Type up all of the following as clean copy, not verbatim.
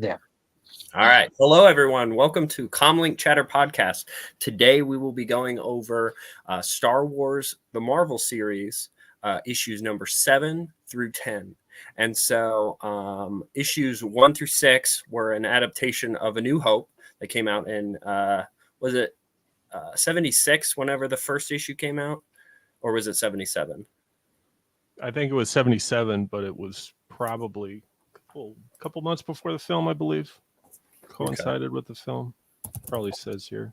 Yeah. All right. Hello, everyone. Welcome to Comlink Chatter Podcast. Today, we will be going over Star Wars, the Marvel series, issues number 7 through 10. And so issues 1 through 6 were an adaptation of A New Hope that came out in, was it 76 whenever the first issue came out? Or was it 77? I think it was 77, but it was probably a couple months before the film, I believe. Coincided with the film. Probably says here.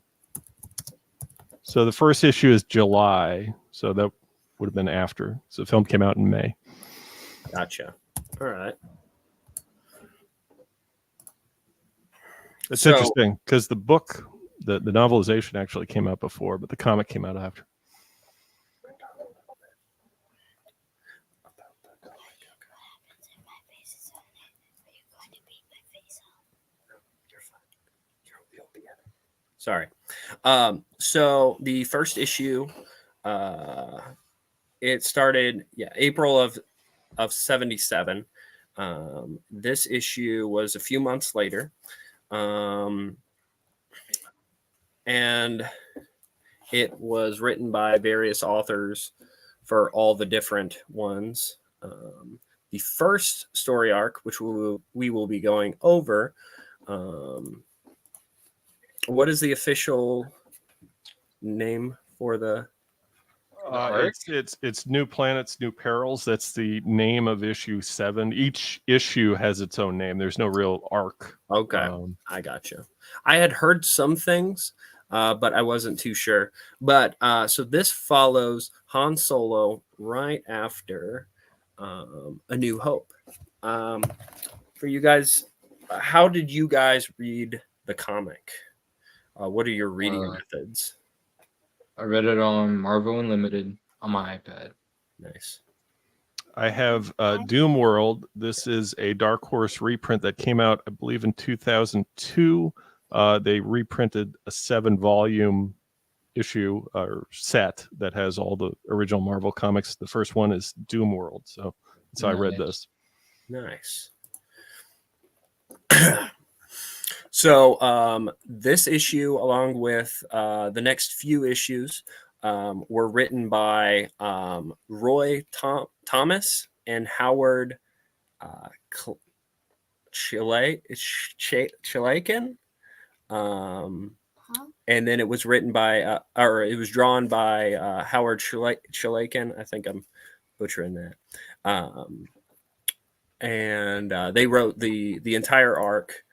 So the first issue is July, so that would have been after. So the film came out in May. Gotcha. All right. It's interesting because the book, the novelization actually came out before, but the comic came out after. Sorry. So the first issue, it started, April of 77. This issue was a few months later. And it was written by various authors for all the different ones. The first story arc, which we will be going over, what is the official name for the? It's New Planets, New Perils. That's the name of issue 7. Each issue has its own name. There's no real arc. Okay, I gotcha. I had heard some things, but I wasn't too sure. But so this follows Han Solo right after A New Hope. For you guys, how did you guys read the comic? What are your reading methods? I read it on Marvel Unlimited on my iPad. Nice. I have Doom World. This is a Dark Horse reprint that came out, I believe, in 2002. They reprinted a 7-volume issue or set that has all the original Marvel comics. The first one is Doom World. So that's how I read this. Nice. So this issue, along with the next few issues, were written by Roy Thomas and Howard Chilaikin. And then it was written by, or it was drawn by Howard Chilaikin. I think I'm butchering that. And they wrote the entire arc.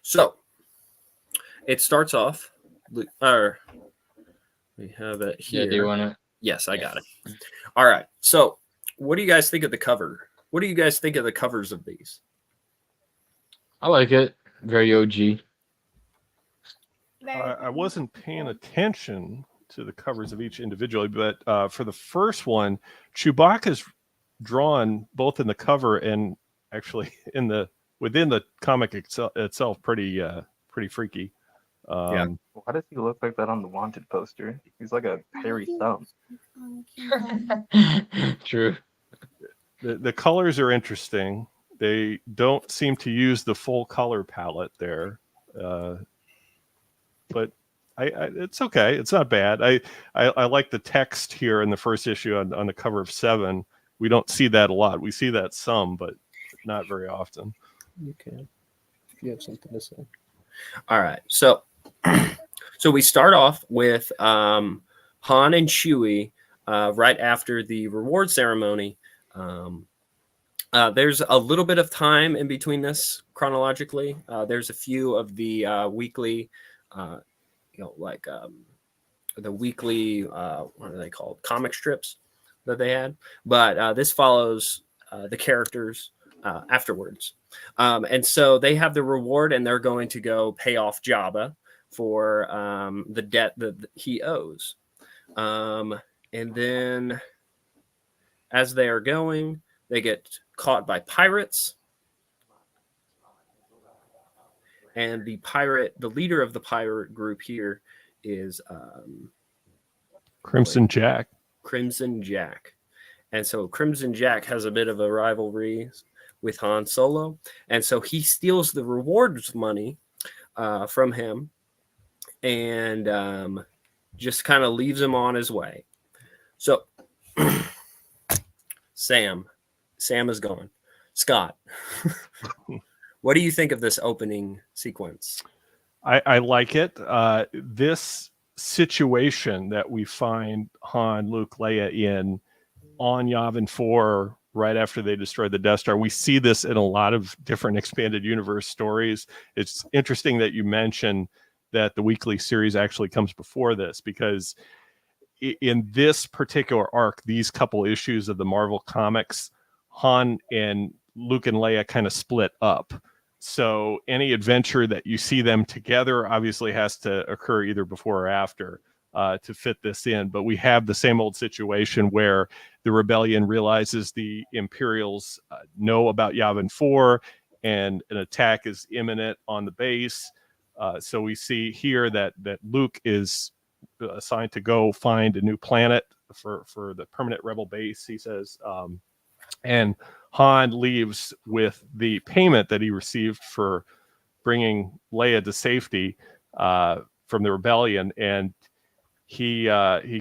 So it starts off, or we have it here. Yeah, do you want to? Yes, I got it. All right. So what do you guys think of the cover? What do you guys think of the covers of these? I like it. Very OG. I wasn't paying attention to the covers of each individually, but for the first one, Chewbacca's drawn both in the cover and actually within the comic itself pretty freaky. Why does he look like that on the Wanted poster? He's like a hairy thumb. True. The colors are interesting. They don't seem to use the full color palette there, but it's okay. It's not bad. I like the text here in the first issue on the cover of 7. We don't see that a lot. We see that some, but not very often. Okay. If you have something to say. All right. So we start off with Han and Chewie right after the reward ceremony. There's a little bit of time in between this chronologically. There's a few of the weekly, the weekly, what are they called? Comic strips that they had. But this follows the characters afterwards. And so they have the reward and they're going to go pay off Jabba for the debt that he owes. And then as they are going, they get caught by pirates. And the leader of the pirate group here is Crimson Jack. And so Crimson Jack has a bit of a rivalry with Han Solo, and so he steals the rewards money from him, and just kind of leaves him on his way. So Sam is gone. Scott, what do you think of this opening sequence? I like it. This situation that we find Han, Luke, Leia in on Yavin 4 right after they destroyed the Death Star. We see this in a lot of different expanded universe stories. It's interesting that you mention that the weekly series actually comes before this, because in this particular arc, these couple issues of the Marvel Comics, Han and Luke and Leia kind of split up. So any adventure that you see them together obviously has to occur either before or after to fit this in. But we have the same old situation where the rebellion realizes the Imperials know about Yavin 4 and an attack is imminent on the base. So we see here that Luke is assigned to go find a new planet for the permanent rebel base, he says. And Han leaves with the payment that he received for bringing Leia to safety from the rebellion, and he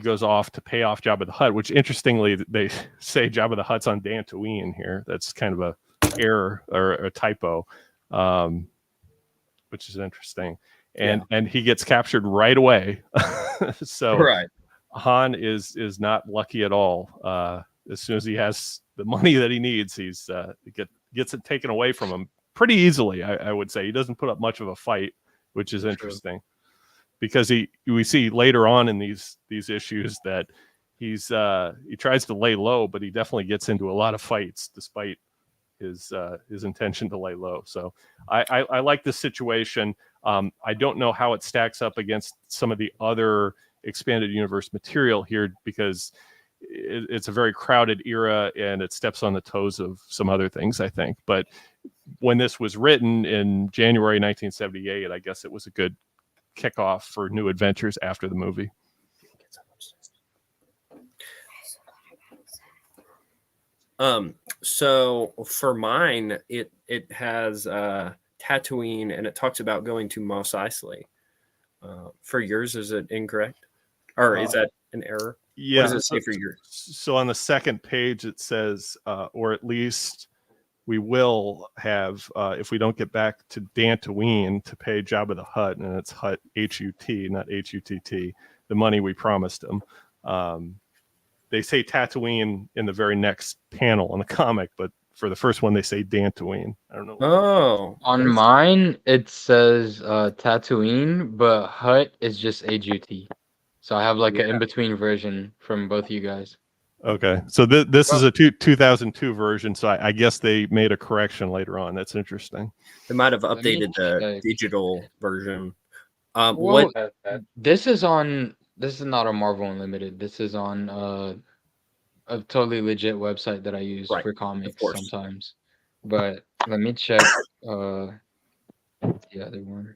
goes off to pay off Jabba the Hutt, which interestingly they say Jabba the Hutt's on Dantooine here. That's kind of a error or a typo, which is interesting. And he gets captured right away. So Right. Han is not lucky at all. As soon as he has the money that he needs, he's gets it taken away from him pretty easily. I would say he doesn't put up much of a fight, which is interesting, because we see later on in these issues that he tries to lay low, but he definitely gets into a lot of fights despite his intention to lay low. So I like this situation. I don't know how it stacks up against some of the other expanded universe material here, because it's a very crowded era and it steps on the toes of some other things, I think. But when this was written in January 1978, I guess it was a good kickoff for new adventures after the movie. So for mine, it has Tatooine, and it talks about going to Mos Eisley. For yours, is it incorrect, or is that an error? Yeah. What does it say for yours? So on the second page, it says, or at least we will have, if we don't get back to Dantooine to pay Jabba the Hutt, and it's Hutt, H-U-T, not H-U-T-T, the money we promised him. They say Tatooine in the very next panel in the comic, but for the first one, they say Dantooine. I don't know. Oh, On mine, it says Tatooine, but Hut is just H-U-T. So I have like an in-between version from both of you guys. Okay, so this is a 2002 version, so I guess they made a correction later on. That's interesting. they might have Let me updated the check. digital version. Well, this is not on Marvel Unlimited. This is on a totally legit website that I use Right, for comics course. sometimes. But let me check the other one.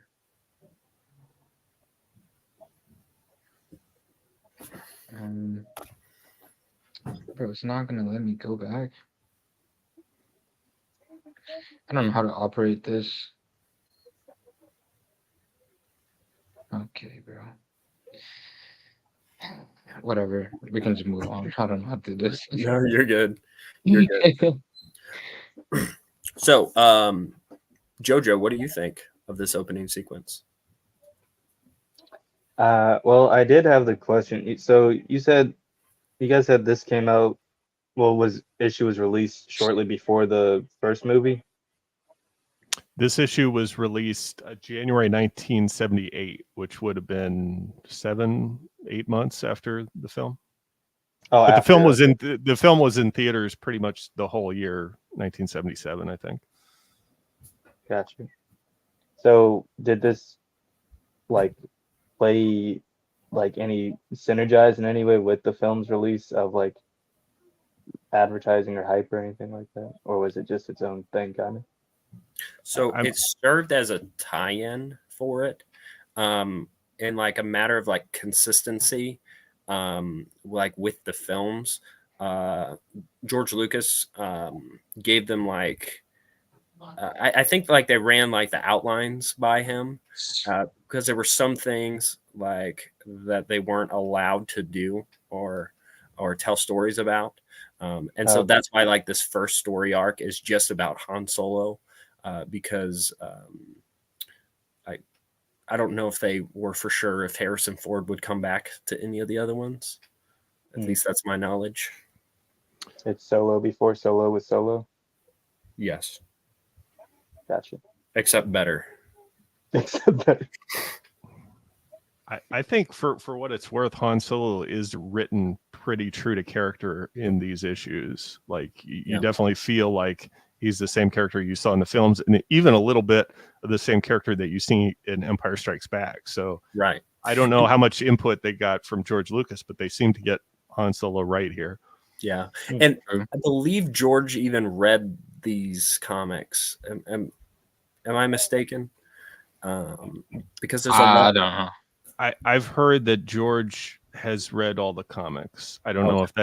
Bro, it's not gonna let me go back. I don't know how to operate this. Okay, bro. Whatever. We can just move on. I don't know how to do this. No, you're good. You're good. So, Jojo, what do you think of this opening sequence? Well, I did have the question. So you guys said this came out, issue was released shortly before the first movie? This issue was released January 1978, which would have been 7-8 months after the film. Oh, but after, the film was in theaters pretty much the whole year, 1977, I think. Gotcha. So did this play any synergize in any way with the film's release of advertising or hype or anything like that, or was it just its own thing kind of? So it served as a tie-in for it, in a matter of consistency, with the films. George Lucas gave them I think like they ran like the outlines by him because there were some things like that they weren't allowed to do or tell stories about. And so that's why like this first story arc is just about Han Solo because I don't know if they were for sure if Harrison Ford would come back to any of the other ones. At least that's my knowledge. It's Solo before Solo was Solo. Yes. Gotcha. Except better. Except better. I think for what it's worth, Han Solo is written pretty true to character in these issues. Like you definitely feel like he's the same character you saw in the films, and even a little bit of the same character that you see in Empire Strikes Back. So right. I don't know how much input they got from George Lucas, but they seem to get Han Solo right here. Yeah. And I believe George even read these comics. Am I mistaken? Because there's a lot. I don't know. I've heard that George has read all the comics. I don't know if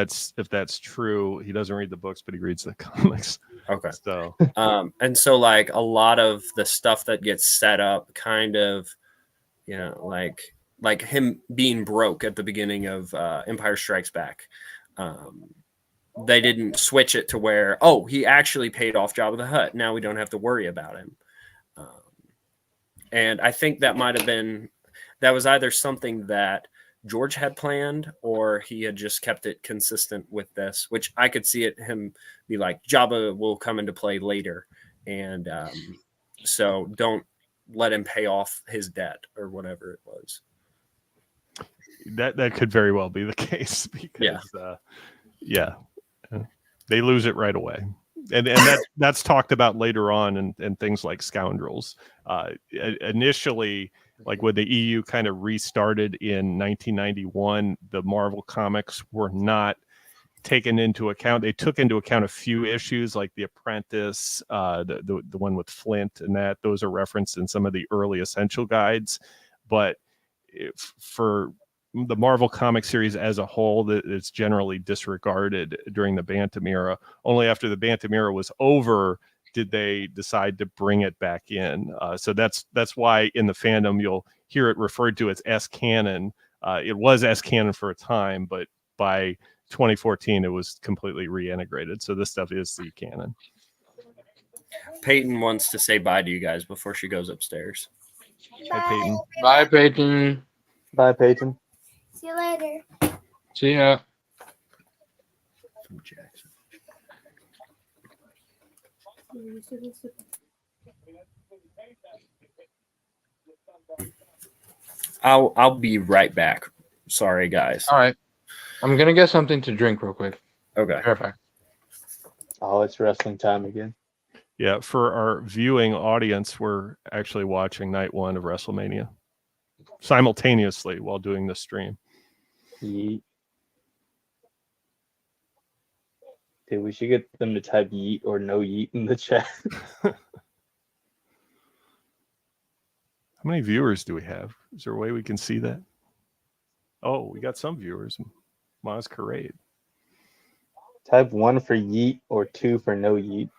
that's true. He doesn't read the books, but he reads the comics. Okay. So and so like a lot of the stuff that gets set up kind of, you know, like him being broke at the beginning of Empire Strikes Back. They didn't switch it to where, he actually paid off Jabba the Hutt. Now we don't have to worry about him. And I think that was either something that George had planned or he had just kept it consistent with this, which I could see him be like, Jabba will come into play later. And so don't let him pay off his debt or whatever it was. That could very well be the case because they lose it right away. And that's talked about later on and things like Scoundrels. Initially, like when the EU kind of restarted in 1991, the Marvel comics were not taken into account. They took into account a few issues like The Apprentice, the one with Flint, and those are referenced in some of the early Essential guides. But for the Marvel comic series as a whole, it's generally disregarded during the Bantam era. Only after the Bantam era was over did they decide to bring it back in. So that's why in the fandom you'll hear it referred to as S-canon. It was S-canon for a time, but by 2014 it was completely reintegrated. So this stuff is the canon. Peyton wants to say bye to you guys before she goes upstairs. Bye, Peyton. Bye, Peyton. Bye, Peyton. See you later. See ya. From Jackson. I'll be right back. Sorry, guys. All right. I'm gonna get something to drink real quick. Okay. Perfect. Oh, it's wrestling time again. Yeah, for our viewing audience, we're actually watching night one of WrestleMania simultaneously while doing the stream. Yeet. Dude, we should get them to type yeet or no yeet in the chat. How many viewers do we have? Is there a way we can see that? Oh, we got some viewers. Masquerade. Type 1 for yeet or 2 for no yeet.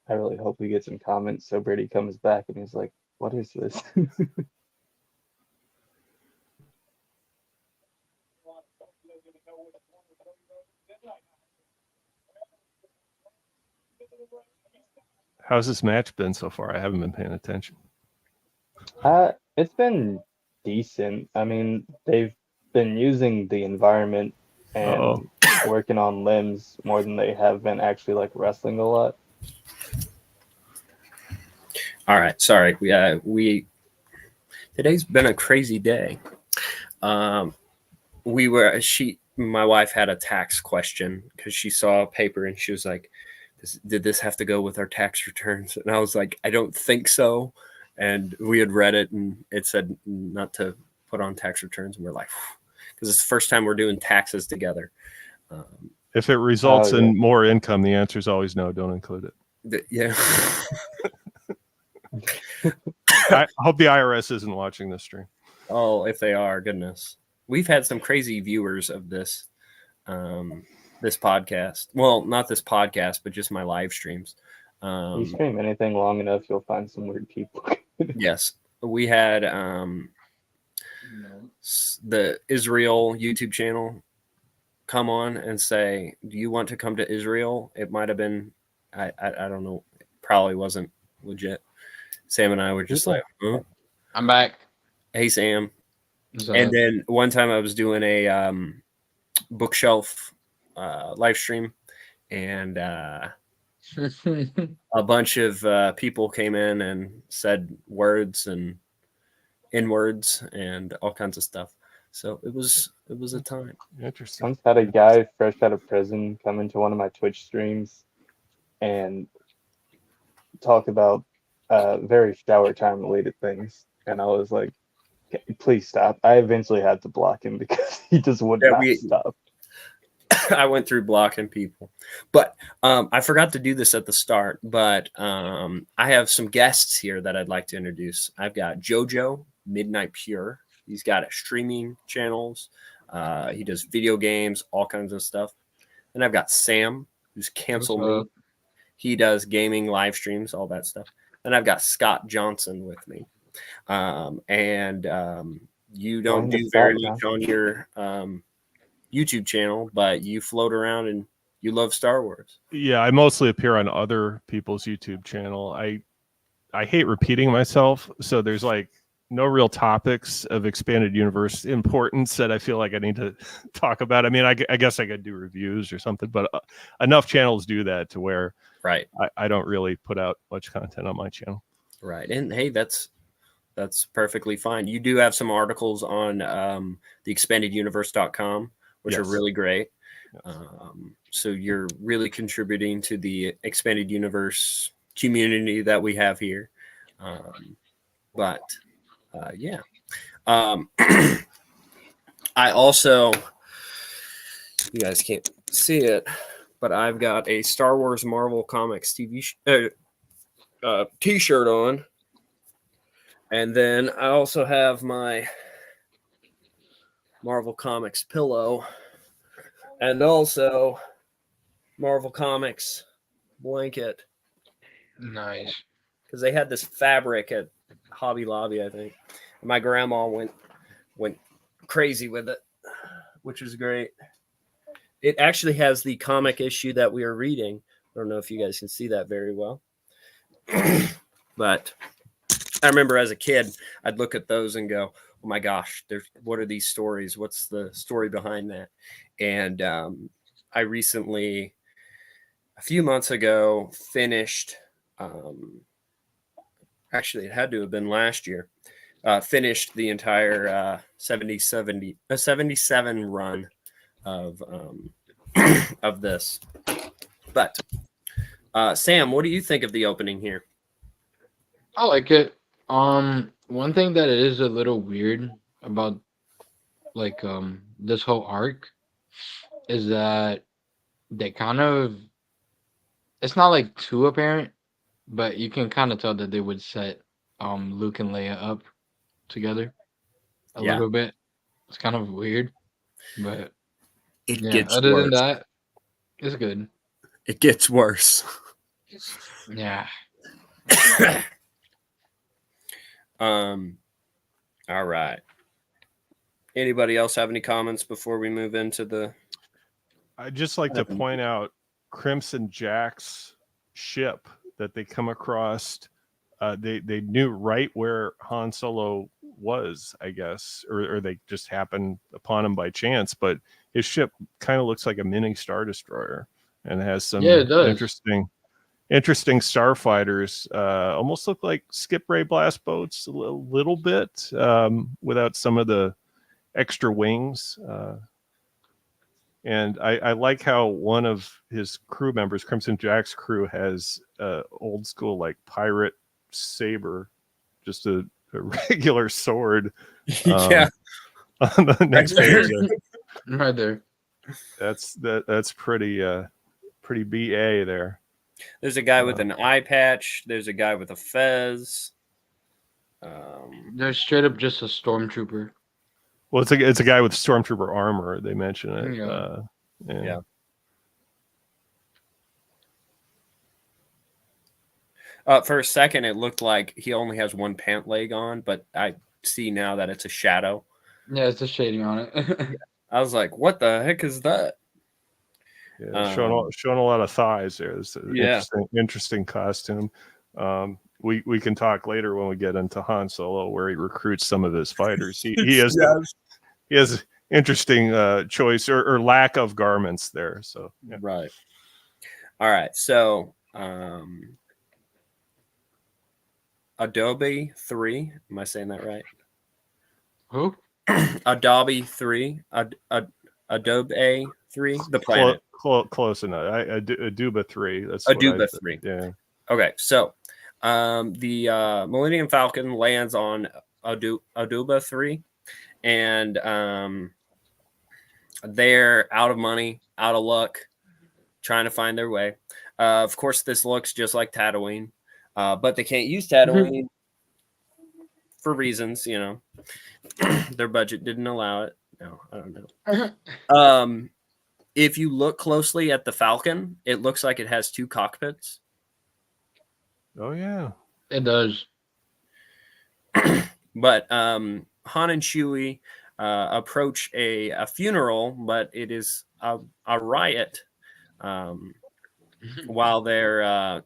I really hope we get some comments so Brady comes back and he's like, what is this? How's this match been so far? I haven't been paying attention. It's been decent. I mean, they've been using the environment and working on limbs more than they have been actually like wrestling a lot. All right. Sorry. Today's been a crazy day. My wife had a tax question because she saw a paper and she was like, did this have to go with our tax returns? And I was like, I don't think so. And we had read it and it said not to put on tax returns. And we're like, because it's the first time we're doing taxes together. If it results in more income, the answer is always no, don't include it. Yeah. I hope the IRS isn't watching this stream. Oh, if they are, goodness. We've had some crazy viewers of this. this podcast. Well, not this podcast, but just my live streams. You stream anything long enough, you'll find some weird people. Yes, we had the Israel YouTube channel come on and say, "Do you want to come to Israel?" It might have been, I don't know, it probably wasn't legit. Sam and I were just like, huh? I'm back. Hey, Sam. So, And then one time I was doing a bookshelf live stream, and a bunch of people came in and said words and N-words and all kinds of stuff. So it was a time. Interesting. Once had a guy fresh out of prison come into one of my Twitch streams and talk about very shower time related things, and I was like, please stop. I eventually had to block him because he just would not stop. I went through blocking people, but I forgot to do this at the start, but I have some guests here that I'd like to introduce. I've got Jojo Midnight Pure. He's got streaming channels. He does video games, all kinds of stuff. And I've got Sam, who's canceled me. He does gaming, live streams, all that stuff. And I've got Scott Johnson with me. You don't do very much on your YouTube channel, but you float around and you love Star Wars. Yeah, I mostly appear on other people's YouTube channel. I hate repeating myself, so there's like no real topics of expanded universe importance that I feel like I need to talk about. I mean, I guess I could do reviews or something, but enough channels do that to where right. I don't really put out much content on my channel. Right. And hey, that's perfectly fine. You do have some articles on the expandeduniverse.com, which yes. are really great. Yes. So you're really contributing to the expanded universe community that we have here. Yeah. I also, you guys can't see it, but I've got a Star Wars Marvel Comics t-shirt on. And then I also have my Marvel Comics pillow and also Marvel Comics blanket. Nice. Because they had this fabric at Hobby Lobby, I think. And my grandma went crazy with it, which is great. It actually has the comic issue that we are reading. I don't know if you guys can see that very well. But I remember as a kid, I'd look at those and go, oh my gosh, what are these stories? What's the story behind that? And I recently, a few months ago, finished, actually it had to have been last year, finished the entire 77 run of of this. But Sam, what do you think of the opening here? I like it. One thing that is a little weird about like this whole arc is that they kind of, it's not like too apparent, but you can kind of tell that they would set Luke and Leia up together a little bit. It's kind of weird, but it yeah, gets other worse. than that, it's good. It gets worse. Yeah. All right. Anybody else have any comments before we move into the? I'd just like to point out Crimson Jack's ship that they come across. They knew right where Han Solo was, I guess, or they just happened upon him by chance. But his ship kind of looks like a mini Star Destroyer and has some interesting starfighters. Almost look like skip ray blast boats a little bit, without some of the extra wings. And I like how one of his crew members, Crimson Jack's crew, has old school like pirate saber, just a regular sword. Yeah. On the next page. Right there. That's pretty BA there. There's a guy with an eye patch. There's a guy with a fez. They're straight up just a stormtrooper. Well, it's a guy with stormtrooper armor. They mention it. Yeah. For a second, it looked like he only has one pant leg on, but I see now that it's a shadow. Yeah, it's a shading on it. I was like, "What the heck is that?" Yeah, showing a lot of thighs there. It's an Yeah. interesting costume. We can talk later when we get into Han Solo, where he recruits some of his fighters. He has Yes. he has interesting choice or lack of garments there. So yeah. Right. All right. So, Adobe 3. Am I saying that right? Who? Adobe 3. Adobe 3. The planet. Close enough. Aduba 3. That's Aduba what I 3. Yeah. Okay. So, the Millennium Falcon lands on Aduba 3, and they're out of money, out of luck, trying to find their way. Of course, this looks just like Tatooine, but they can't use Tatooine for reasons, their budget didn't allow it. No, I don't know. If you look closely at the Falcon, it looks like it has two cockpits. Oh yeah. It does. But Han and Chewie approach a funeral, but it is a riot while they're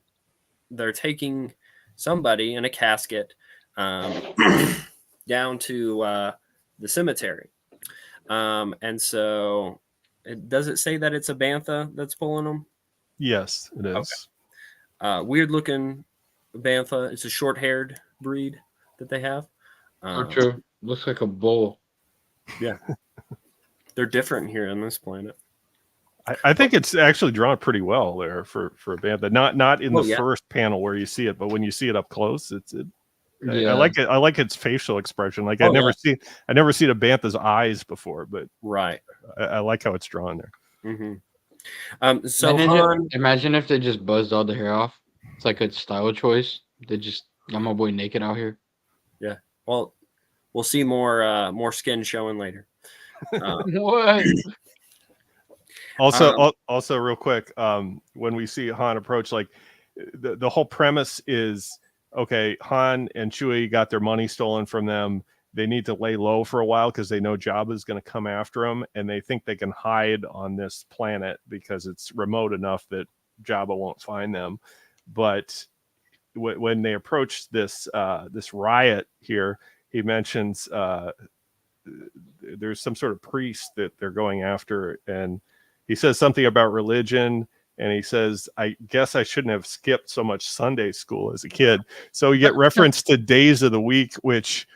taking somebody in a casket down to the cemetery. And so, does it say that it's a bantha that's pulling them? Yes, it is. Okay. Weird looking bantha. It's a short haired breed that they have. True. Looks like a bull. Yeah. They're different here on this planet. I think it's actually drawn pretty well there for a bantha. Not in the first panel where you see it, but when you see it up close, I like it. I like its facial expression. Like I never seen a bantha's eyes before, but right. I like how it's drawn there. Mm-hmm. So imagine if they just buzzed all the hair off. It's like a style choice. They just got my boy naked out here. Yeah. Well, we'll see more skin showing later. What? Also, real quick, when we see Han approach, like the whole premise is okay. Han and Chewie got their money stolen from them. They need to lay low for a while because they know Jabba is going to come after them, and they think they can hide on this planet because it's remote enough that Jabba won't find them. But when they approach this riot here, he mentions there's some sort of priest that they're going after, and he says something about religion, and he says, I guess I shouldn't have skipped so much Sunday school as a kid. So you get reference to days of the week, which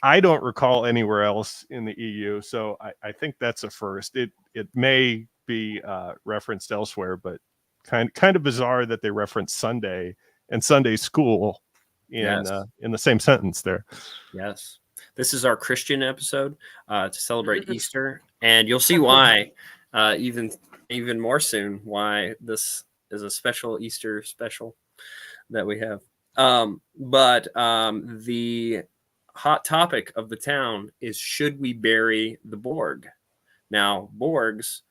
I don't recall anywhere else in the EU. So I think that's a first. It may be referenced elsewhere, but kind of bizarre that they reference Sunday and Sunday school in the same sentence there. Yes. This is our Christian episode to celebrate Easter, and you'll see why even more soon why this is a special Easter special that we have. But the hot topic of the town is, should we bury the Borg? Now, Borgs,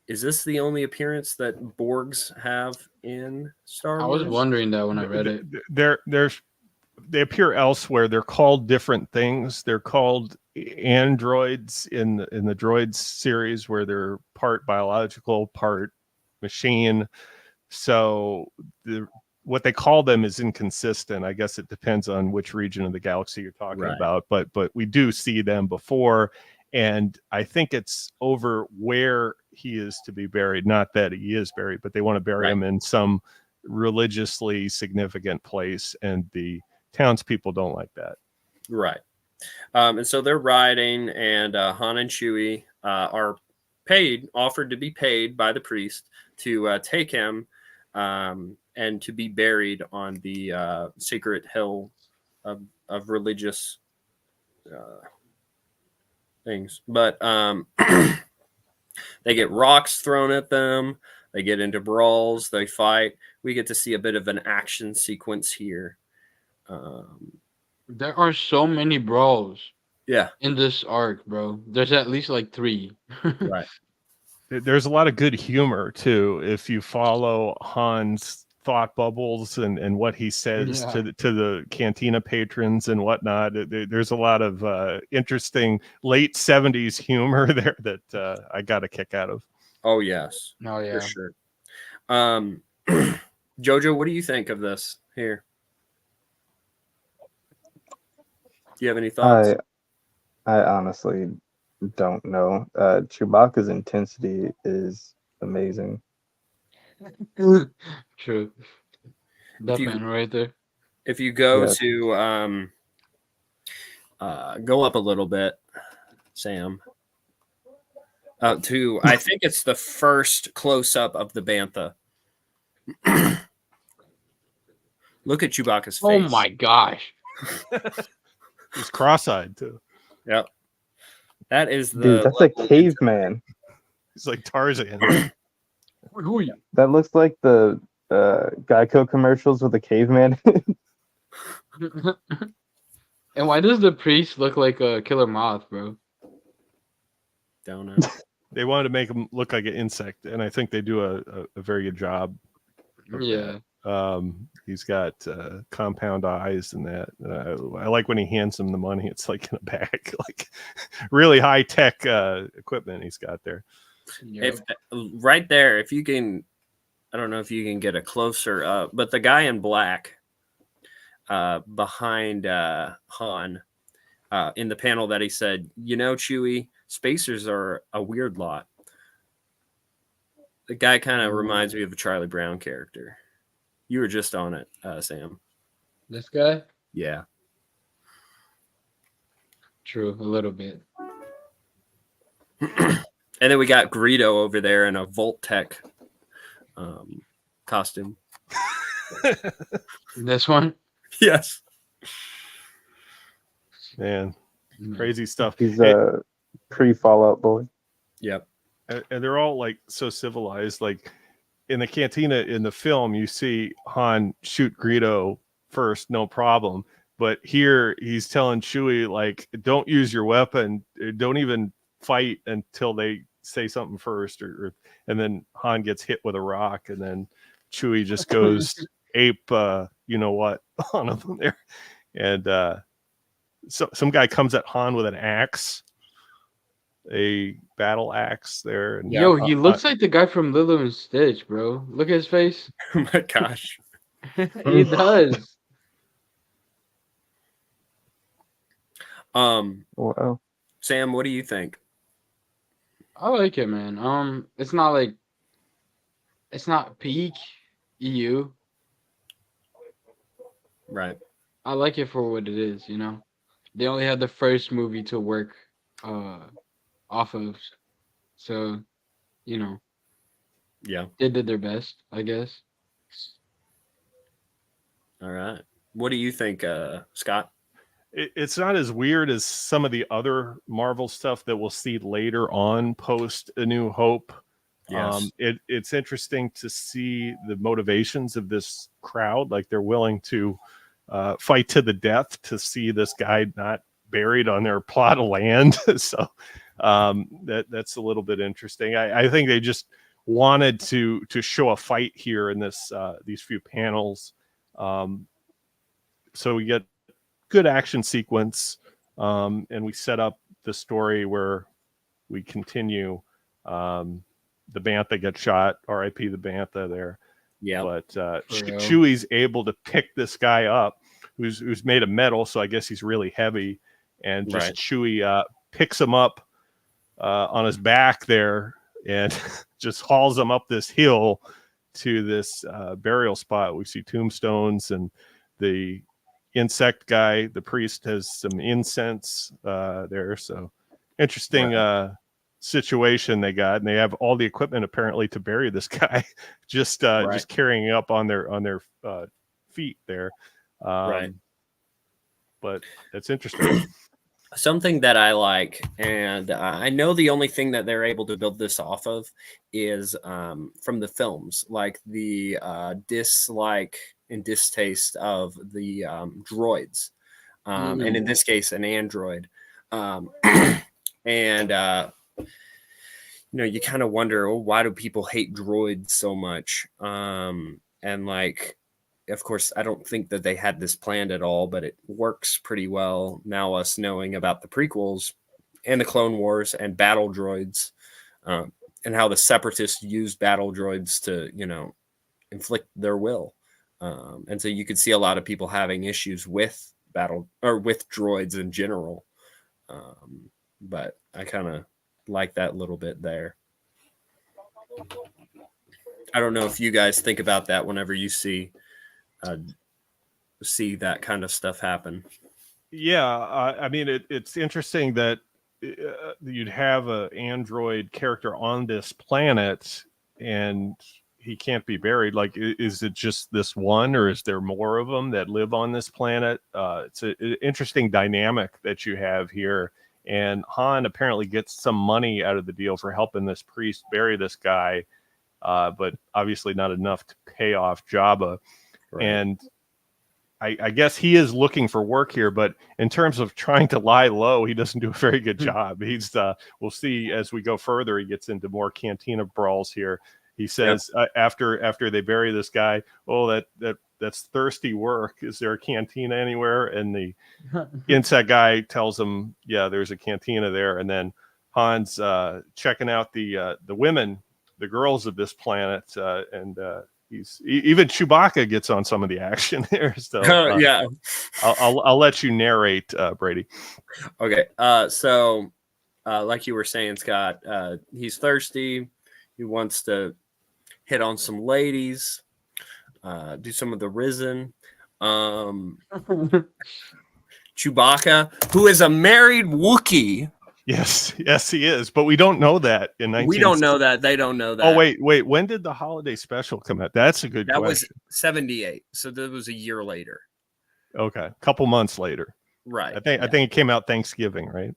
is this the only appearance that Borgs have in Star Wars? I was wondering that when I read it. They appear elsewhere. They're called different things. They're called androids in the droids series, where they're part biological, part machine. So what they call them is inconsistent. I guess it depends on which region of the galaxy you're talking about. But we do see them before, and I think it's over where he is to be buried. Not that he is buried, but they want to bury him in some religiously significant place, and the townspeople don't like that. Right. And so they're riding, and Han and Chewie are offered to be paid by the priest to take him and to be buried on the sacred hill of religious things. But they get rocks thrown at them. They get into brawls. They fight. We get to see a bit of an action sequence here. There are so many brawls. Yeah. In this arc, bro. There's at least like 3. Right. There's a lot of good humor too if you follow Han's thought bubbles and what he says Yeah. to the cantina patrons and whatnot. There's a lot of interesting late 70s humor there that I got a kick out of. Oh yes, Oh for yeah. sure. Jojo, what do you think of this here? Do you have any thoughts? I honestly don't know. Chewbacca's intensity is amazing. True. If That you man right there. if you go Yes. to go up a little bit, Sam. To I think it's the first close up of the bantha. Look at Chewbacca's face. Oh my gosh. He's cross-eyed too. Yep. That is the Dude, that's a level of caveman. He's like Tarzan. Who are you? That looks like the Geico commercials with a caveman. And why does the priest look like a killer moth, bro? down there. They wanted to make him look like an insect, and I think they do a very good job of Yeah. that. He's got compound eyes and that. I like when he hands him the money. It's like in a bag, like really high tech equipment he's got there. If right there, if you can, I don't know if you can get a closer but the guy in black behind Han in the panel that he said, Chewie, spacers are a weird lot. The guy kind of reminds me of a Charlie Brown character. You were just on it, Sam. This guy? Yeah. True, a little bit. And then we got Greedo over there in a Volt-Tech costume. This one? Yes. Man, crazy stuff. He's a pre-Fallout boy. Yep. And they're all like so civilized. Like in the cantina in the film, you see Han shoot Greedo first, no problem. But here he's telling Chewie, like, don't use your weapon, don't even fight until they say something first, and then Han gets hit with a rock, and then Chewie just goes ape, you know what, on them there, and so some guy comes at Han with an axe, a battle axe there, and Yo, he looks like the guy from Lilo and Stitch, bro. Look at his face. Oh my gosh. He does. Wow. Sam, what do you think? I like it, man. It's not peak EU. Right. I like it for what it is, They only had the first movie to work off of. So, Yeah. they did their best, I guess. All right. What do you think, Scott? It's not as weird as some of the other Marvel stuff that we'll see later on post A New Hope. Yes. It's interesting to see the motivations of this crowd. Like they're willing to fight to the death to see this guy not buried on their plot of land. So that's a little bit interesting. I think they just wanted to show a fight here in this these few panels. So we get good action sequence, and we set up the story where we continue. The Bantha gets shot, R.I.P. the Bantha there. Yeah. But real. Chewie's able to pick this guy up, who's made of metal, so I guess he's really heavy, and just Right. Chewie picks him up on his back there and just hauls him up this hill to this burial spot. We see tombstones, and the insect guy, the priest, has some incense there. So interesting situation they got, and they have all the equipment apparently to bury this guy, just carrying up on their feet there. Right. But it's interesting. Something that I like, and I know the only thing that they're able to build this off of is from the films, like the dislike and distaste of the droids, and in this case, an android. And you kind of wonder, why do people hate droids so much? And and like, of course, I don't think that they had this planned at all, but it works pretty well now. Us knowing about the prequels and the Clone Wars and battle droids, and how the Separatists used battle droids to, inflict their will. And so you could see a lot of people having issues with battle or with droids in general. But I kind of like that little bit there. I don't know if you guys think about that whenever you see that kind of stuff happen. Yeah, I mean, it's interesting that you'd have an android character on this planet and he can't be buried. Like, is it just this one, or is there more of them that live on this planet? It's an interesting dynamic that you have here. And Han apparently gets some money out of the deal for helping this priest bury this guy, but obviously not enough to pay off Jabba. Right. And I guess he is looking for work here, but in terms of trying to lie low, he doesn't do a very good job. He's we'll see as we go further. He gets into more cantina brawls here. He says after they bury this guy, "Oh, that's thirsty work. Is there a cantina anywhere?" And the insect guy tells him, "Yeah, there's a cantina there." And then Han's checking out the women, the girls of this planet, and even Chewbacca gets on some of the action there. So yeah, I'll let you narrate, Brady. Okay. So like you were saying, Scott, he's thirsty. He wants to hit on some ladies, do some of the risen. Chewbacca, who is a married Wookiee. Yes, he is, but we don't know that in 19. We don't know that. They don't know that. Oh, wait. When did the holiday special come out? That's a good question. That was 78, so that was a year later. Okay, a couple months later. Right. I think it came out Thanksgiving, right?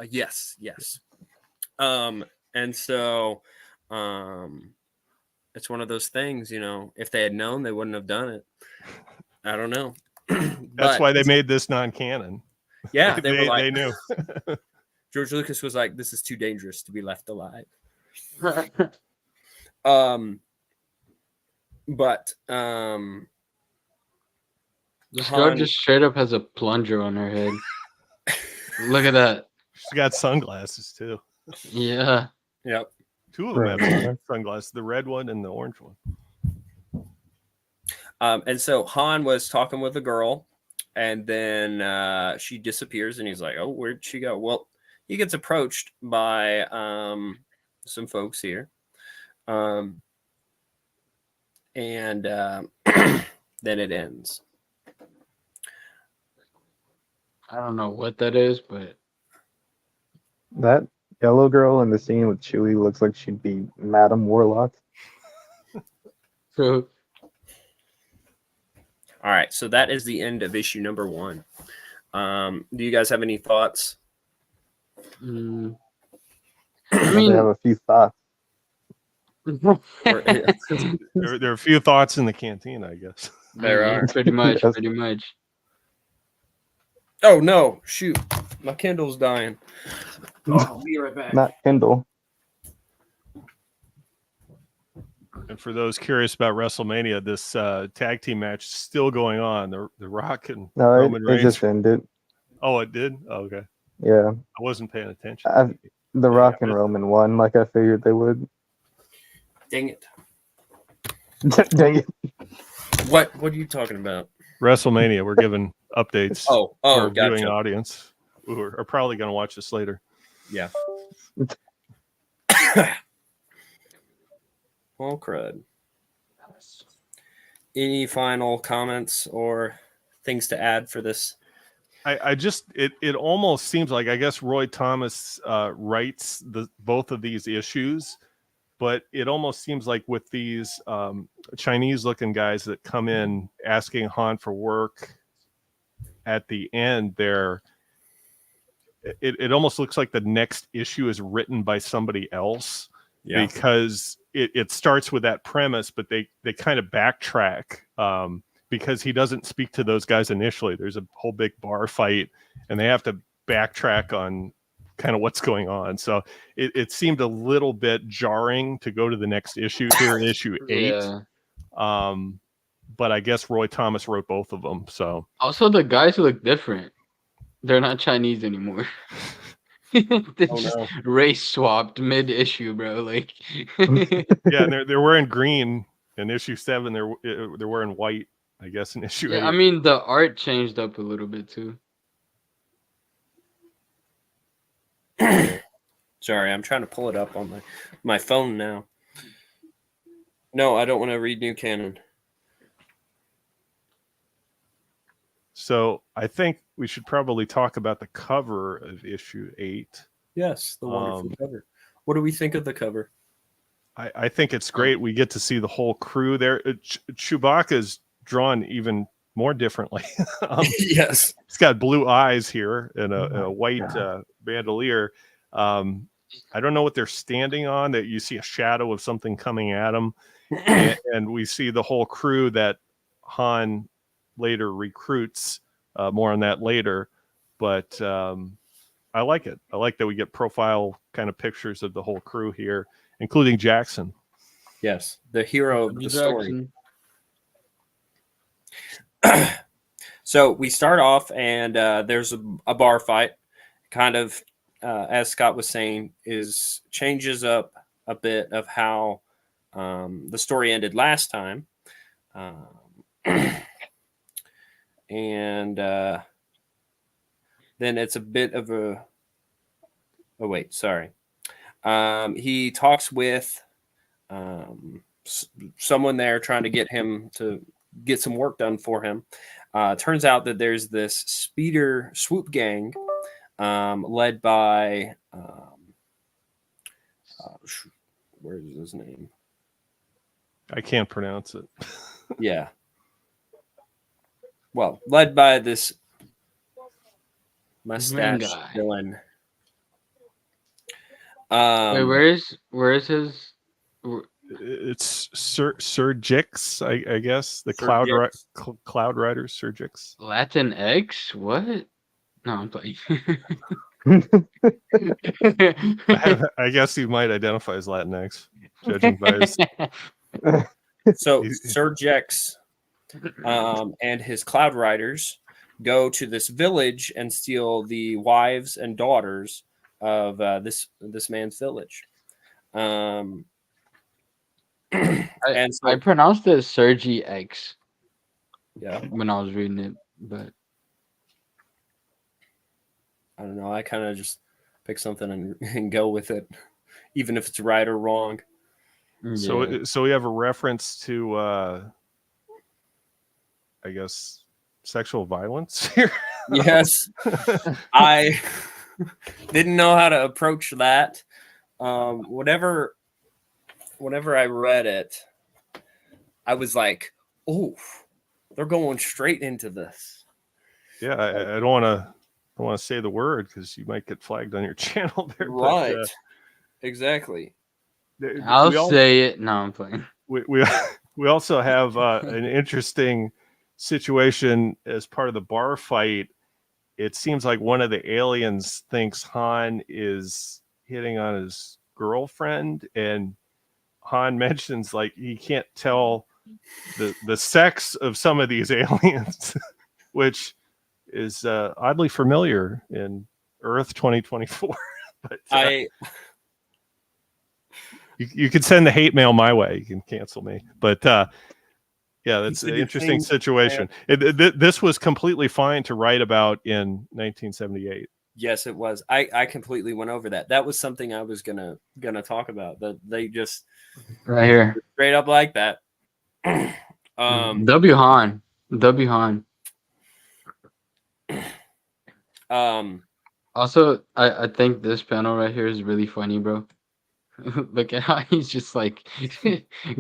Yes. And so, it's one of those things, if they had known, they wouldn't have done it. I don't know. That's why they made this non-canon. Yeah, they knew. George Lucas was like, "This is too dangerous to be left alive." But this girl just straight up has a plunger on her head. Look at that. She's got sunglasses too. Yeah. Yep. Two of them have sunglasses, the red one and the orange one. And so Han was talking with a girl, and then she disappears, and he's like, "Oh, where'd she go?" Well, he gets approached by some folks here. And then it ends. I don't know what that is, but that yellow girl in the scene with Chewie looks like she'd be Madame Warlock. True. All right, so that is the end of issue number 1. Do you guys have any thoughts? I mean, I have a few thoughts. There are a few thoughts in the canteen, I guess. There are. Pretty much. Oh no! Shoot, my Kindle's dying. Oh, I'll be right back. Not Kindle. And for those curious about WrestleMania, this tag team match is still going on. The Rock and Roman Reigns. It just ended. Oh, it did? Oh, okay. Yeah. I wasn't paying attention. The Rock and Roman won, like I figured they would. Dang it! Dang it! What are you talking about? WrestleMania. We're giving updates. Oh, to our gotcha. viewing audience who are probably going to watch this later. Yeah. Well, crud. Any final comments or things to add for this? I just it almost seems like, I guess Roy Thomas writes both of these issues, but it almost seems like with these Chinese looking guys that come in asking Han for work at the end there, it almost looks like the next issue is written by somebody else. Yeah. Because it starts with that premise, but they kind of backtrack because he doesn't speak to those guys initially. There's a whole big bar fight, and they have to backtrack on kind of what's going on. So it seemed a little bit jarring to go to the next issue here in issue 8. Yeah. but I guess Roy Thomas wrote both of them. So Also, the guys look different. They're not Chinese anymore. They Oh, just no. race swapped mid issue, bro. Like, yeah, and they're wearing green in issue 7. They're wearing white, I guess, in issue 8. yeah, I mean the art changed up a little bit too. Sorry, I'm trying to pull it up on my phone now. No, I don't want to read New Canon. So I think we should probably talk about the cover of issue 8. Yes, the wonderful cover. What do we think of the cover? I think it's great. We get to see the whole crew there. Chewbacca's drawn even more differently. Yes. He's got blue eyes here and a white bandolier. I don't know what they're standing on. That you see a shadow of something coming at them, and we see the whole crew that Han later recruits. More on that later, but I like it. I like that we get profile kind of pictures of the whole crew here, including Jackson. Yes, the hero of the story. So we start off, and there's a bar fight. Kind of, as Scott was saying, changes up a bit of how the story ended last time, and then it's a bit of a. Oh wait, sorry. He talks with someone there trying to get him to get some work done for him. Turns out that there's this speeder swoop gang led by where is his name? I can't pronounce it. Yeah. Well, led by this mustache villain. Wait, where is his? It's Sir Jix, I guess. The Cloud Riders, Sir Jix. Latin X? What? No, I'm playing. I guess he might identify as Latinx, judging by his. So Sir Jex and his Cloud Riders go to this village and steal the wives and daughters of this man's village. And so, I pronounced it Sergi X. Yeah, when I was reading it, but I don't know. I kind of just pick something and go with it, even if it's right or wrong. Yeah. So we have a reference to, I guess, sexual violence here. Yes, I didn't know how to approach that. Whenever I read it, I was like, "Oh, they're going straight into this." Yeah, I don't want to say the word because you might get flagged on your channel there. Right. But, exactly. I'll say it. No, I'm playing. We also have an interesting situation as part of the bar fight. It seems like one of the aliens thinks Han is hitting on his girlfriend, and Han mentions like he can't tell the sex of some of these aliens, which is oddly familiar in Earth 2024. But you can send the hate mail my way. You can cancel me, but yeah, that's an interesting situation. This was completely fine to write about in 1978. Yes, it was. I completely went over that. That was something I was gonna talk about. That they just right here straight up like that. W Han. Also, I think this panel right here is really funny, bro. Look at how he's just like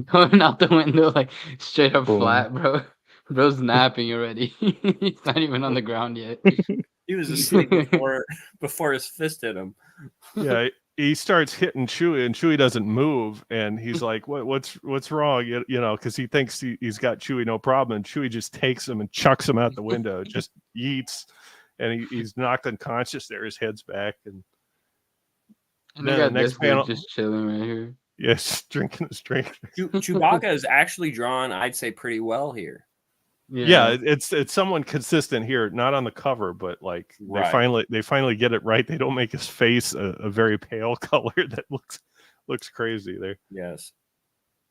going out the window, like straight up flat, bro. Bro's napping already. He's not even on the ground yet. He was asleep before his fist hit him. Yeah, he starts hitting Chewie, and Chewie doesn't move, and he's like, "What's wrong?" You know, because he thinks he's got Chewie no problem, and Chewie just takes him and chucks him out the window, just yeets, and he's knocked unconscious there. His head's back, and then the next panel just chilling right here. Yes, drinking his drink. Chewbacca is actually drawn, I'd say, pretty well here. Yeah, it's someone consistent here, not on the cover, but like Right. they finally get it right. They don't make his face a very pale color that looks crazy there. Yes.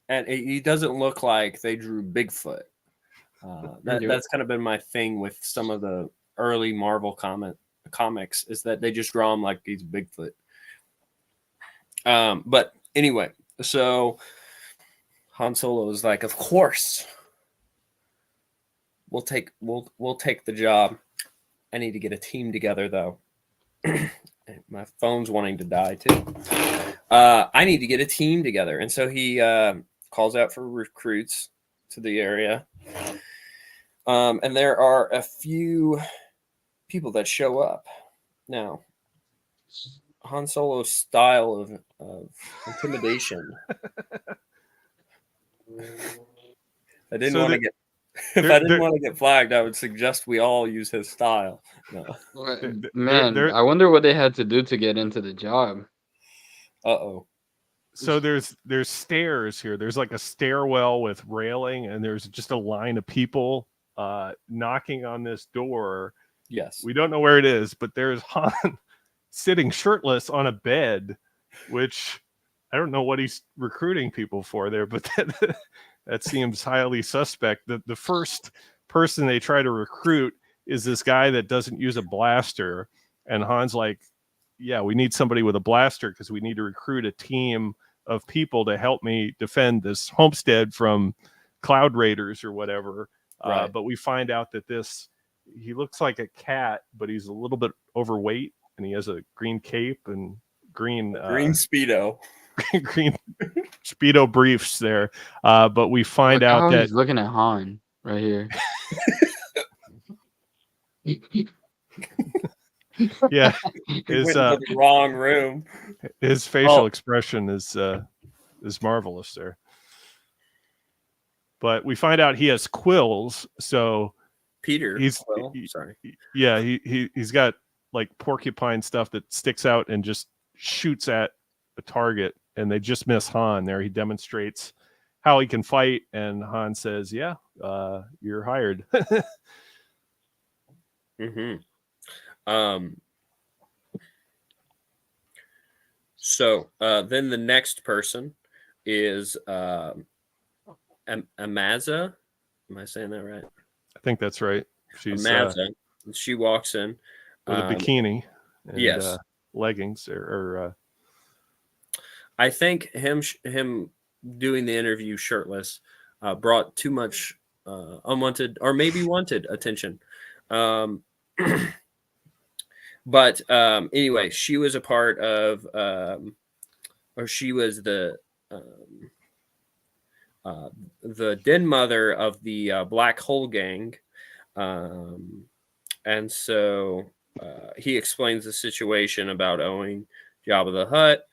And he doesn't look like they drew Bigfoot. That's kind of been my thing with some of the early Marvel comics is that they just draw him like he's Bigfoot. But anyway, so Han Solo is like, of course, we'll take the job. I need to get a team together though. My phone's wanting to die too. I need to get a team together, and so he calls out for recruits to the area. And there are a few people that show up. Now, Han Solo's style of intimidation. I didn't want to get. If I didn't want to get flagged, I would suggest we all use his style. No. Man, I wonder what they had to do to get into the job. Uh-oh. So there's stairs here. There's like a stairwell with railing, and there's just a line of people knocking on this door. Yes. We don't know where it is, but there's Han sitting shirtless on a bed, which I don't know what he's recruiting people for there, but that seems highly suspect. The first person they try to recruit is this guy that doesn't use a blaster, and Han's like, yeah, we need somebody with a blaster because we need to recruit a team of people to help me defend this homestead from cloud raiders or whatever. Right. But we find out that he looks like a cat, but he's a little bit overweight, and he has a green cape and green Speedo. green Speedo briefs there. But we find out that he's looking at Han right here. Yeah, His the wrong room. His facial expression is marvelous there. But we find out he has quills, so sorry. Yeah, he's got like porcupine stuff that sticks out and just shoots at a target, and they just miss Han there. He demonstrates how he can fight, and Han says, "Yeah, you're hired." Mm-hmm. So then the next person is Amaza. Am I saying that right? I think that's right. She's Amaza. She walks in with a bikini and yes. Leggings or I think him doing the interview shirtless brought too much unwanted or maybe wanted attention. But anyway, she was a part of, or she was the den mother of the Black Hole Gang, and so he explains the situation about owing Jabba the Hutt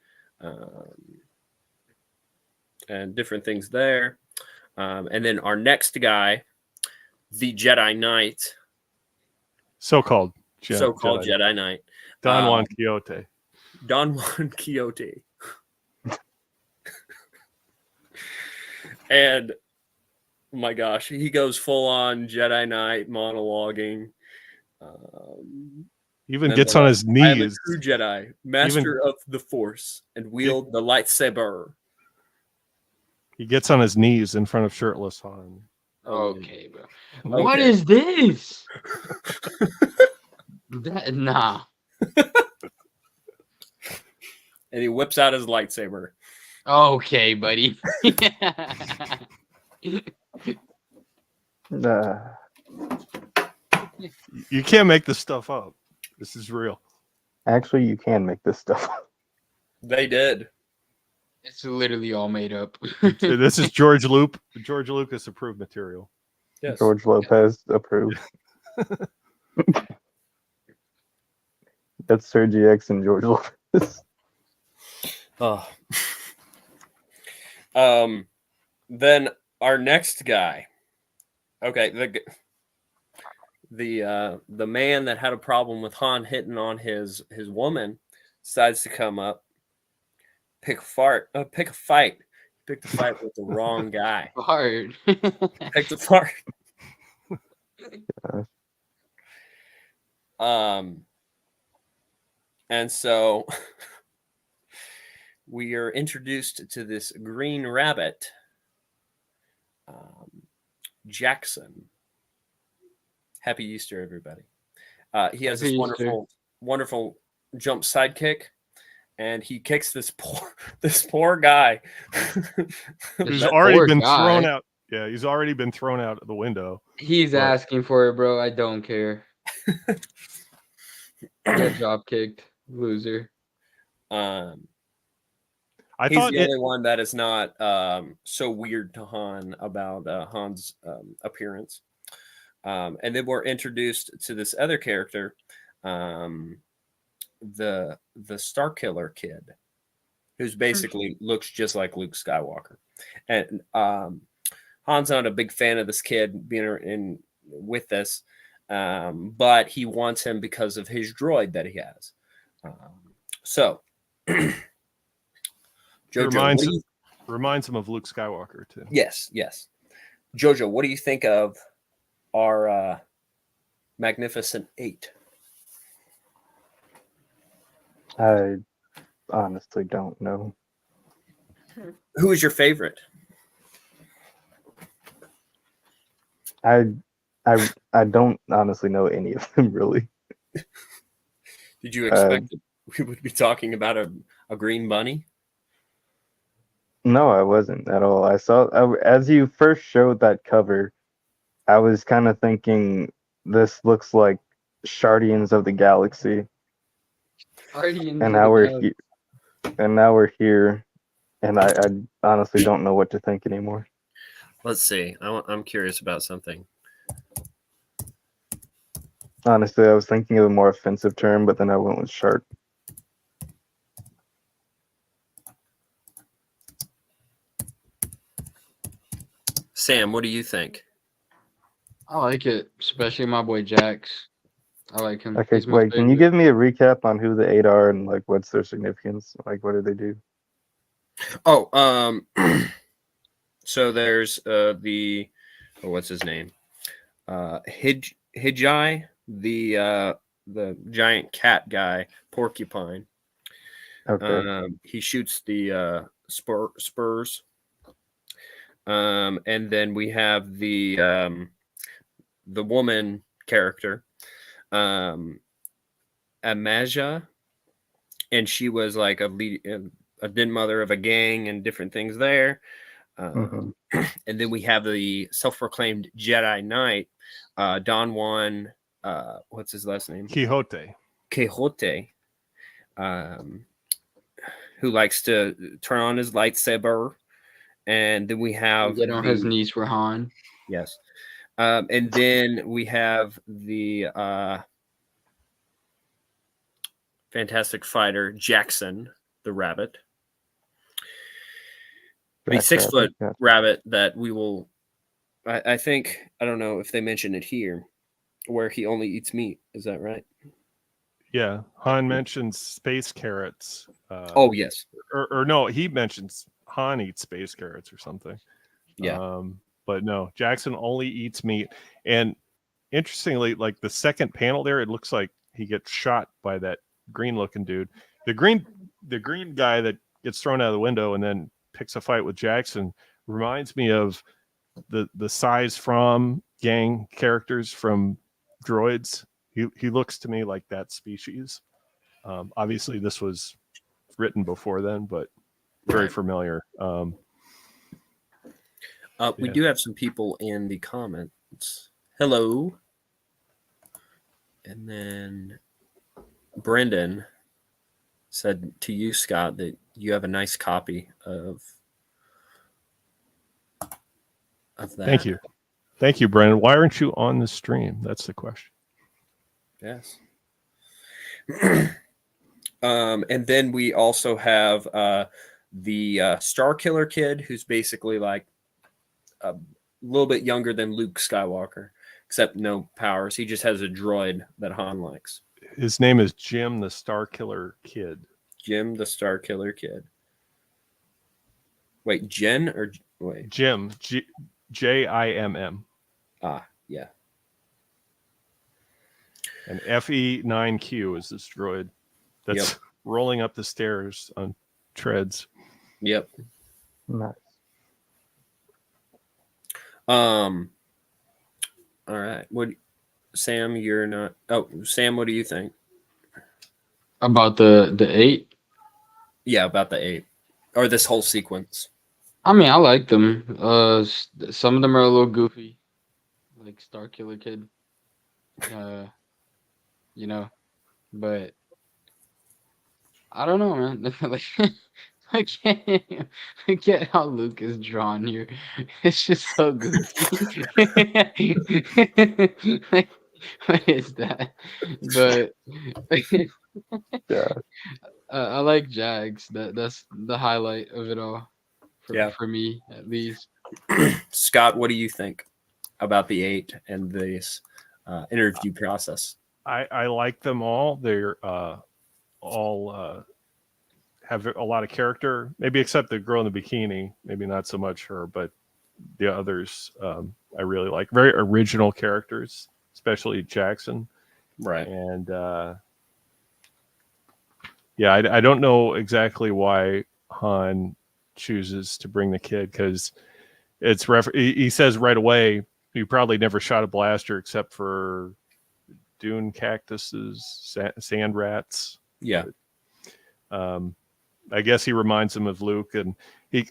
and different things there, and then our next guy, the Jedi Knight, so-called Jedi Knight. Don Juan Quixote. Don Juan Quixote. And oh my gosh, he goes full on Jedi Knight monologuing. Even gets on his knees. I am a true Jedi, master of the Force, and wield the lightsaber. He gets on his knees in front of shirtless Han. Okay, bro. Okay. What is this? Nah. And he whips out his lightsaber. Okay, buddy. You can't make this stuff up. This is real. Actually, you can make this stuff up. They did. It's literally all made up. This is George Lucas approved material. Yes. George Lopez approved. That's Sergi X and George Lopez. Oh. Then our next guy. Okay, the man that had a problem with Han hitting on his woman decides to come up, pick a fight. Picked a fight with the wrong guy. Hard. Picked a fight. And so we are introduced to this green rabbit, Jackson. Happy Easter, everybody. He has Happy this Easter. wonderful jump sidekick, and he kicks this poor guy. He's That already poor been guy. thrown out. Yeah, he's already been thrown out of the window. He's But- asking for it, bro. I don't care. Get job kicked, loser. I He's thought the it. only one that is not so weird to Han about Han's appearance. And then we're introduced to this other character, the Starkiller kid, who's basically looks just like Luke Skywalker. And Han's not a big fan of this kid being in with this, but he wants him because of his droid that he has. So, Jojo, reminds him of Luke Skywalker too. yes. Jojo, what do you think of our Magnificent Eight? I honestly don't know. Who is your favorite? I don't honestly know any of them really. Did you expect that we would be talking about a green bunny? No, I wasn't at all. As you first showed that cover, I was kind of thinking this looks like Shardians of the Galaxy, Guardians and of now the we're Galaxy. now we're here, and I honestly don't know what to think anymore. Let's see. I'm curious about something. Honestly, I was thinking of a more offensive term, but then I went with shark. Sam, what do you think? I like it, especially my boy Jax. I like him. Okay, He's my wait, can you favorite. give me a recap on who the eight are and like what's their significance? Like, what do they do? Oh, so there's what's his name? Hijai, the giant cat guy, porcupine. Okay. He shoots the spurs. And then we have the woman character, Amaja, and she was like a den mother of a gang and different things there. Mhm. And then we have the self-proclaimed Jedi Knight, Don Juan. What's his last name? Quixote. Who likes to turn on his lightsaber. And then we have Get on his knees for Han. Yes. And then we have the fantastic fighter Jackson, the rabbit. A 6-foot rabbit that we will. I think, I don't know if they mention it here, where he only eats meat. Is that right? Yeah, Han mentions space carrots. Oh yes. Or no, he mentions Han eats space carrots or something. Yeah. But no, Jackson only eats meat. And interestingly, like the second panel there, it looks like he gets shot by that green-looking dude. The green guy that gets thrown out of the window and then picks a fight with Jackson reminds me of the size from gang characters from droids. He looks to me like that species. Obviously, this was written before then, but very familiar. We do have some people in the comments. Hello. And then Brendan said to you, Scott, that you have a nice copy of that. Thank you, Brendan. Why aren't you on the stream? That's the question. Yes. And then we also have the Starkiller kid, who's basically like a little bit younger than Luke Skywalker, except no powers. He just has a droid that Han likes. His name is Jim the Starkiller Kid. Jim the Starkiller Kid. Wait, Jim. Jim. Jimm. Ah, yeah. And FE9Q is this droid that's rolling up the stairs on treads. Yep. Nice. All right. Sam, you're not. Oh, Sam, what do you think? About the 8. Yeah, about the 8 or this whole sequence. I mean, I like them. Some of them are a little goofy, like Star Killer Kid. You know, but I don't know, man. Like, I can't get how Luke is drawn here. It's just so goofy. Like, what is that? But Yeah. I like Jags. That's the highlight of it all, for me at least. Scott, what do you think about the 8 and this interview process? I like them all. They're all have a lot of character, maybe except the girl in the bikini, maybe not so much her, but the others I really like. Very original characters, especially Jackson. Right. And I don't know exactly why Han chooses to bring the kid, because he says right away, you probably never shot a blaster except for dune cactuses, sand rats. Yeah. I guess he reminds him of Luke, and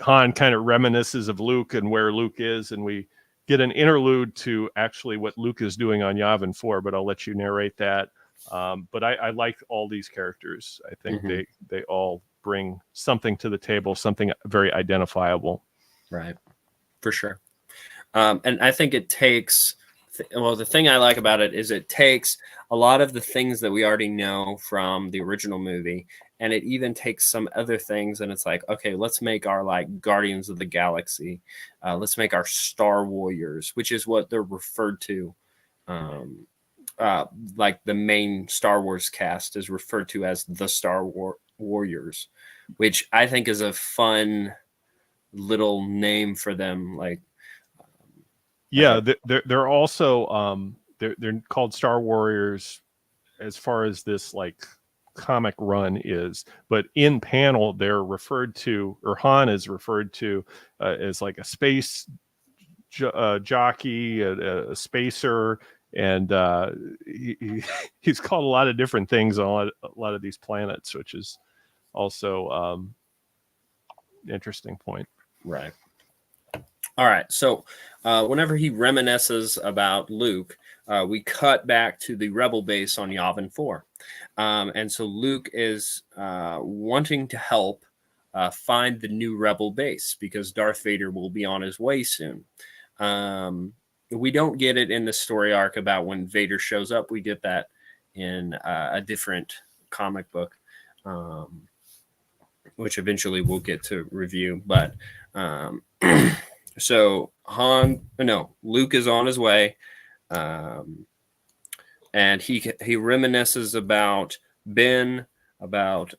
Han kind of reminisces of Luke and where Luke is, and we get an interlude to actually what Luke is doing on Yavin 4, but I'll let you narrate that. But I like all these characters. I think they all bring something to the table, something very identifiable. Right. For sure. And I think it takes, the thing I like about it is it takes a lot of the things that we already know from the original movie, and it even takes some other things, and it's like, okay, let's make our like Guardians of the Galaxy. Let's make our Star Warriors, which is what they're referred to. Like the main Star Wars cast is referred to as the Star Warriors, which I think is a fun little name for them. Like, they're also they're called Star Warriors as far as this like comic run is, but in panel they're referred to, or Han is referred to as like a space jockey, a spacer, and he's called a lot of different things on a lot of these planets, which is also interesting point. Right. All right. So whenever he reminisces about Luke, we cut back to the rebel base on Yavin 4. And so Luke is wanting to help find the new rebel base because Darth Vader will be on his way soon. We don't get it in the story arc about when Vader shows up. We get that in a different comic book, which eventually we'll get to review. But so Luke is on his way, and he reminisces about Ben, about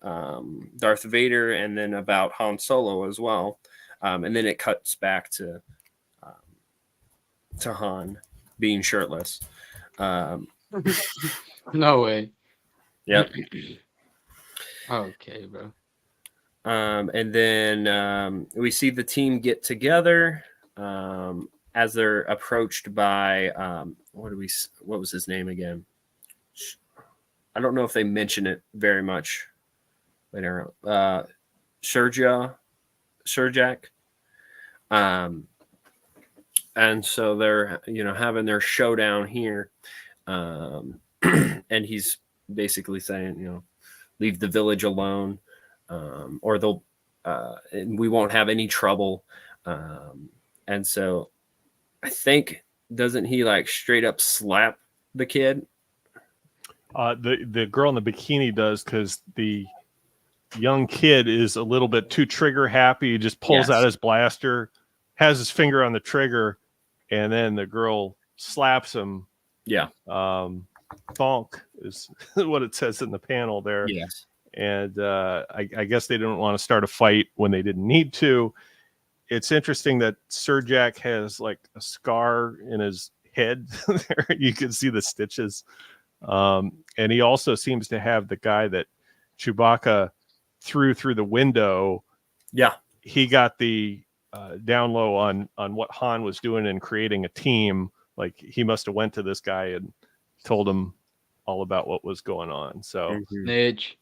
Darth Vader, and then about Han Solo as well. And then it cuts back to Han being shirtless. No way. Yep. Okay, bro. And then we see the team get together as they're approached by what was his name again? I don't know if they mention it very much later. Surjak. And so they're having their showdown here, and he's basically saying leave the village alone. Or they'll and we won't have any trouble. And so I think, doesn't he like straight up slap the kid? The girl in the bikini does, because the young kid is a little bit too trigger happy. He just pulls out his blaster, has his finger on the trigger, and then the girl slaps him. Yeah. Thonk is what it says in the panel there. Yes. And I guess they didn't want to start a fight when they didn't need to. It's interesting that Surjak has like a scar in his head there. You can see the stitches And he also seems to have the guy that Chewbacca threw through the window. Yeah. He got the down low on what Han was doing in creating a team. Like he must have went to this guy and told him all about what was going on. So Snitch.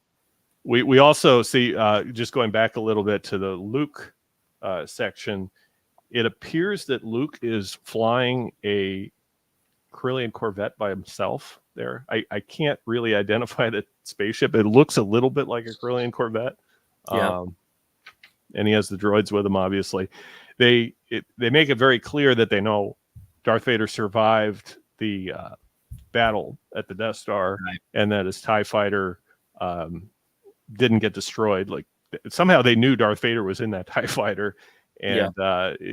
we also see, just going back a little bit to the Luke section, it appears that Luke is flying a Corellian Corvette by himself there. I can't really identify the spaceship. It looks a little bit like a Corellian Corvette. Yeah. And he has the droids with him, obviously. They make it very clear that they know Darth Vader survived the battle at the Death Star, right, and that his TIE fighter didn't get destroyed. Like somehow they knew Darth Vader was in that TIE fighter, and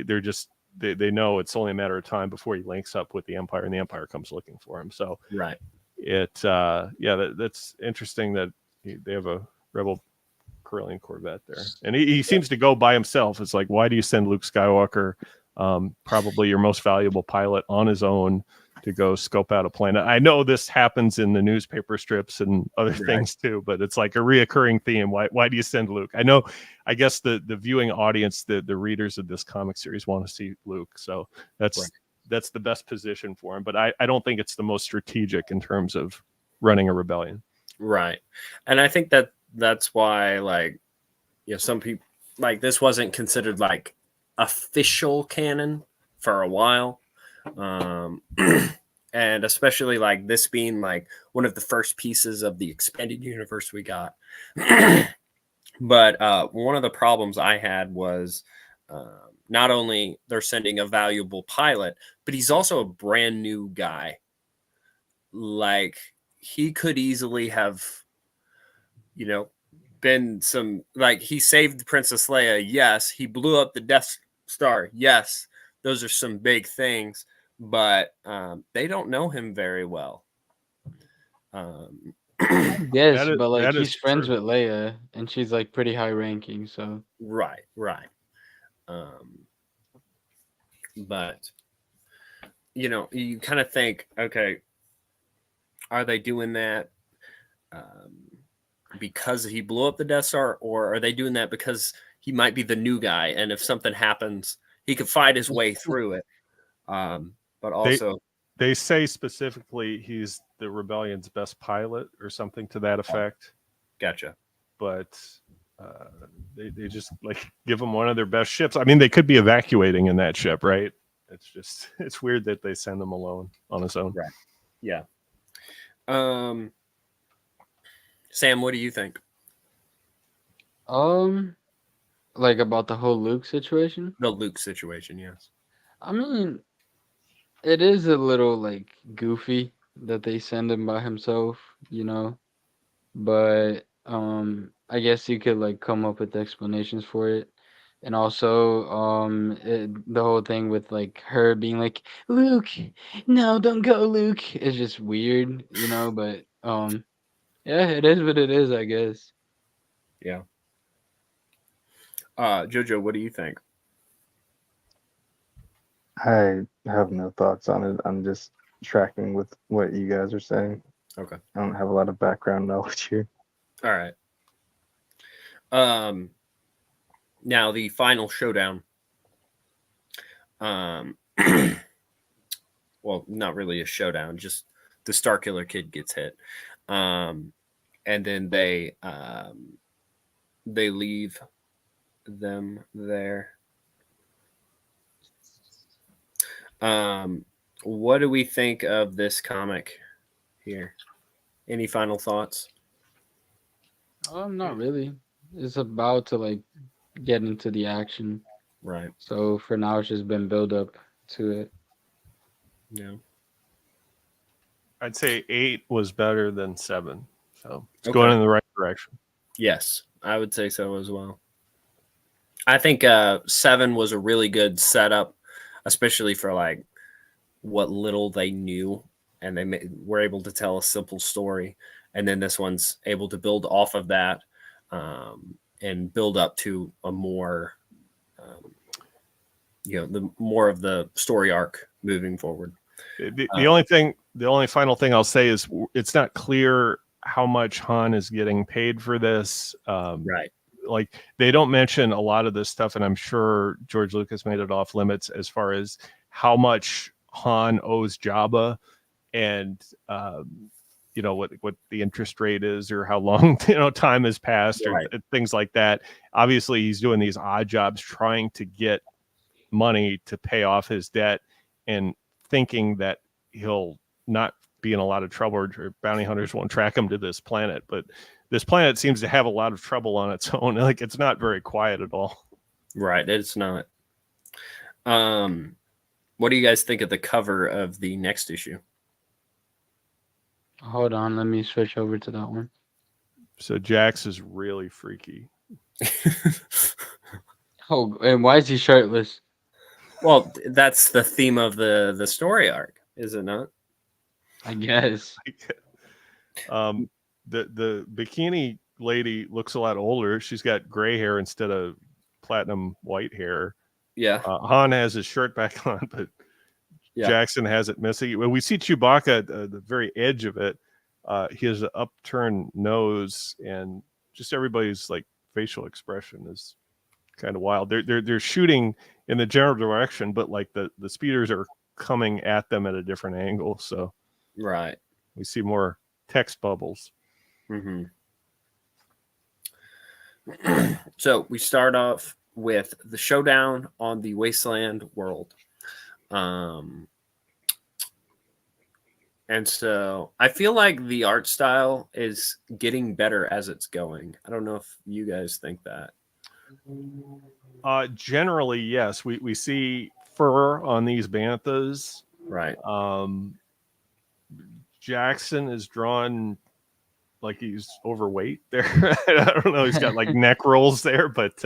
they're just they know it's only a matter of time before he links up with the Empire, and the Empire comes looking for him. So right, that's interesting that they have a Rebel Corellian Corvette there, and he seems to go by himself. It's like, why do you send Luke Skywalker, probably your most valuable pilot, on his own to go scope out a planet? I know this happens in the newspaper strips and other things too, but it's like a reoccurring theme. Why do you send Luke? I guess the viewing audience, the readers of this comic series, want to see Luke, so that's the best position for him. But I don't think it's the most strategic in terms of running a rebellion. Right, and I think that's why, like, some people, like, this wasn't considered like official canon for a while. And especially like this being like one of the first pieces of the expanded universe we got. But one of the problems I had was not only they're sending a valuable pilot, but he's also a brand new guy. Like, he could easily have, been some, like, he saved Princess Leia. Yes. He blew up the Death Star. Yes. Those are some big things, but they don't know him very well. Yes, but like he's friends with Leia, and she's like pretty high ranking. So right. But you kind of think, okay, are they doing that because he blew up the Death Star, or are they doing that because he might be the new guy, and if something happens, he could fight his way through it? But also, they say specifically he's the rebellion's best pilot or something to that effect. Gotcha. But they just like give him one of their best ships. I mean, they could be evacuating in that ship, right? It's weird that they send him alone on his own. Right. Yeah. Sam, what do you think? Like about the whole Luke situation? The Luke situation, yes. I mean, it is a little like goofy that they send him by himself, but I guess you could like come up with explanations for it. And also the whole thing with like her being like, Luke, no, don't go, Luke, is just weird, but yeah, it is what it is, I guess. Yeah. Jojo, what do you think? I have no thoughts on it. I'm just tracking with what you guys are saying. Okay. I don't have a lot of background knowledge here. All right. Now the final showdown. Well, not really a showdown, just the Starkiller kid gets hit. And then they leave them there. What do we think of this comic here? Any final thoughts? Not really. It's about to like get into the action. Right. So for now, it's just been build up to it. Yeah. I'd say 8 was better than 7. So it's going in the right direction. Yes, I would say so as well. I think 7 was a really good setup, especially for like what little they knew, and they were able to tell a simple story. And then this one's able to build off of that and build up to a more, the more of the story arc moving forward. The only thing the only final thing I'll say is it's not clear how much Han is getting paid for this. Right. Like they don't mention a lot of this stuff, and I'm sure George Lucas made it off limits as far as how much Han owes Jabba, and what the interest rate is, or how long time has passed, or Right. things like that. Obviously, he's doing these odd jobs trying to get money to pay off his debt, and thinking that he'll not be in a lot of trouble, or bounty hunters won't track him to this planet. But this planet seems to have a lot of trouble on its own. Like it's not very quiet at all. Right. It's not. What do you guys think of the cover of the next issue? Hold on, let me switch over to that one. So Jax is really freaky. Oh, and why is he shirtless? Well, that's the theme of the story arc, is it not? I guess. The bikini lady looks a lot older. She's got gray hair instead of platinum white hair. Yeah. Han has his shirt back on, but Yeah. Jackson has it missing. When we see Chewbacca at the very edge of it, he has an upturned nose, and just everybody's like facial expression is kind of wild. They're shooting in the general direction, but like the speeders are coming at them at a different angle, so Right. we see more text bubbles. Mm-hmm. So we start off with the showdown on the Wasteland world. And so I feel like the art style is getting better as it's going. I don't know if you guys think that. Generally, yes. We see fur on these banthas. Right. Jackson is drawn like he's overweight there. I don't know. He's got like neck rolls there, but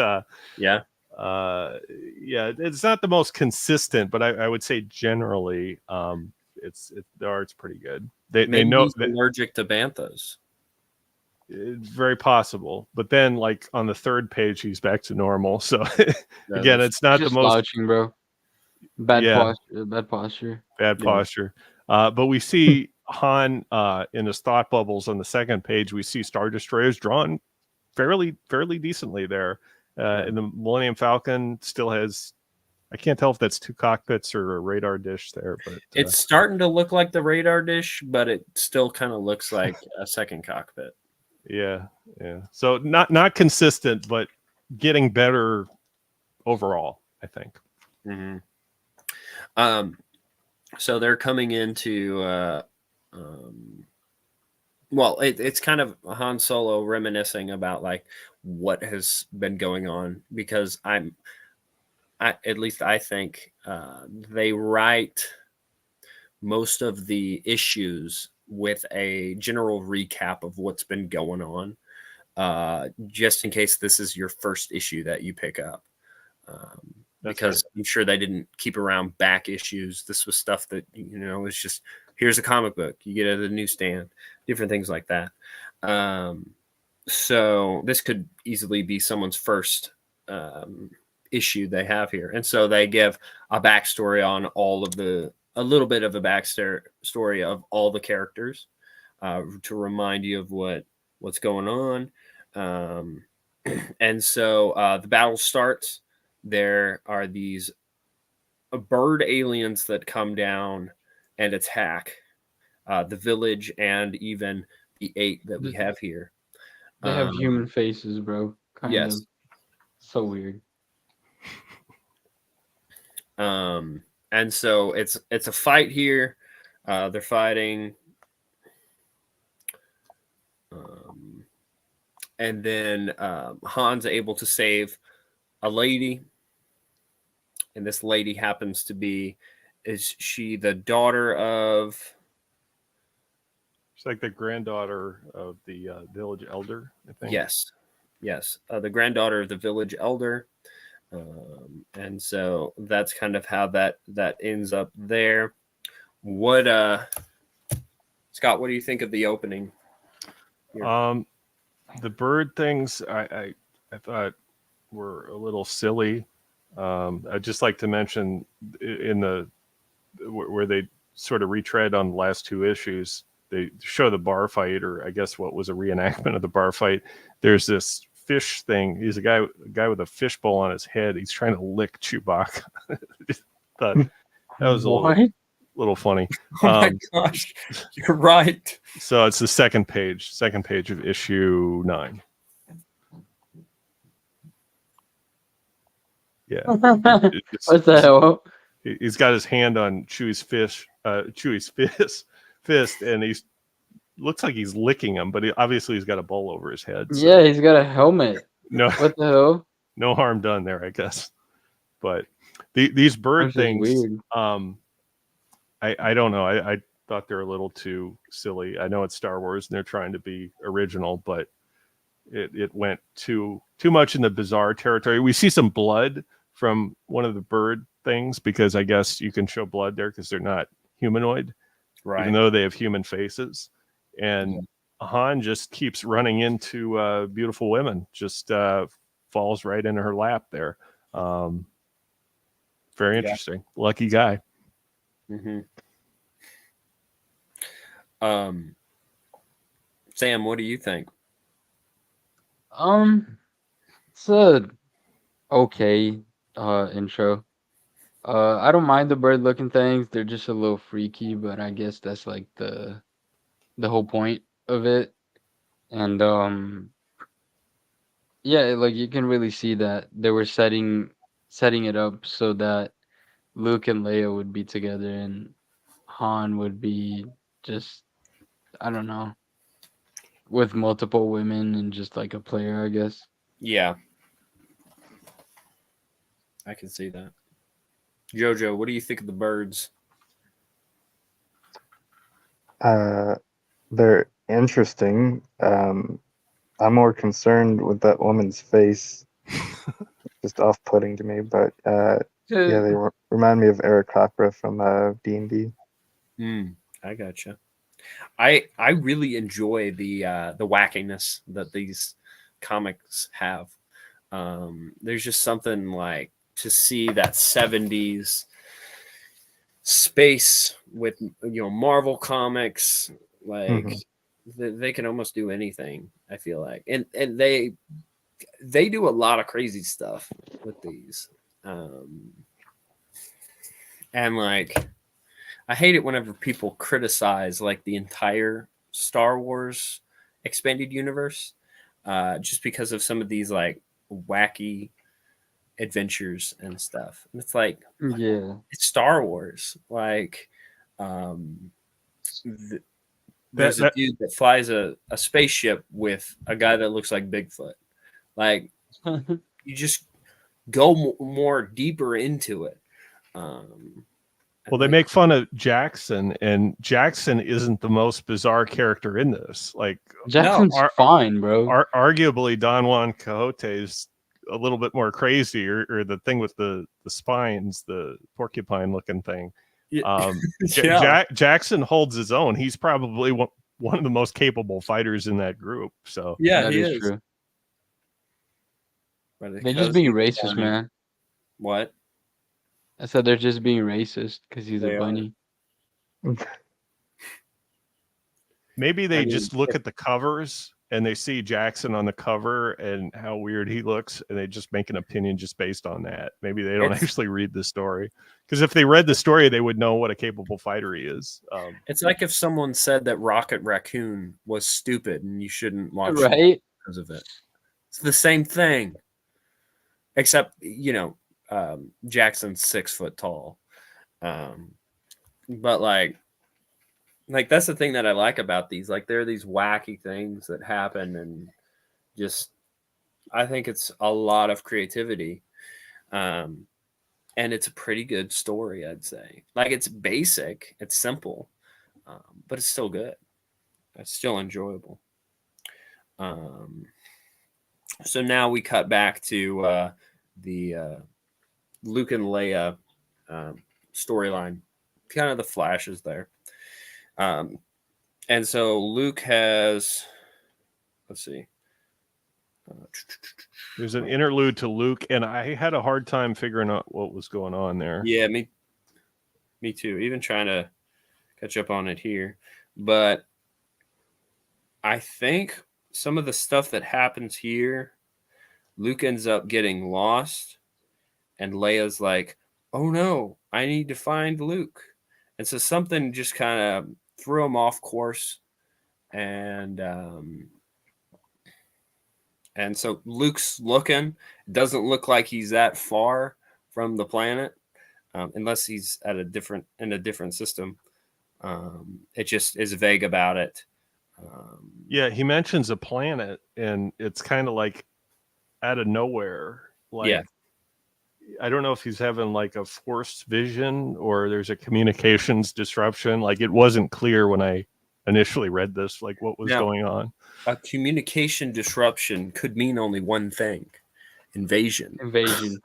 yeah, it's not the most consistent, but I would say generally, the art's pretty good. They know he's allergic to banthas. It's very possible, but then like on the third page, he's back to normal. So again, it's not the most slouching, bro. Bad posture. Bad posture. But we see Han in his thought bubbles on the second page. We see Star Destroyers drawn fairly decently there. And the Millennium Falcon still has, I can't tell if that's two cockpits or a radar dish there, but it's starting to look like the radar dish, but it still kind of looks like a second cockpit. Yeah. So not consistent, but getting better overall, I think. Mm-hmm. So they're coming into it's kind of Han Solo reminiscing about like what has been going on, because at least I think they write most of the issues with a general recap of what's been going on, just in case this is your first issue that you pick up. Because I'm sure they didn't keep around back issues. This was stuff that, it's just, here's a comic book. You get it at the newsstand, different things like that. So this could easily be someone's first issue they have here. And so they give a backstory on a little bit of a backstory of all the characters to remind you of what's going on. And so the battle starts. There are these bird aliens that come down and attack the village and even the 8 that we have here. They have human faces, bro. Kind of. So weird. And so it's a fight here. They're fighting. And then Han's able to save a lady. And this lady happens to be, is she the daughter of? She's like the granddaughter of the village elder, I think. Yes. The granddaughter of the village elder. And so that's kind of how that ends up there. What, Scott, what do you think of the opening here? The bird things I thought were a little silly. I'd just like to mention in where they sort of retread on the last two issues. They show the bar fight, or I guess what was a reenactment of the bar fight. There's this fish thing. He's a guy with a fishbowl on his head. He's trying to lick Chewbacca. Thought that was a little funny. Oh my gosh, you're right. So it's the second page of issue 9. Yeah. What the hell? He's got his hand on Chewie's fist, and he's looks like he's licking him, but obviously he's got a bowl over his head. So. Yeah, he's got a helmet. No, what the hell? No harm done there, I guess. But these bird things, weird. I don't know. I thought they're a little too silly. I know it's Star Wars and they're trying to be original, but it went too much in the bizarre territory. We see some blood from one of the bird things because I guess you can show blood there because they're not humanoid, right? Even though they have human faces. And Han just keeps running into beautiful women, just falls right into her lap there. Very interesting. Lucky guy. Mm-hmm. Sam, what do you think? It's a okay intro. I don't mind the bird looking things. They're just a little freaky, but I guess that's like the whole point of it. And yeah, like you can really see that they were setting it up so that Luke and Leia would be together and Han would be just, I don't know, with multiple women and just like a player, I guess. Yeah. I can see that. Jojo, what do you think of the birds? They're interesting. I'm more concerned with that woman's face. Just off-putting to me, but yeah, they remind me of Eric Capra from D&D. I gotcha. I really enjoy the wackiness that these comics have. There's just something like to see that 70s space with Marvel comics, like they can almost do anything, I feel like, and they do a lot of crazy stuff with these, and like I hate it whenever people criticize like the entire Star Wars expanded universe just because of some of these like wacky adventures and stuff. And it's like, yeah, it's Star Wars. Like, there's a dude that flies a spaceship with a guy that looks like Bigfoot. Like, you just go more deeper into it. Well, they make fun of Jackson, and Jackson isn't the most bizarre character in this. Like, Jackson's fine, bro. Arguably, Don Juan Quixote is a little bit more crazy, or the thing with the spines, the porcupine-looking thing. Jackson holds his own. He's probably one of the most capable fighters in that group. So yeah, that is true. They're just being racist, man. What? I said they're just being racist because he's a bunny. Maybe they just look at the covers and they see Jackson on the cover and how weird he looks, and they just make an opinion just based on that. Maybe they don't actually read the story, because if they read the story, they would know what a capable fighter he is. It's like if someone said that Rocket Raccoon was stupid and you shouldn't watch it because of it. It's the same thing, except Jackson's 6 foot tall, but like that's the thing that I like about these. Like, there are these wacky things that happen, and just I think it's a lot of creativity, and it's a pretty good story, I'd say. Like, it's basic, it's simple, but it's still good. It's still enjoyable. So now we cut back to the Luke and Leia storyline, kind of the flashes there. And so Luke has, let's see. There's an interlude to Luke, and I had a hard time figuring out what was going on there. Yeah, me too. Even trying to catch up on it here. But I think some of the stuff that happens here, Luke ends up getting lost, and Leia's like, "Oh no, I need to find Luke." And so something just kind of threw him off course, and so Luke's looking. It doesn't look like he's that far from the planet, unless he's at in a different system. It just is vague about it. Yeah, he mentions a planet, and it's kind of like out of nowhere. Like, Yeah. I don't know if he's having like a forced vision or there's a communications disruption. Like, it wasn't clear when I initially read this, like what was going on. A communication disruption could mean only one thing: invasion. Invasion.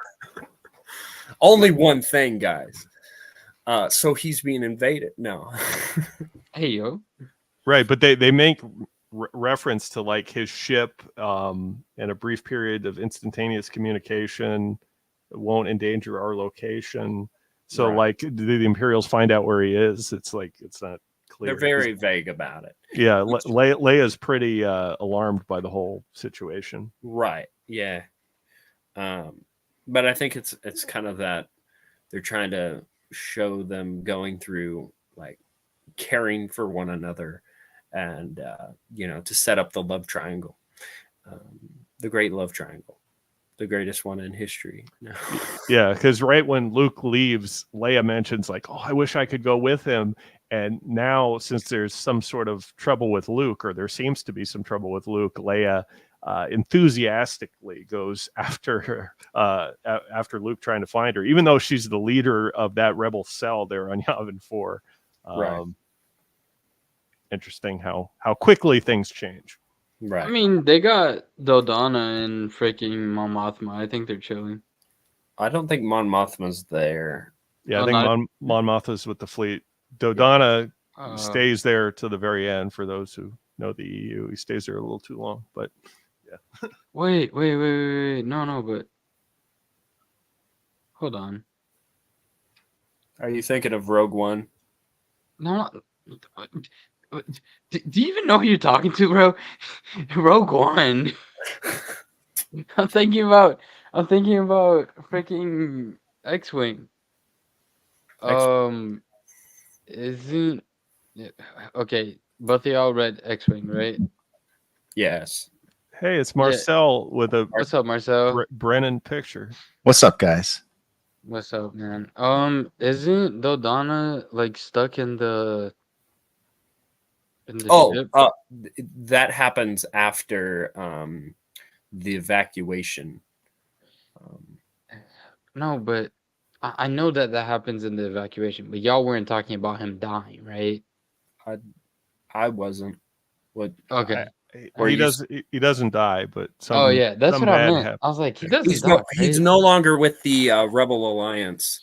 Only one thing, guys. So he's being invaded. No. Hey yo. Right, but they make reference to like his ship and a brief period of instantaneous communication won't endanger our location. So Right. like, do the Imperials find out where he is? It's like, it's not clear. They're very vague about it. Yeah, Leia's pretty alarmed by the whole situation. Right. Yeah. But I think it's kind of that they're trying to show them going through like caring for one another, and to set up the love triangle, the great love triangle, the greatest one in history. No. Yeah, because right when Luke leaves, Leia mentions like, "Oh, I wish I could go with him." And now, since there's some sort of trouble with Luke, or there seems to be some trouble with Luke, Leia enthusiastically goes after her, after Luke trying to find her, even though she's the leader of that rebel cell there on Yavin 4. Right. Interesting how quickly things change. Right. I mean, they got Dodonna and freaking Mon Mothma. I think they're chilling. I don't think Mon Mothma's there. Yeah, Oh, I think not- Mon Mothma's with the fleet. Dodonna Uh, stays there to the very end. For those who know the EU, he stays there a little too long. But Wait. No, but hold on. Are you thinking of Rogue One? No. Do you even know who you're talking to, bro? Rogue One. I'm thinking about freaking X-Wing. Isn't okay? Both of y'all read X-Wing, right? Yes. hey, it's Marcel with a What's up, Marcel? Brennan picture. What's up, guys? What's up, man? Isn't Dodonna like stuck in the ship? That happens after the evacuation. No, but I know that happens in the evacuation, but y'all weren't talking about him dying, right? I wasn't. What? Okay. He doesn't die, but Oh yeah, that's what I bad meant. happens. I was like, he doesn't He's die. he's right? no longer with the Rebel Alliance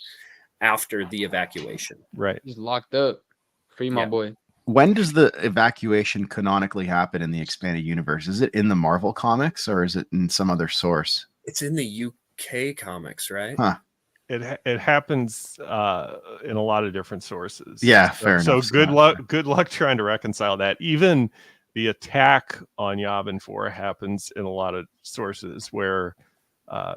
after the evacuation. Right. He's locked up. Free my Yeah. boy. When does the evacuation canonically happen in the expanded universe? Is it in the Marvel comics or is it in some other source? It's in the UK comics, right? Huh. It happens in a lot of different sources. Yeah, fair enough. So good Scott. luck trying to reconcile that. Even the attack on Yavin 4 happens in a lot of sources where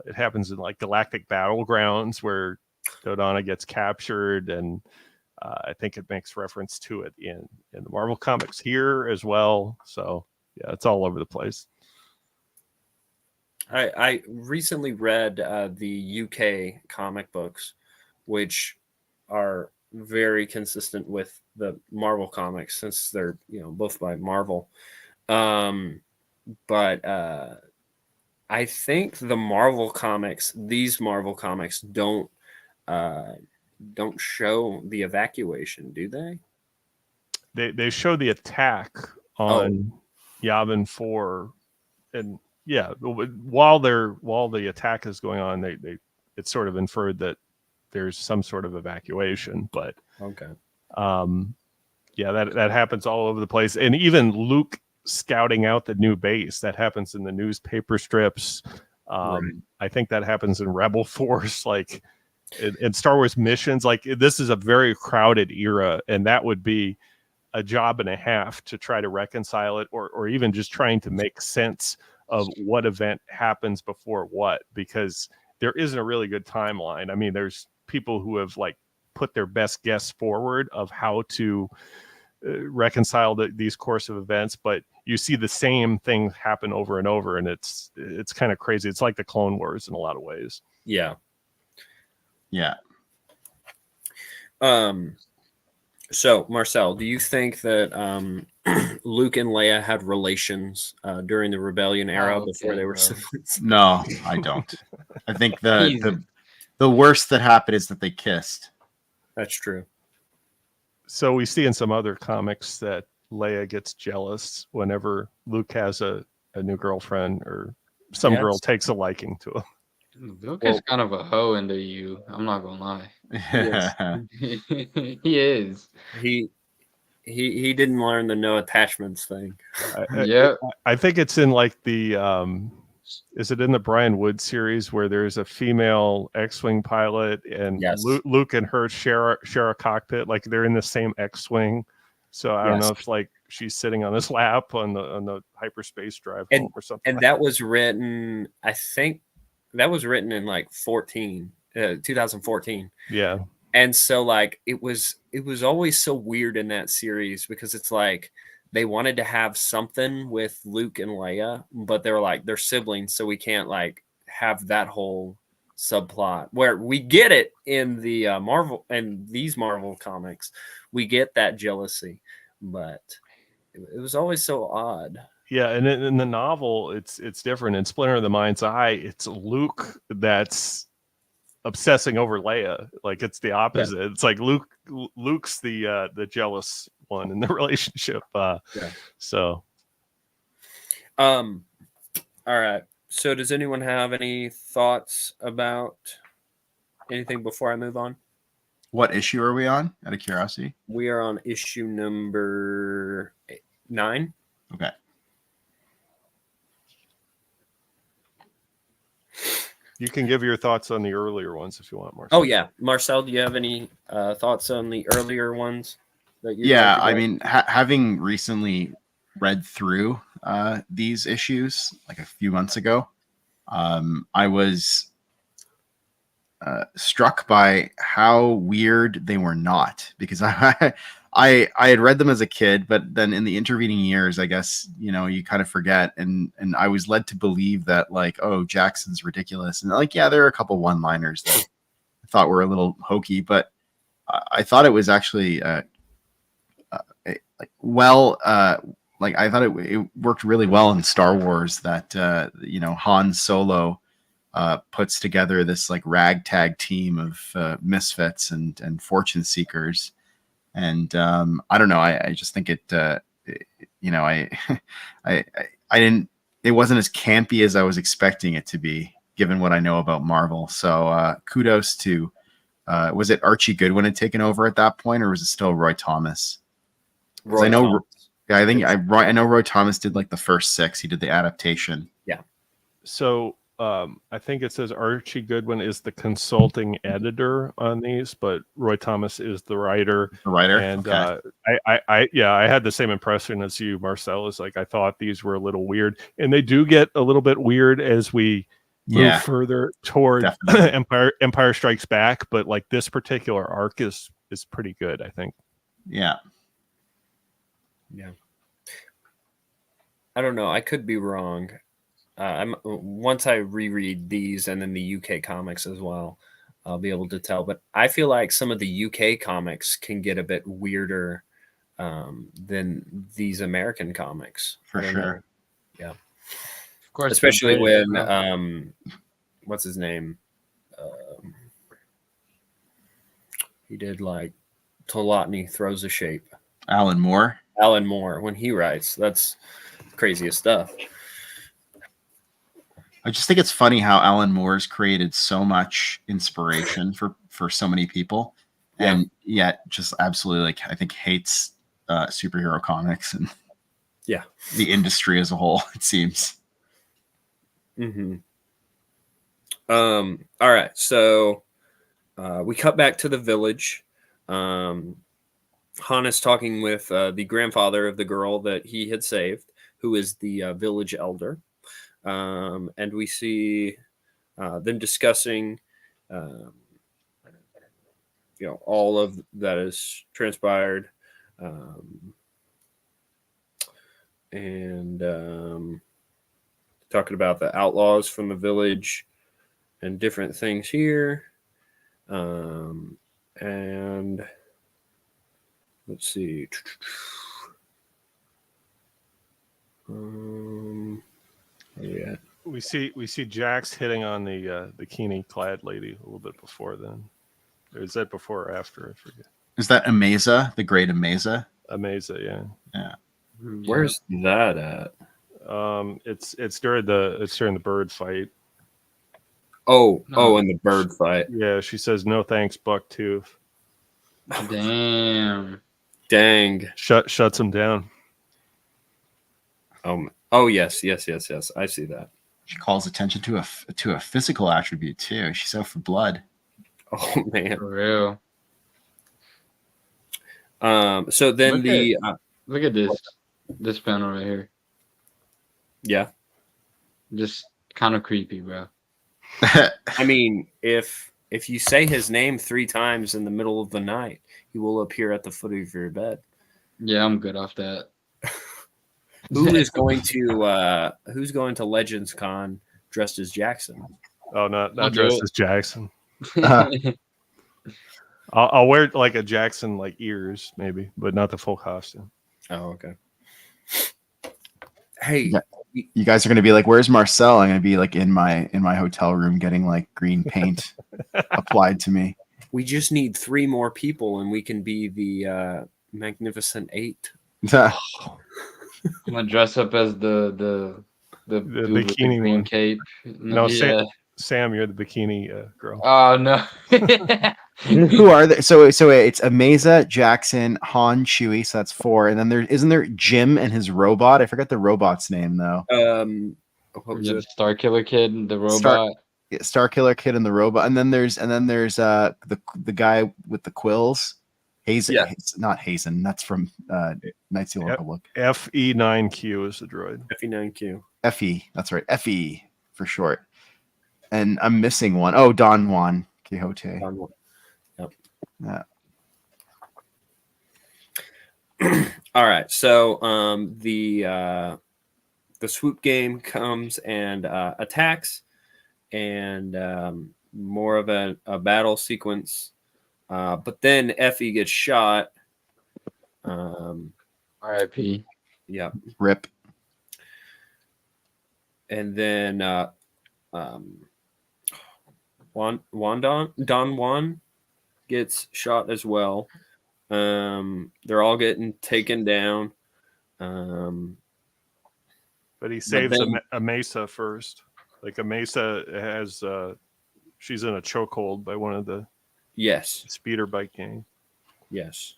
it happens in like galactic battlegrounds where Dodonna gets captured, and I think it makes reference to it in the Marvel comics here as well. So yeah, it's all over the place. I recently read the UK comic books, which are very consistent with the Marvel comics since they're both by Marvel. But I think these Marvel comics don't show the evacuation, do they? They show the attack on Yavin 4, and yeah, while the attack is going on, it's sort of inferred that there's some sort of evacuation, but Okay. Yeah, that happens all over the place, and even Luke scouting out the new base, that happens in the newspaper strips. Right. I think that happens in Rebel Force. Like, in Star Wars missions. Like this is a very crowded era, and that would be a job and a half to try to reconcile it, or even just trying to make sense of what event happens before what, because there isn't a really good timeline. I mean, there's people who have like put their best guess forward of how to reconcile these course of events, but you see the same thing happen over and over, and it's kind of crazy. It's like the Clone Wars in a lot of ways. Yeah. So Marcel, do you think that Luke and Leia had relations during the Rebellion era before they were siblings? No, I don't. I think Easy. the worst that happened is that they kissed. That's true. So we see in some other comics that Leia gets jealous whenever Luke has a new girlfriend, or some girl takes a liking to him. Luke is kind of a hoe in the U. I'm not gonna lie. Yes. He is. He didn't learn the no attachments thing. Yeah. I think it's in like the is it in the Brian Wood series where there's a female X-wing pilot, and Yes. Luke and her share a cockpit, like they're in the same X-wing. So I don't know if like she's sitting on his lap on the hyperspace drive home or something. And like that was written, I think that was written in like 2014. Yeah. And so like it was always so weird in that series, because it's like they wanted to have something with Luke and Leia, but they were like, they're siblings, so we can't like have that whole subplot, where we get it in the Marvel and these Marvel comics. We get that jealousy, but it was always so odd. Yeah, and in the novel, it's different. In Splinter of the Mind's Eye, it's Luke that's obsessing over Leia. Like it's the opposite. Yeah. It's like Luke's the jealous one in the relationship. So, all right. So, does anyone have any thoughts about anything before I move on? What issue are we on, out of curiosity? We are on issue number 9. Okay. You can give your thoughts on the earlier ones if you want, Marcel. Oh, yeah. Marcel, do you have any thoughts on the earlier ones? Yeah, I mean, having recently read through these issues like a few months ago, I was struck by how weird they were not, because I had read them as a kid, but then in the intervening years, I guess, you kind of forget. And I was led to believe that like, oh, Jackson's ridiculous. And like, yeah, there are a couple one-liners that I thought were a little hokey, but I thought it was actually I thought it worked really well in Star Wars that, Han Solo puts together this like ragtag team of misfits and fortune seekers. And I don't know. I just think it wasn't as campy as I was expecting it to be, given what I know about Marvel. So kudos to, was it Archie Goodwin had taken over at that point, or was it still Roy Thomas? I know Roy Thomas did like the first 6. He did the adaptation. Yeah. So I think it says Archie Goodwin is the consulting editor on these, but Roy Thomas is the writer. And okay. I had the same impression as you, Marcel. Is like I thought these were a little weird, and they do get a little bit weird as we move further toward Empire Strikes Back. But like this particular arc is pretty good, I think. Yeah. I don't know. I could be wrong. Once I reread these and then the UK comics as well, I'll be able to tell. But I feel like some of the UK comics can get a bit weirder than these American comics. For sure. Know. Yeah. Of course. Especially when what's his name? He did like Tolotny Throws a Shape. Alan Moore, when he writes, that's craziest stuff. I just think it's funny how Alan Moore's created so much inspiration for so many people, and yet just absolutely like I think hates superhero comics and the industry as a whole, it seems. Mm-hmm. All right, so we cut back to the village. Han is talking with the grandfather of the girl that he had saved, who is the village elder. And we see them discussing, all of that has transpired. And talking about the outlaws from the village and different things here. And let's see. Yeah. We see Jax hitting on the bikini clad lady a little bit before then. Or is that before or after? I forget. Is that Amaza, the great Amaza? Amaza, yeah. Yeah. Where's that at? It's during the bird fight. Oh, No. in the bird fight. Yeah, she says no thanks, Bucktooth. Damn. Dang. Shuts him down. Oh yes. I see that. She calls attention to a physical attribute too. She's out for blood. Oh man. For real. So then Look at this panel right here. yeah. Just kind of creepy, bro. I mean, if you say his name 3 times in the middle of the night, he will appear at the foot of your bed. Yeah, I'm good off that. Who's going to Legends Con dressed as Jackson? Oh, not I'll do dressed it. as Jackson. I'll wear like a Jackson like ears maybe, but not the full costume. Oh, okay. Hey, Yeah. You guys are going to be like, "Where's Marcel?" I'm going to be like in my hotel room getting like green paint applied to me. we just need 3 more people, and we can be the Magnificent 8. I'm gonna dress up as the dude with the bikini green one. cape. No, yeah. Sam, you're the bikini girl. Oh no. Who are they? So it's Amaza, Jackson, Han, Chewie. So that's 4, and then isn't there Jim and his robot? I forgot the robot's name though. What was Yeah, the it? Star Killer Kid, the robot. Star Killer Kid and the robot, and then there's the guy with the quills. Hazen, Yeah. not Hazen. That's from Knights of the Old Republic. FE9Q is the droid. FE9Q. FE. That's right. FE for short. And I'm missing one. Oh, Don Juan Quixote. Yep. Yeah. All right. So the swoop game comes and attacks, and more of a battle sequence. But then Effie gets shot. R.I.P. Yeah. Rip. And then Don Juan gets shot as well. They're all getting taken down. But he saves then- a Mesa first. Like a Mesa has, she's in a chokehold by one of the Yes. speeder bike gang. Yes.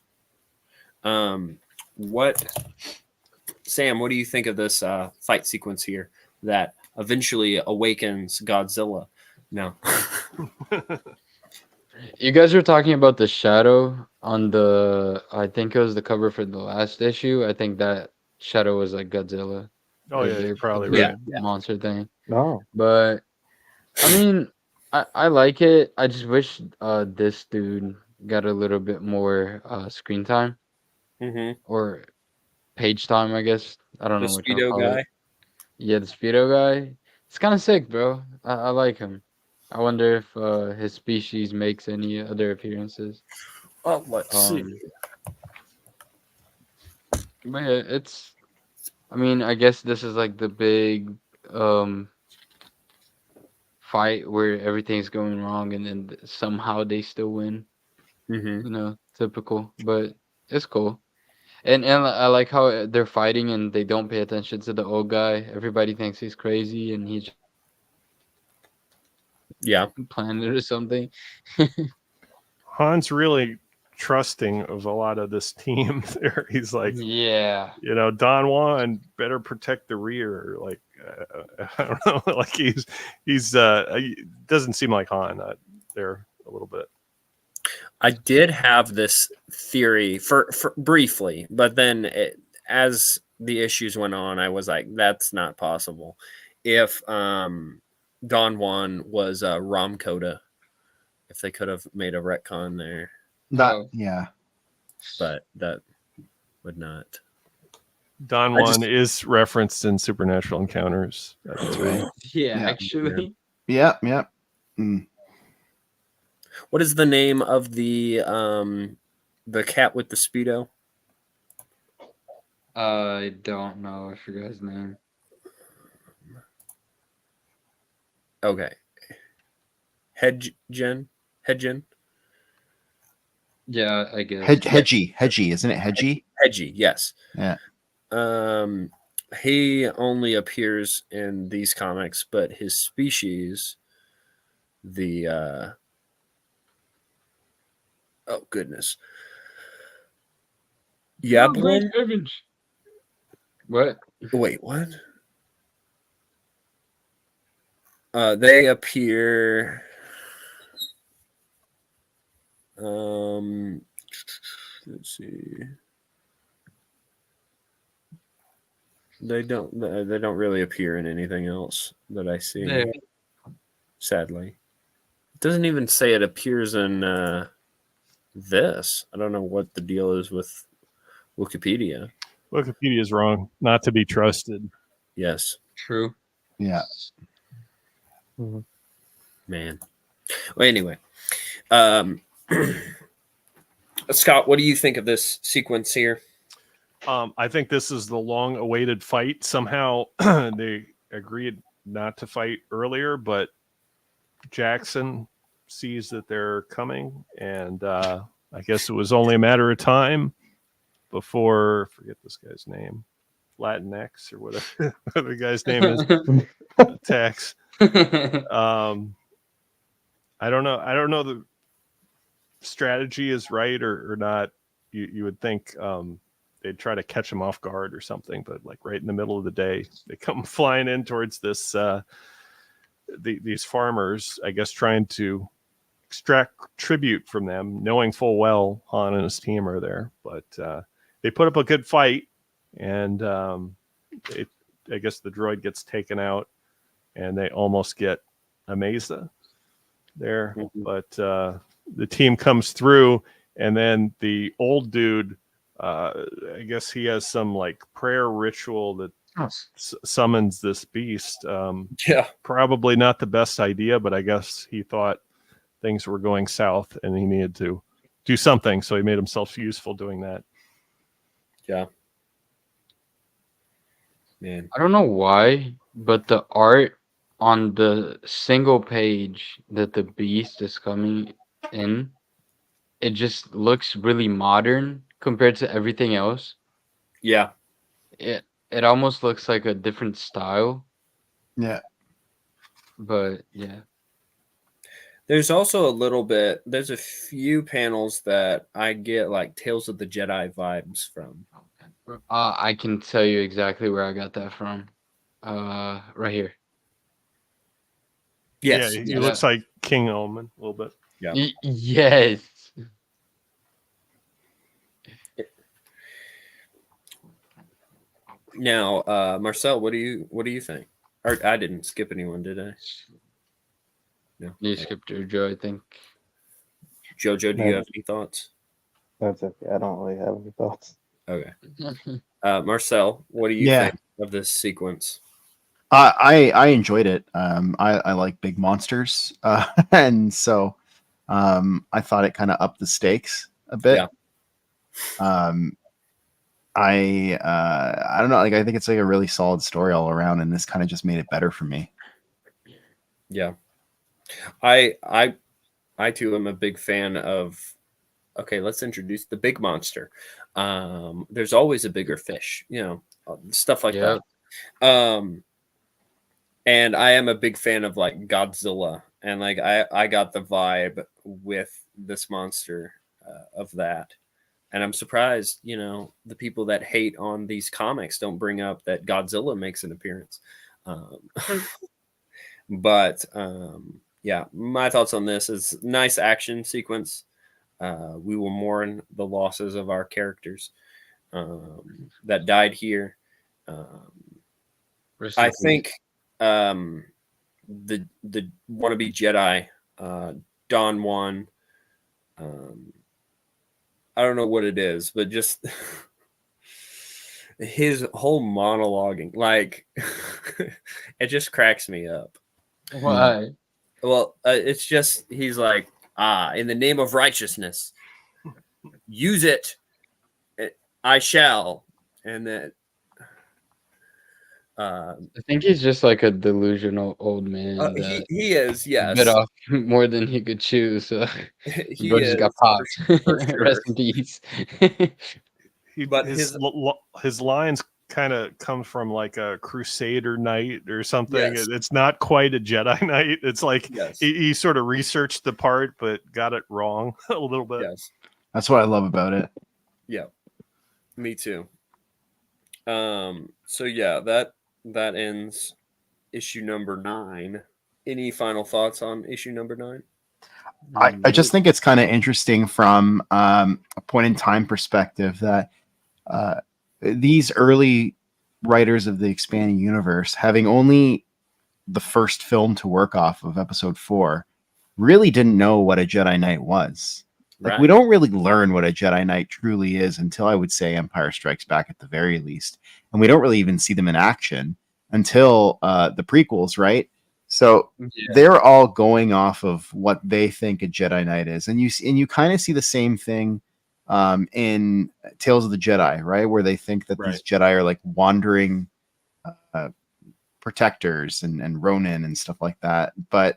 Sam, what do you think of this fight sequence here that eventually awakens Godzilla? No. You guys were talking about the shadow on I think it was the cover for the last issue. I think that shadow was like Godzilla. Oh yeah, Like, you're probably the right. Yeah. monster thing. No. But I mean, I like it. I just wish this dude got a little bit more screen time Mm-hmm. or page time, I guess. I don't The know what y'all Speedo call guy. it. Yeah, the Speedo guy. It's kind of sick, bro. I like him. I wonder if his species makes any other appearances. Oh, let's see. But yeah, I mean, I guess this is like the big fight where everything's going wrong and then somehow they still win. Mm-hmm. You know, typical, but it's cool. And I like how they're fighting and they don't pay attention to the old guy. Everybody thinks he's crazy and he just Yeah. planned it or something. Han's really trusting of a lot of this team there. He's like, Yeah. Don Juan better protect the rear. Like, I don't know. Like he doesn't seem like Han there a little bit. I did have this theory for briefly, but then as the issues went on, I was like, that's not possible. If Don Juan was Rom Coda, if they could have made a retcon there, Oh. Yeah. but that would not. Don I just- Juan is referenced in Supernatural Encounters. That's right. Yeah, Yeah. actually. Yep. Yep. Mm. What is the name of the cat with the Speedo? I don't know. I forgot his name. Okay. Hedgen? Yeah, I guess. Hedgie, isn't it Hedgie? Hedgie, yes. Yeah. He only appears in these comics, but his species, the oh goodness, Yablin. Evans. What? Wait, what? They appear. Let's see. They don't really appear in anything else that I see. There. Sadly, it doesn't even say it appears in this. I don't know what the deal is with Wikipedia. Wikipedia is wrong, not to be trusted. Yes, True. Yeah. man. Well, anyway, Scott, what do you think of this sequence here? I think this is the long-awaited fight. Somehow they agreed not to fight earlier, but Jackson sees that they're coming, and I guess it was only a matter of time before, forget this guy's name, Latinx or whatever the guy's name is, attacks. I don't know the strategy is right or not. You would think they'd try to catch him off guard or something, but like right in the middle of the day, they come flying in towards this these farmers, I guess, trying to extract tribute from them, knowing full well Han and his team are there. But they put up a good fight, and I guess the droid gets taken out, and they almost get Ameza there. Mhm. But the team comes through, and then the old dude, I guess he has some like prayer ritual that summons this beast. Yeah, Probably not the best idea, but I guess he thought things were going south and he needed to do something, so he made himself useful doing that. yeah, man. I don't know why, but the art on the single page that the beast is coming in, it just looks really modern compared to everything else. Yeah, It almost looks like a different style, Yeah. but yeah. there's also there's a few panels that I get like Tales of the Jedi vibes from. I can tell you exactly where I got that from. Right here. Yes, Yeah, he yes. looks like King Omen a little bit. Yeah. Yes. Now, Marcel, what do you think? Or I didn't skip anyone, did I? No. You skipped Jojo, I think. Jojo, do you have any thoughts? That's okay. I don't really have any thoughts. Okay. Marcel, what do you think of this sequence? I enjoyed it. I like big monsters, and so I thought it kind of upped the stakes a bit. Yeah. I don't know. Like, I think it's like a really solid story all around, and this kind of just made it better for me. Yeah. I too am a big fan of. Okay, let's introduce the big monster. There's always a bigger fish, stuff like that. And I am a big fan of like Godzilla, and like I got the vibe with this monster of that. And I'm surprised, the people that hate on these comics don't bring up that Godzilla makes an appearance. But yeah, my thoughts on this is nice action sequence. We will mourn the losses of our characters that died here. Rest I in peace. think the wannabe Jedi, Don Juan. I don't know what it is, but just his whole monologuing, like it just cracks me up. Why? Well, it's just he's like, in the name of righteousness, use it. I shall, and then. I think he's just like a delusional old man that He is, bit yes. off more than he could chew, so He bro just got is popped. for sure. Rest in peace. But his lines kind of come from like a Crusader knight or something. Yes. It's not quite a Jedi knight. It's like yes, he sort of researched the part but got it wrong a little bit. yes, That's what I love about it. yeah, me too. So yeah, that ends issue number 9. Any final thoughts on issue number 9? I just think it's kind of interesting from a point in time perspective that these early writers of the expanding universe, having only the first film to work off of episode 4, really didn't know what a Jedi Knight was. Like, we don't really learn what a Jedi Knight truly is until, I would say, Empire Strikes Back at the very least. And we don't really even see them in action until the prequels, right? So they're all going off of what they think a Jedi Knight is. And you kind of see the same thing in Tales of the Jedi, right? Where they think that these Jedi are like wandering protectors and Ronin and stuff like that. But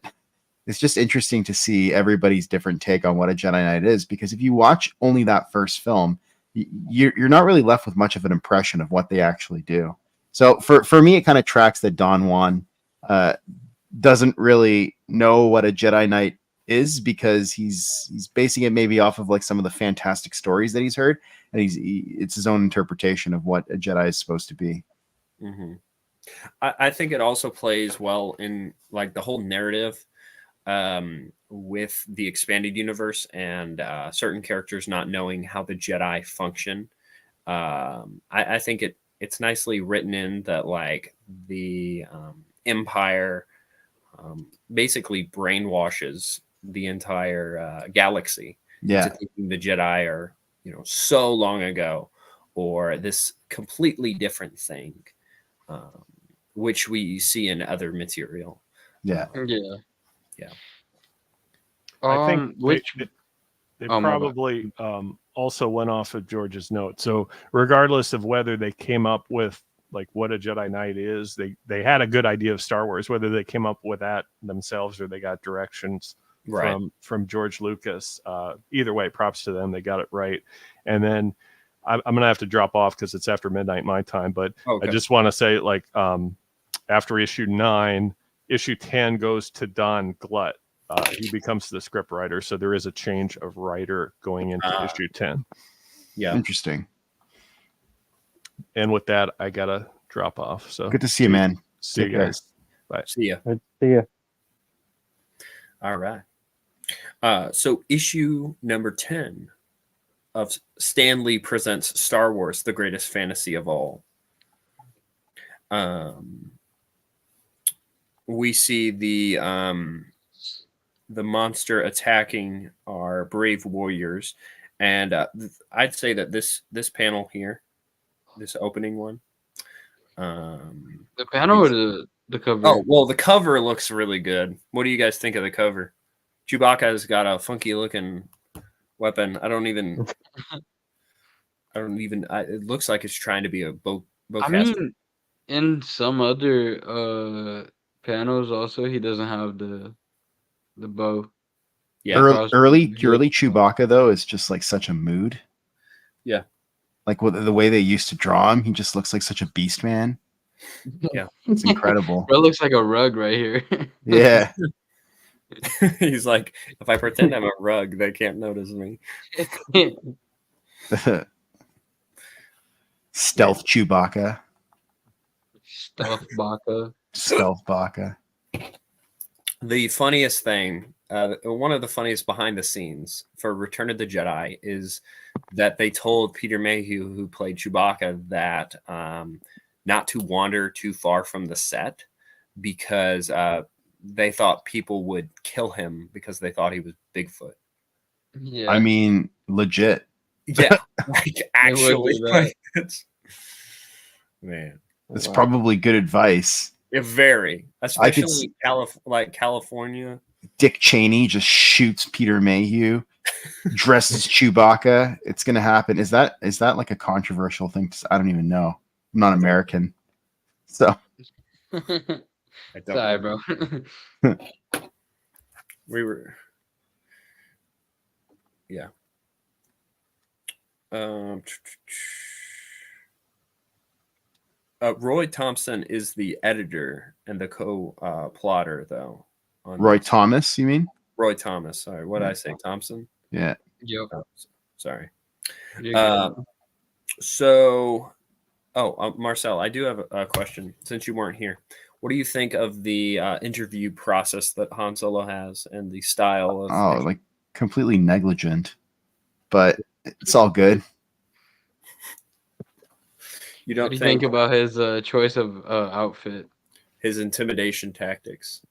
it's just interesting to see everybody's different take on what a Jedi Knight is, because if you watch only that first film, you're not really left with much of an impression of what they actually do. So for me, it kind of tracks that Don Juan doesn't really know what a Jedi Knight is, because he's basing it maybe off of like some of the fantastic stories that he's heard, and it's his own interpretation of what a Jedi is supposed to be. Mm-hmm. I think it also plays well in like the whole narrative with the expanded universe and certain characters not knowing how the Jedi function. I think it's nicely written in that like the Empire basically brainwashes the entire galaxy into thinking the Jedi are, so long ago, or this completely different thing, which we see in other material. Yeah. I think they Oh, probably also went off of George's note. So regardless of whether they came up with like what a Jedi Knight is, they had a good idea of Star Wars. Whether they came up with that themselves or they got directions from George Lucas, either way, props to them. They got it right. And then I'm gonna have to drop off because it's after midnight my time. But I just want to say, like, after issue 9, issue 10 goes to Don Glut. He becomes the script writer, so there is a change of writer going into issue 10. Yeah, interesting. And with that, I gotta drop off. So good to see you, man. See you guys. Bye. See ya. Good to see you. All right. So issue number 10 of Stan Lee Presents Star Wars: The Greatest Fantasy of All. We see the monster attacking our brave warriors, and I'd say that this panel here, this opening one, the panel or the cover? Oh well, the cover looks really good. What do you guys think of the cover? Chewbacca's got a funky looking weapon. It looks like it's trying to be a bow. I mean, in some other panels also, he doesn't have the bow. Yeah, early Chewbacca though is just like such a mood. Yeah, like the way they used to draw him, he just looks like such a beast man. Yeah, it's incredible. Bro looks like a rug right here. Yeah. He's like, if I pretend I'm a rug, they can't notice me. Stealth Chewbacca. Stealth Baka. Stealth Baka. The funniest thing, one of the funniest behind the scenes for Return of the Jedi is that they told Peter Mayhew, who played Chewbacca, that not to wander too far from the set because they thought people would kill him because they thought he was Bigfoot. Yeah, I mean, legit. Yeah, like would actually, do that. like it's man, It's Wow. probably good advice. it very, I could especially like California. Dick Cheney just shoots Peter Mayhew dressed as Chewbacca. It's gonna happen. Is that like a controversial thing? I don't even know. I'm not American, so I don't sorry, know. bro. We were, yeah. Roy Thompson is the editor and the co-plotter, though. On Roy this. Thomas, you mean? Roy Thomas. Sorry, what did I say? Thompson. Yeah. Yep. Oh, sorry. You're good. So, Marcel, I do have a question since you weren't here. What do you think of the interview process that Han Solo has and the style of? Oh, like completely negligent, but it's all good. You What don't do you think think about his choice of outfit? his intimidation tactics?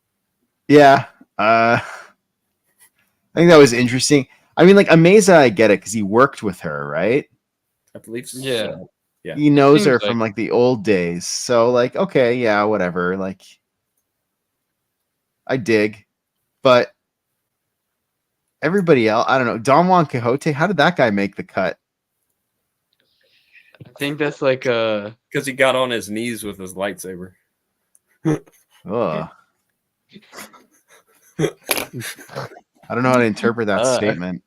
Yeah. I think that was interesting. I mean, like Ameza, I get it because he worked with her, right? I believe so. Yeah. Yeah. He knows Seems her like from like the old days. So like, okay, yeah, whatever. Like I dig. But everybody else, I don't know. Don Juan Quixote, how did that guy make the cut? I think that's like a Because he got on his knees with his lightsaber. Ugh. I don't know how to interpret that statement.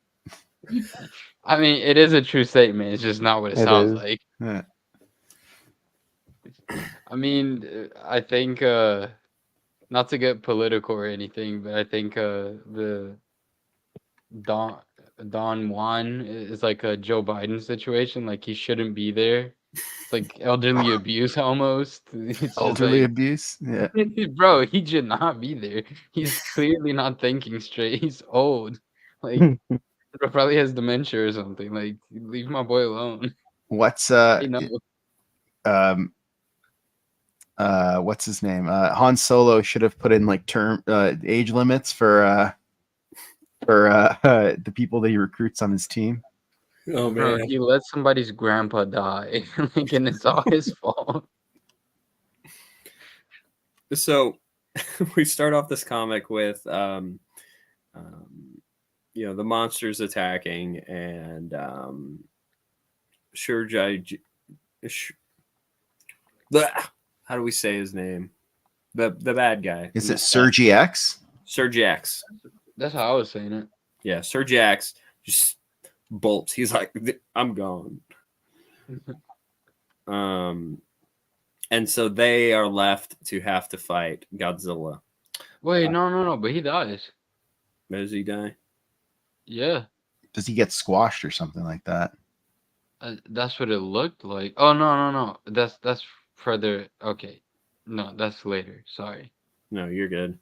I mean, it is a true statement. It's just not what it It sounds is. like. Yeah. I mean, I think not to get political or anything, but I think the Don Don Juan is like a Joe Biden situation. Like he shouldn't be there. It's like elderly abuse almost. It's just Elderly like, abuse. Yeah. bro, he should not be there. He's clearly not thinking straight. He's old. Like, bro probably has dementia or something. Like, leave my boy alone. What's I know. um what's his name? Han Solo should have put in like term age limits for the people that he recruits on his team. Oh Bro, man. he let somebody's grandpa die. Like, and it's all his fault. So we start off this comic with the monsters attacking and how do we say his name? The bad guy. Is it Sergi X? Sergi X. That's how I was saying it. Yeah, Sergi X just bolts. He's like, I'm gone. And so they are left to have to fight Godzilla. Wait, no, but he dies. Does he die? Yeah, Does he get squashed or something like that? that's what it looked like. Oh no, that's further. Okay, no, that's later. Sorry. No, you're good.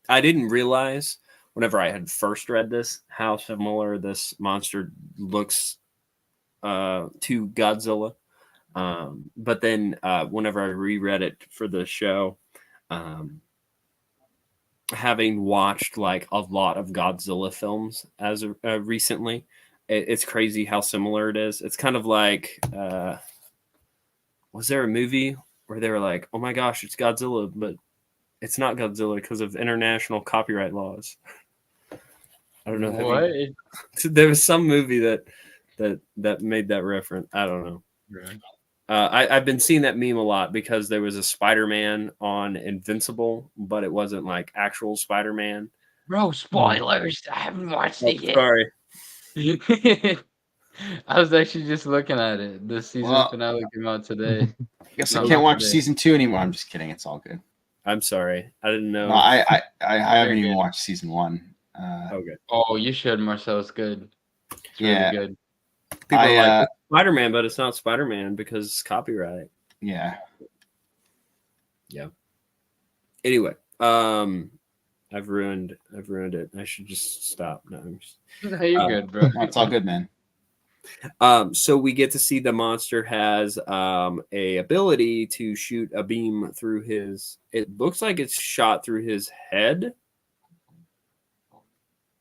I didn't realize whenever I had first read this how similar this monster looks to Godzilla. But then whenever I reread it for the show, having watched like a lot of Godzilla films as recently, it's crazy how similar it is. It's kind of like, was there a movie where they were like, oh my gosh, it's Godzilla, but it's not Godzilla because of international copyright laws. I don't know. What? There was some movie that made that reference. I don't know. I've been seeing that meme a lot because there was a Spider-Man on Invincible, but it wasn't like actual Spider-Man. Bro, spoilers. I haven't watched it yet. Sorry. I was actually just looking at it. The season finale came out today. I guess No, I can't watch today. season 2 anymore. I'm just kidding. It's all good. I'm sorry. I didn't know. No, I haven't even good. watched season 1. Okay. Oh, you should, Marcel. It's good. It's really Yeah. good. People are like, it's Spider-Man, but it's not Spider-Man because it's copyright. Yeah. Yeah. Anyway, I've ruined it. I should just stop. No, No, you're good, bro. No, it's all good, man. So we get to see the monster has a ability to shoot a beam through his. It looks like it's shot through his head.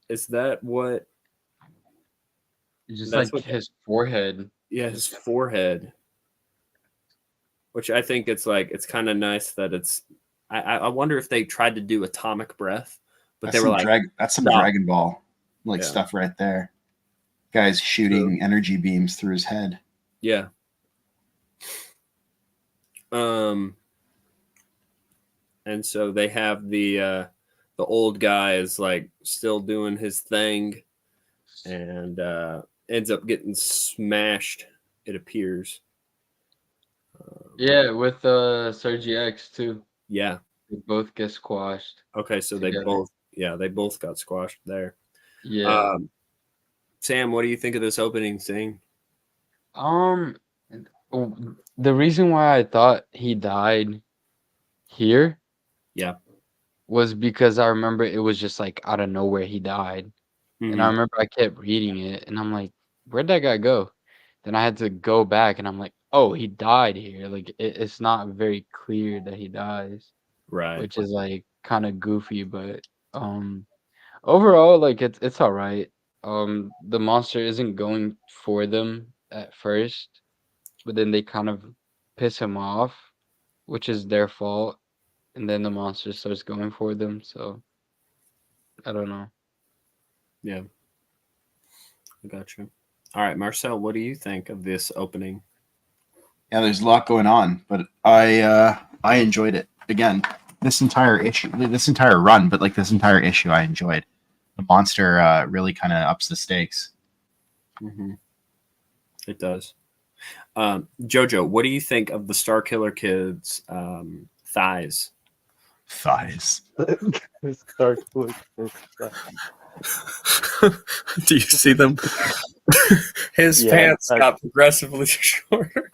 Is that what? Just That's like what. his forehead. Yeah, his forehead. Which I think it's kind of nice that it's. I wonder if they tried to do atomic breath, but they were like, that's some stop. Dragon Ball Yeah. stuff right there. Guy's shooting energy beams through his head. Yeah. And so they have the old guy is like still doing his thing, and ends up getting smashed. It appears. Yeah, with Sergi X too. Yeah. They both get squashed. Okay, so together. they both got squashed there. Yeah. Sam, what do you think of this opening scene? The reason why I thought he died here, Yeah. was because I remember it was just like out of nowhere he died. And I Mhm. remember I kept reading it and I'm like, where'd that guy go? Then I had to go back and I'm like, oh, he died here. Like it's not very clear that he dies, Right. which is like kind of goofy, but overall like it's all right. The monster isn't going for them at first, but then they kind of piss him off, which is their fault, and then the monster starts going for them. So I don't know. Yeah. I got you. All right, Marcel, what do you think of this opening? Yeah, there's a lot going on, but I enjoyed it. Again, this entire run, but like this entire issue, I enjoyed. The monster really kind of ups the stakes. Mm-hmm. It does. Jojo, what do you think of the Star Killer Kids' thighs? Thighs. Start with Do you see them? His Yeah, pants got progressively shorter.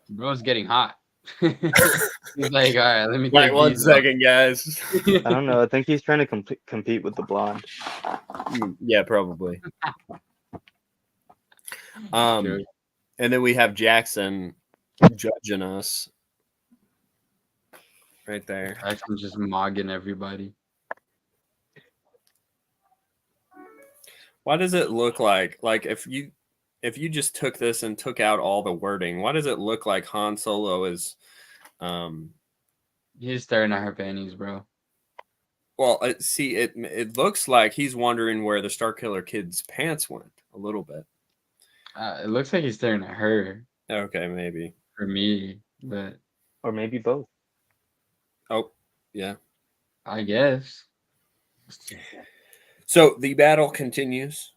Bro's getting hot. He's like, all right, let me Like take 1 these off." second, guys. I don't know. I think he's trying to compete with the blonde. Yeah, probably. Sure. And then we have Jackson judging us right there. Actually, just mogging everybody. Why does it look like if you just took this and took out all the wording, why does it look like Han Solo is He's staring at her panties, bro. well, see, it looks like he's wondering where the Star Killer Kid's pants went a little bit. It looks like he's staring at her Okay, maybe. for me, but Or maybe both. Oh, yeah. I guess. So the battle continues.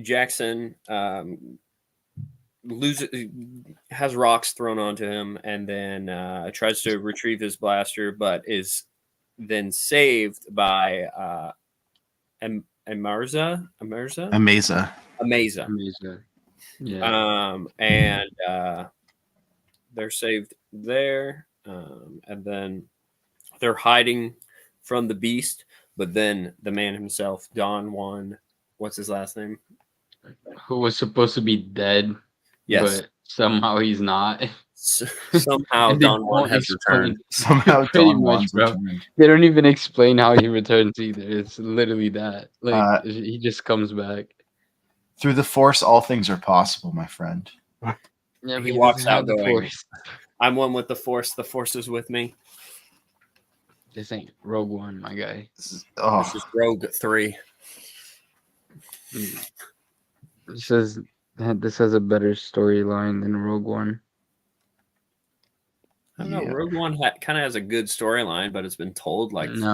Jackson has rocks thrown onto him, and then tries to retrieve his blaster, but is then saved by Amaza. Amaza. Amazing. Yeah. And they're saved there, and then they're hiding from the beast. But then the man himself, Don Juan, what's his last name? Who was supposed to be dead, Yes. but somehow he's not. Somehow And they Don Juan don't has explain- returned. Somehow Pretty Don much, Juan's bro. returned. They don't even explain how he returns either. It's literally that. Like he just comes back. Through the Force, all things are possible, my friend. Yeah, but He walks doesn't have out the going, Force. I'm one with the Force. The Force is with me. This ain't Rogue One, my guy. Oh, This is Rogue 3. This has a better storyline than Rogue One. I don't know. Yeah. Rogue One kind of has a good storyline, but it's been told like 15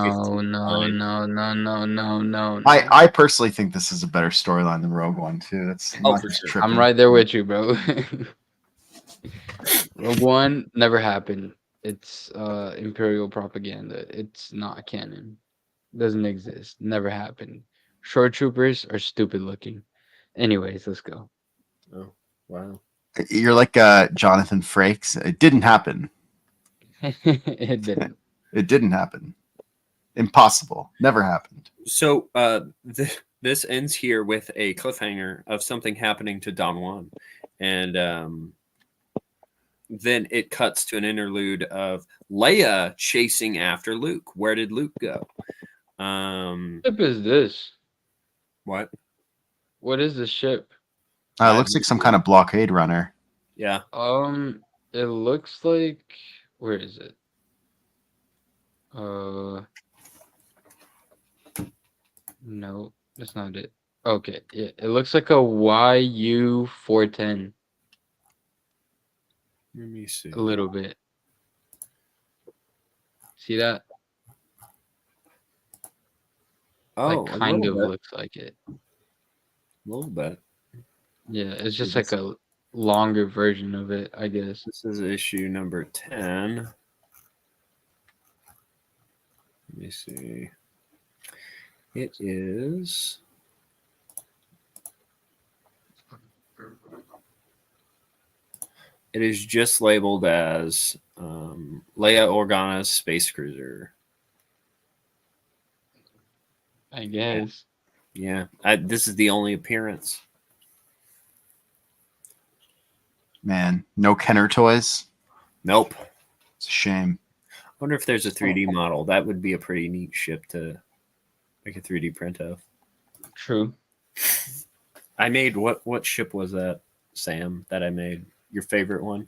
times. No. I personally think this is a better storyline than Rogue One too. That's Oh, not for just sure. tripping. I'm right there with you, bro. Rogue One never happened. It's Imperial propaganda. It's not canon. Doesn't exist. Never happened. Short troopers are stupid looking. Anyways, let's go. Oh, wow. You're like Jonathan Frakes. It didn't happen. It didn't. It didn't happen. Impossible. Never happened. So this ends here with a cliffhanger of something happening to Don Juan, and then it cuts to an interlude of Leia chasing after Luke. Where did Luke go? Ship is this? What? What is the ship? It looks like some kind of blockade runner. Yeah. It looks like, where is it? No, that's not it. Okay, yeah, it looks like a YU-410 Let me see. a little bit. See that? Oh, Like a kind little of bit. looks like it. A little bit. Yeah, it's just This- like a longer version of it, I guess. This is issue number 10. Let me see. It is. It is just labeled as Leia Organa's space cruiser. I guess. Yeah, this is the only appearance. Man, no Kenner toys. Nope. It's a shame. I wonder if there's a 3D model. That would be a pretty neat ship to make a 3D print of. True. I made what ship was that, Sam, that I made? Your favorite one?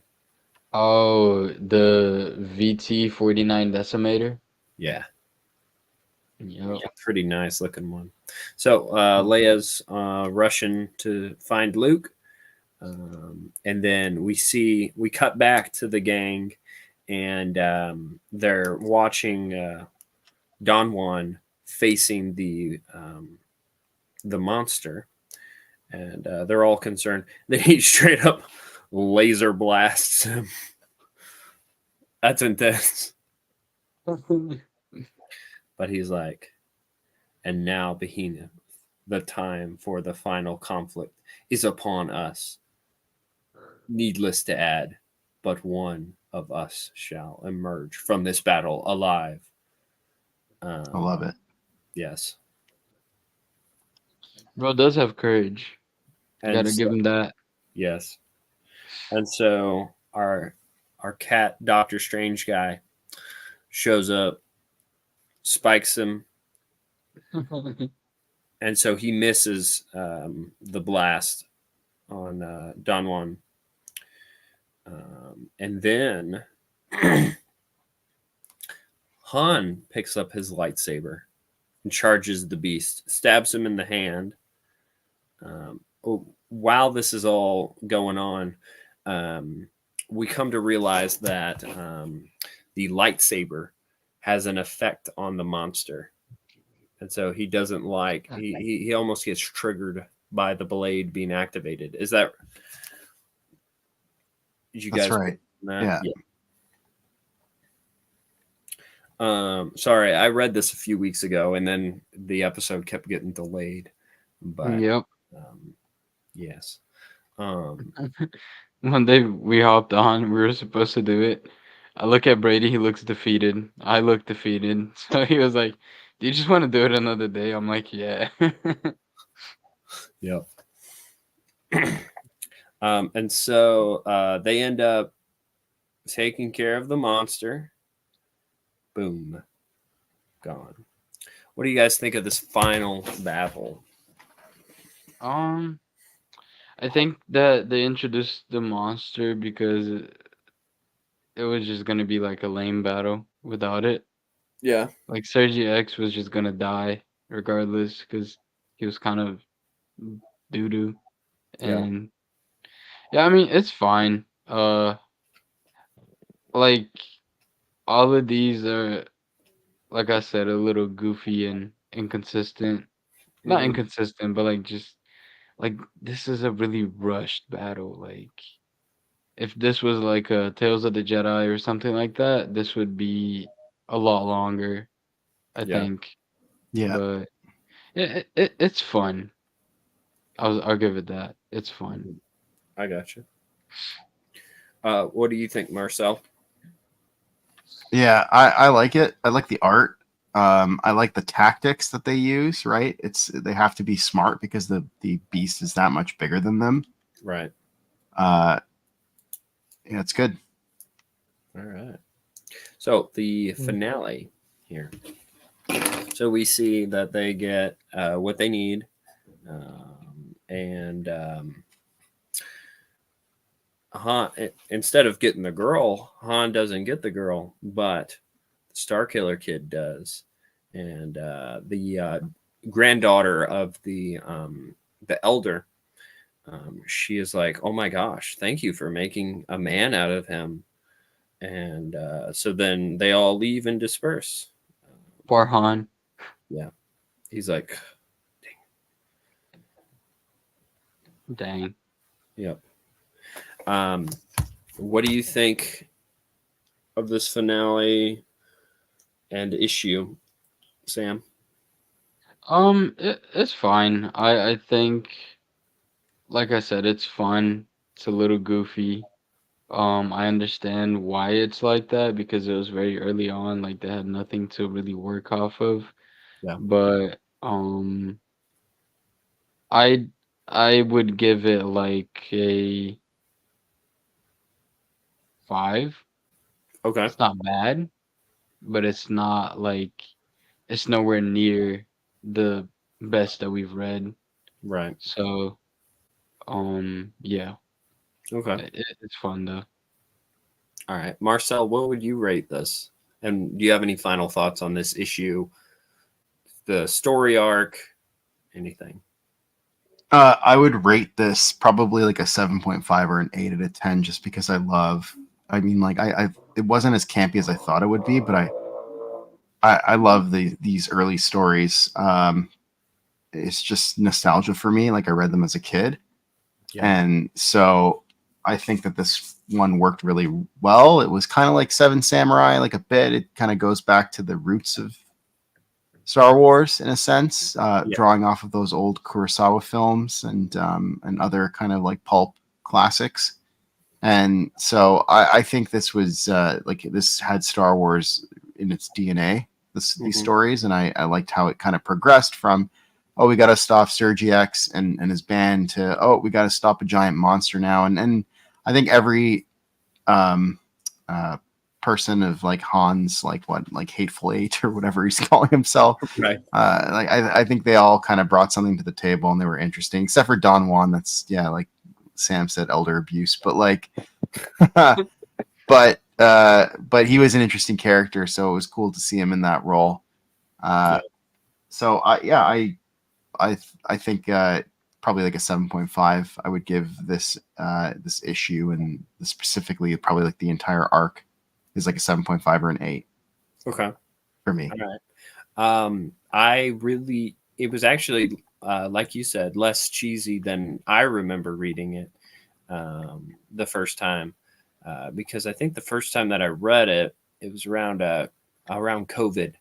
Oh, the VT-49 Decimator. Yeah. Yep. Pretty nice looking one. So Leia's rushing to find Luke. And then we cut back to the gang, and they're watching Don Juan facing the monster, and they're all concerned. Then he straight up laser blasts him. That's intense. But he's like, and now, Behemoth, the time for the final conflict is upon us. Needless to add, but one of us shall emerge from this battle alive. I love it. Yes. Bro does have courage. And Gotta so- give him that. Yes. And so our cat Doctor Strange guy shows up, spikes him, and so he misses the blast on Don Juan. And then Han picks up his lightsaber and charges the beast, stabs him in the hand. While this is all going on, we come to realize that the lightsaber has an effect on the monster. And so he doesn't like, he almost gets triggered by the blade being activated. Is that, did you That's guys? right. Yeah. Sorry, I read this a few weeks ago, and then the episode kept getting delayed. But Yep. yes. One day we hopped on, we were supposed to do it. I look at Brady, he looks defeated. I look defeated. So he was like, do you just want to do it another day? I'm like, yeah. Yep. And so they end up taking care of the monster. Boom. Gone. What do you guys think of this final battle? I think that they introduced the monster because it was just gonna be like a lame battle without it. Yeah. Like Sergi X was just gonna die regardless because he was kind of doo doo. And yeah, I mean it's fine. Like all of these are, like I said, a little goofy and inconsistent. Not Mhm. inconsistent, but like just like this is a really rushed battle. Like if this was like a Tales of the Jedi or something like that, this would be a lot longer, I Yeah. think. Yeah. But it's fun. I'll give it that. It's fun. I got you. What do you think, Marcel? Yeah, I like it. I like the art. I like the tactics that they use. Right, they have to be smart because the beast is that much bigger than them. Right. Uh, yeah, it's good. All right. So the Mm. finale here. So we see that they get what they need, and instead of getting the girl, Han doesn't get the girl, but the Starkiller kid does, and the granddaughter of the elder. She is like, "Oh my gosh, thank you for making a man out of him." And so then they all leave and disperse. Poor Han. Yeah, he's like, Dang. "Yep." Um, what do you think of this finale and issue, Sam? It's fine. I think, like I said, it's fun. It's a little goofy. I understand why it's like that because it was very early on, like they had nothing to really work off of. Yeah. But I I would give it like a 5. Okay. It's not bad, but it's not like it's nowhere near the best that we've read. Right. So, yeah, Okay. it's fun though. All right. Marcel, what would you rate this? And do you have any final thoughts on this issue, the story arc, anything? I would rate this probably like a 7.5 or an 8 out of 10, just because I love. I mean, like it wasn't as campy as I thought it would be, but I love these early stories. It's just nostalgia for me. Like I read them as a kid, Yeah. and so I think that this one worked really well. It was kind of like Seven Samurai, like a bit. It kind of goes back to the roots of Star Wars in a sense, Yeah. drawing off of those old Kurosawa films and other kind of like pulp classics. And so I think this was like this had Star Wars in its DNA. These Mhm. stories, and I liked how it kind of progressed from, oh, we got to stop Sergi X and his band to, oh, we got to stop a giant monster now. And I think every um, uh, person of like Han's like Hateful Eight or whatever he's calling himself. Right. Like I think they all kind of brought something to the table and they were interesting, except for Don Juan. That's like Sam said, elder abuse, but like, but he was an interesting character, so it was cool to see him in that role. Yeah. So I think probably like a 7.5. I would give this issue, and specifically probably like the entire arc is like a 7.5 or an 8 Okay. for me. All right. It was actually, like you said, less cheesy than I remember reading it the first time. Because I think the first time that I read it, it was around COVID.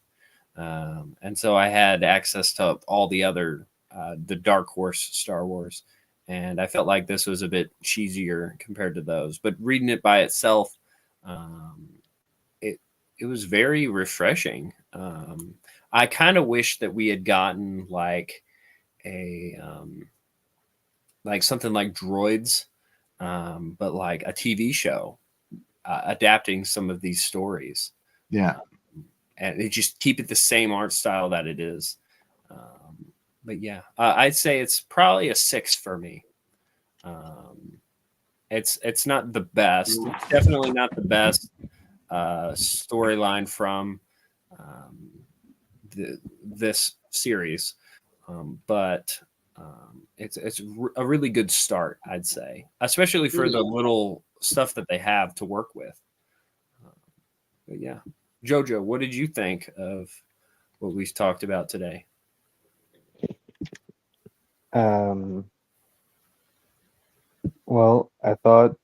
And so I had access to all the other, the Dark Horse Star Wars. And I felt like this was a bit cheesier compared to those. But reading it by itself, um, it was very refreshing. I kind of wish that we had gotten like a like something like Droids, but like a TV show adapting some of these stories, Yeah. and they just keep it the same art style that it is. But yeah, I'd say it's probably a 6 for me. It's not the best. It's definitely not the best storyline from um, this series, but it's a really good start, I'd say, especially for the little stuff that they have to work with. But yeah, Jojo, what did you think of what we've talked about today? Um, well, I thought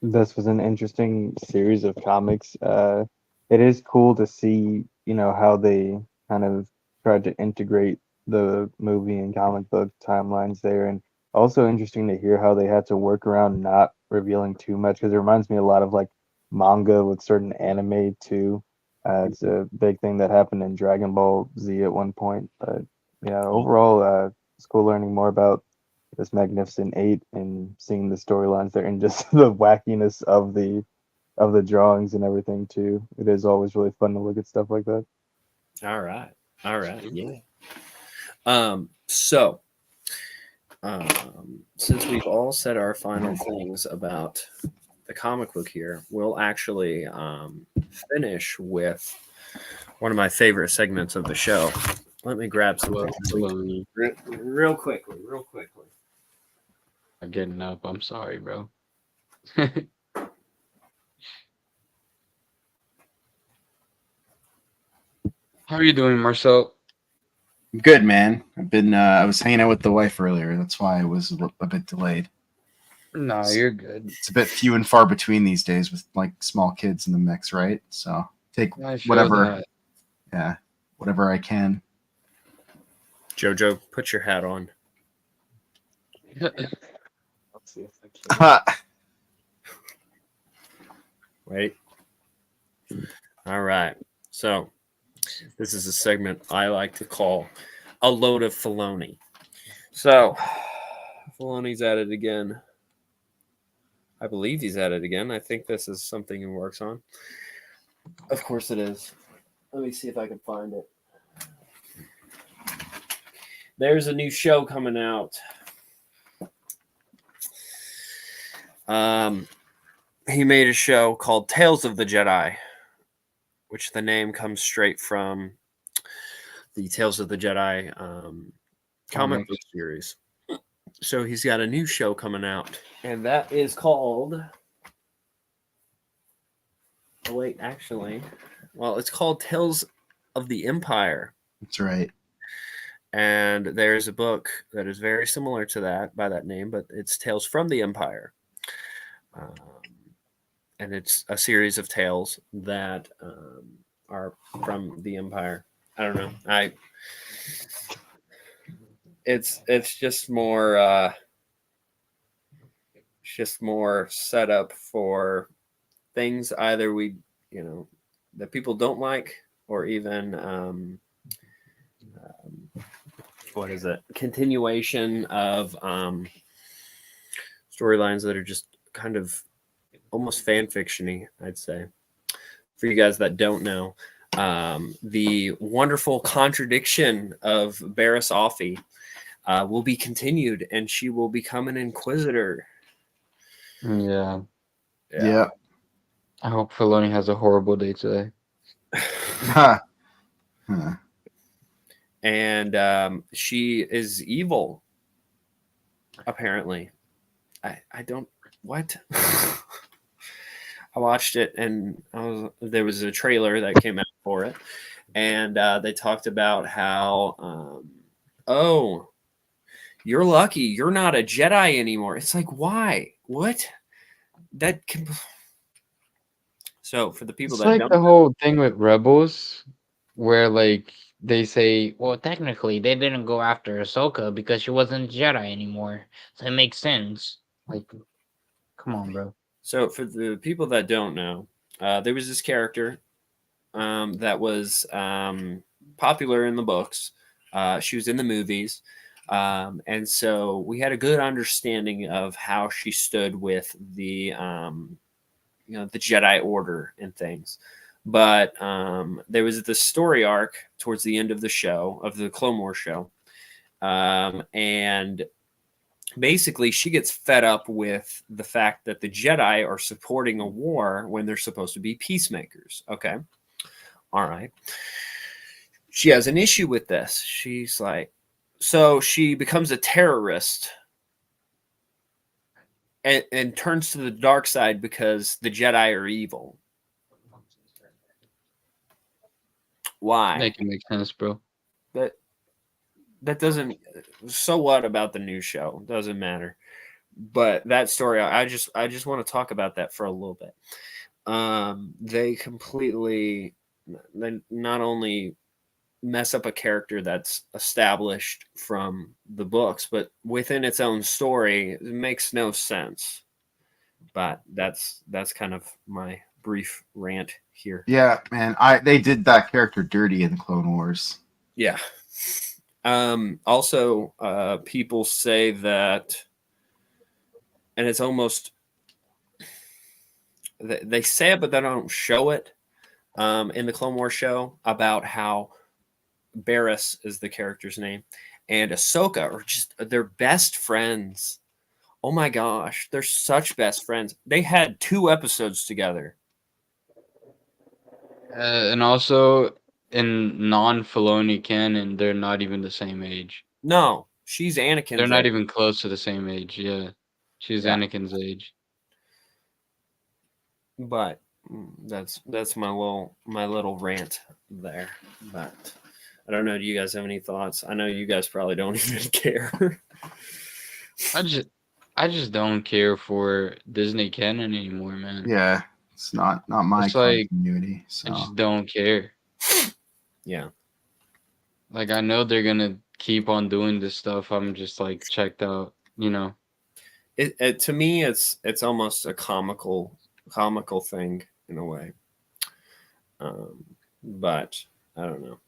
this was an interesting series of comics. It is cool to see, how they kind of tried to integrate the movie and comic book timelines there, and also interesting to hear how they had to work around not revealing too much because it reminds me a lot of like manga with certain anime too. It's a big thing that happened in Dragon Ball Z at one point. But yeah, overall, it's cool learning more about this Magnificent Eight and seeing the storylines there and just the wackiness of the drawings and everything too. It is always really fun to look at stuff like that. All right. All right. Yeah. So since we've all said our final things about the comic book here, we'll actually finish with one of my favorite segments of the show. Let me grab some Well, things real quickly. I'm getting up. I'm sorry, bro. How are you doing, Marcel? Good, man. I was hanging out with the wife earlier. That's why I was a bit delayed. Nah, you're good. It's a bit few and far between these days with like small kids in the mix, right? So take I feel whatever, yeah, whatever I can. Jojo, put your hat on. that. Let's see if I can. Wait. All right. So this is a segment I like to call a load of Filoni. So Filoni's at it again. I believe he's at it again. I think this is something he works on. Of course it is. Let me see if I can find it. There's a new show coming out. He made a show called Tales of the Jedi, which the name comes straight from the Tales of the Jedi comic book series. So he's got a new show coming out, and that is called... Oh, wait, actually... Well, it's called Tales of the Empire. That's right. And there's a book that is very similar to that by that name, but it's Tales from the Empire. And it's a series of tales that are from the Empire. I don't know. It's just more set up for things either that people don't like, or even what is it? Continuation of storylines that are just kind of almost fan fiction-y, I'd say. For you guys that don't know, the wonderful contradiction of Barriss Offee will be continued, and she will become an Inquisitor. Yeah. Yeah. I hope Filoni has a horrible day today. Huh. And she is evil, apparently. I don't... What? I watched it, and there was a trailer that came out for it, and they talked about how, oh, you're lucky you're not a Jedi anymore. It's like, why? What? That can... So for the people It's that like don't the know, whole thing with Rebels, where like they say, well, technically they didn't go after Ahsoka because she wasn't Jedi anymore, so it makes sense. Like, come on, bro. so for the people that don't know, there was this character that was popular in the books. She was in the movies. And so we had a good understanding of how she stood with the the Jedi Order and things. But there was this story arc towards the end of the show, of the Clone Wars show. And basically she gets fed up with the fact that the Jedi are supporting a war when they're supposed to be peacemakers. Okay. All right. She has an issue with this. She's like, so she becomes a terrorist and turns to the dark side because the Jedi are evil. Why? That can make sense, bro. That doesn't... So what about the new show? Doesn't matter. But that story, I just want to talk about that for a little bit. They not only mess up a character that's established from the books, but within its own story, it makes no sense. But that's kind of my brief rant here. Yeah, man. They did that character dirty in Clone Wars. Yeah. Also, people say that, and it's almost they say it, but they don't show it. In the Clone Wars show about how Barriss is the character's name, and Ahsoka are just they're best friends. Oh my gosh, they're such best friends. They had 2 episodes together. And also in non-Filoni canon, they're not even the same age. No, she's Anakin's They're not age. even close to the same age. Yeah, she's Yeah. Anakin's age. But that's my little rant there. But I don't know. Do you guys have any thoughts? I know you guys probably don't even care. I just don't care for Disney canon anymore, man. Yeah, it's not my It's like, continuity. I So just don't care. Yeah. Like, I know they're gonna keep on doing this stuff. I'm just like checked out, you know. It to me it's almost a comical thing in a way. But I don't know.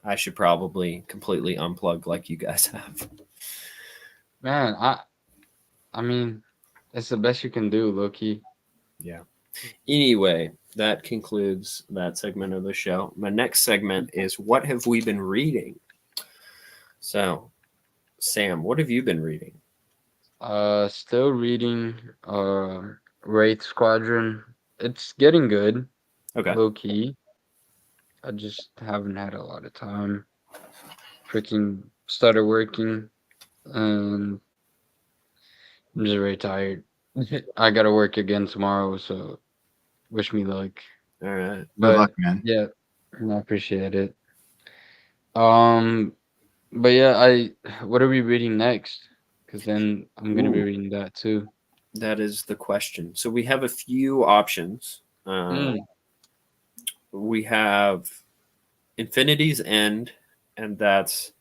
I should probably completely unplug like you guys have. Man, I mean, it's the best you can do, low-key. Yeah. Anyway, that concludes that segment of the show. My next segment is what have we been reading? So, Sam, what have you been reading? Still reading Wraith Squadron. It's getting good, Okay. low-key. I just haven't had a lot of time. Freaking started working, and I'm just very tired. I gotta work again tomorrow, so wish me luck. All right. good But luck, man. yeah, I appreciate it. But yeah, what are we reading next? Because then I'm gonna be Ooh. reading that too. That is the question. So we have a few options. We have Infinity's End, and that's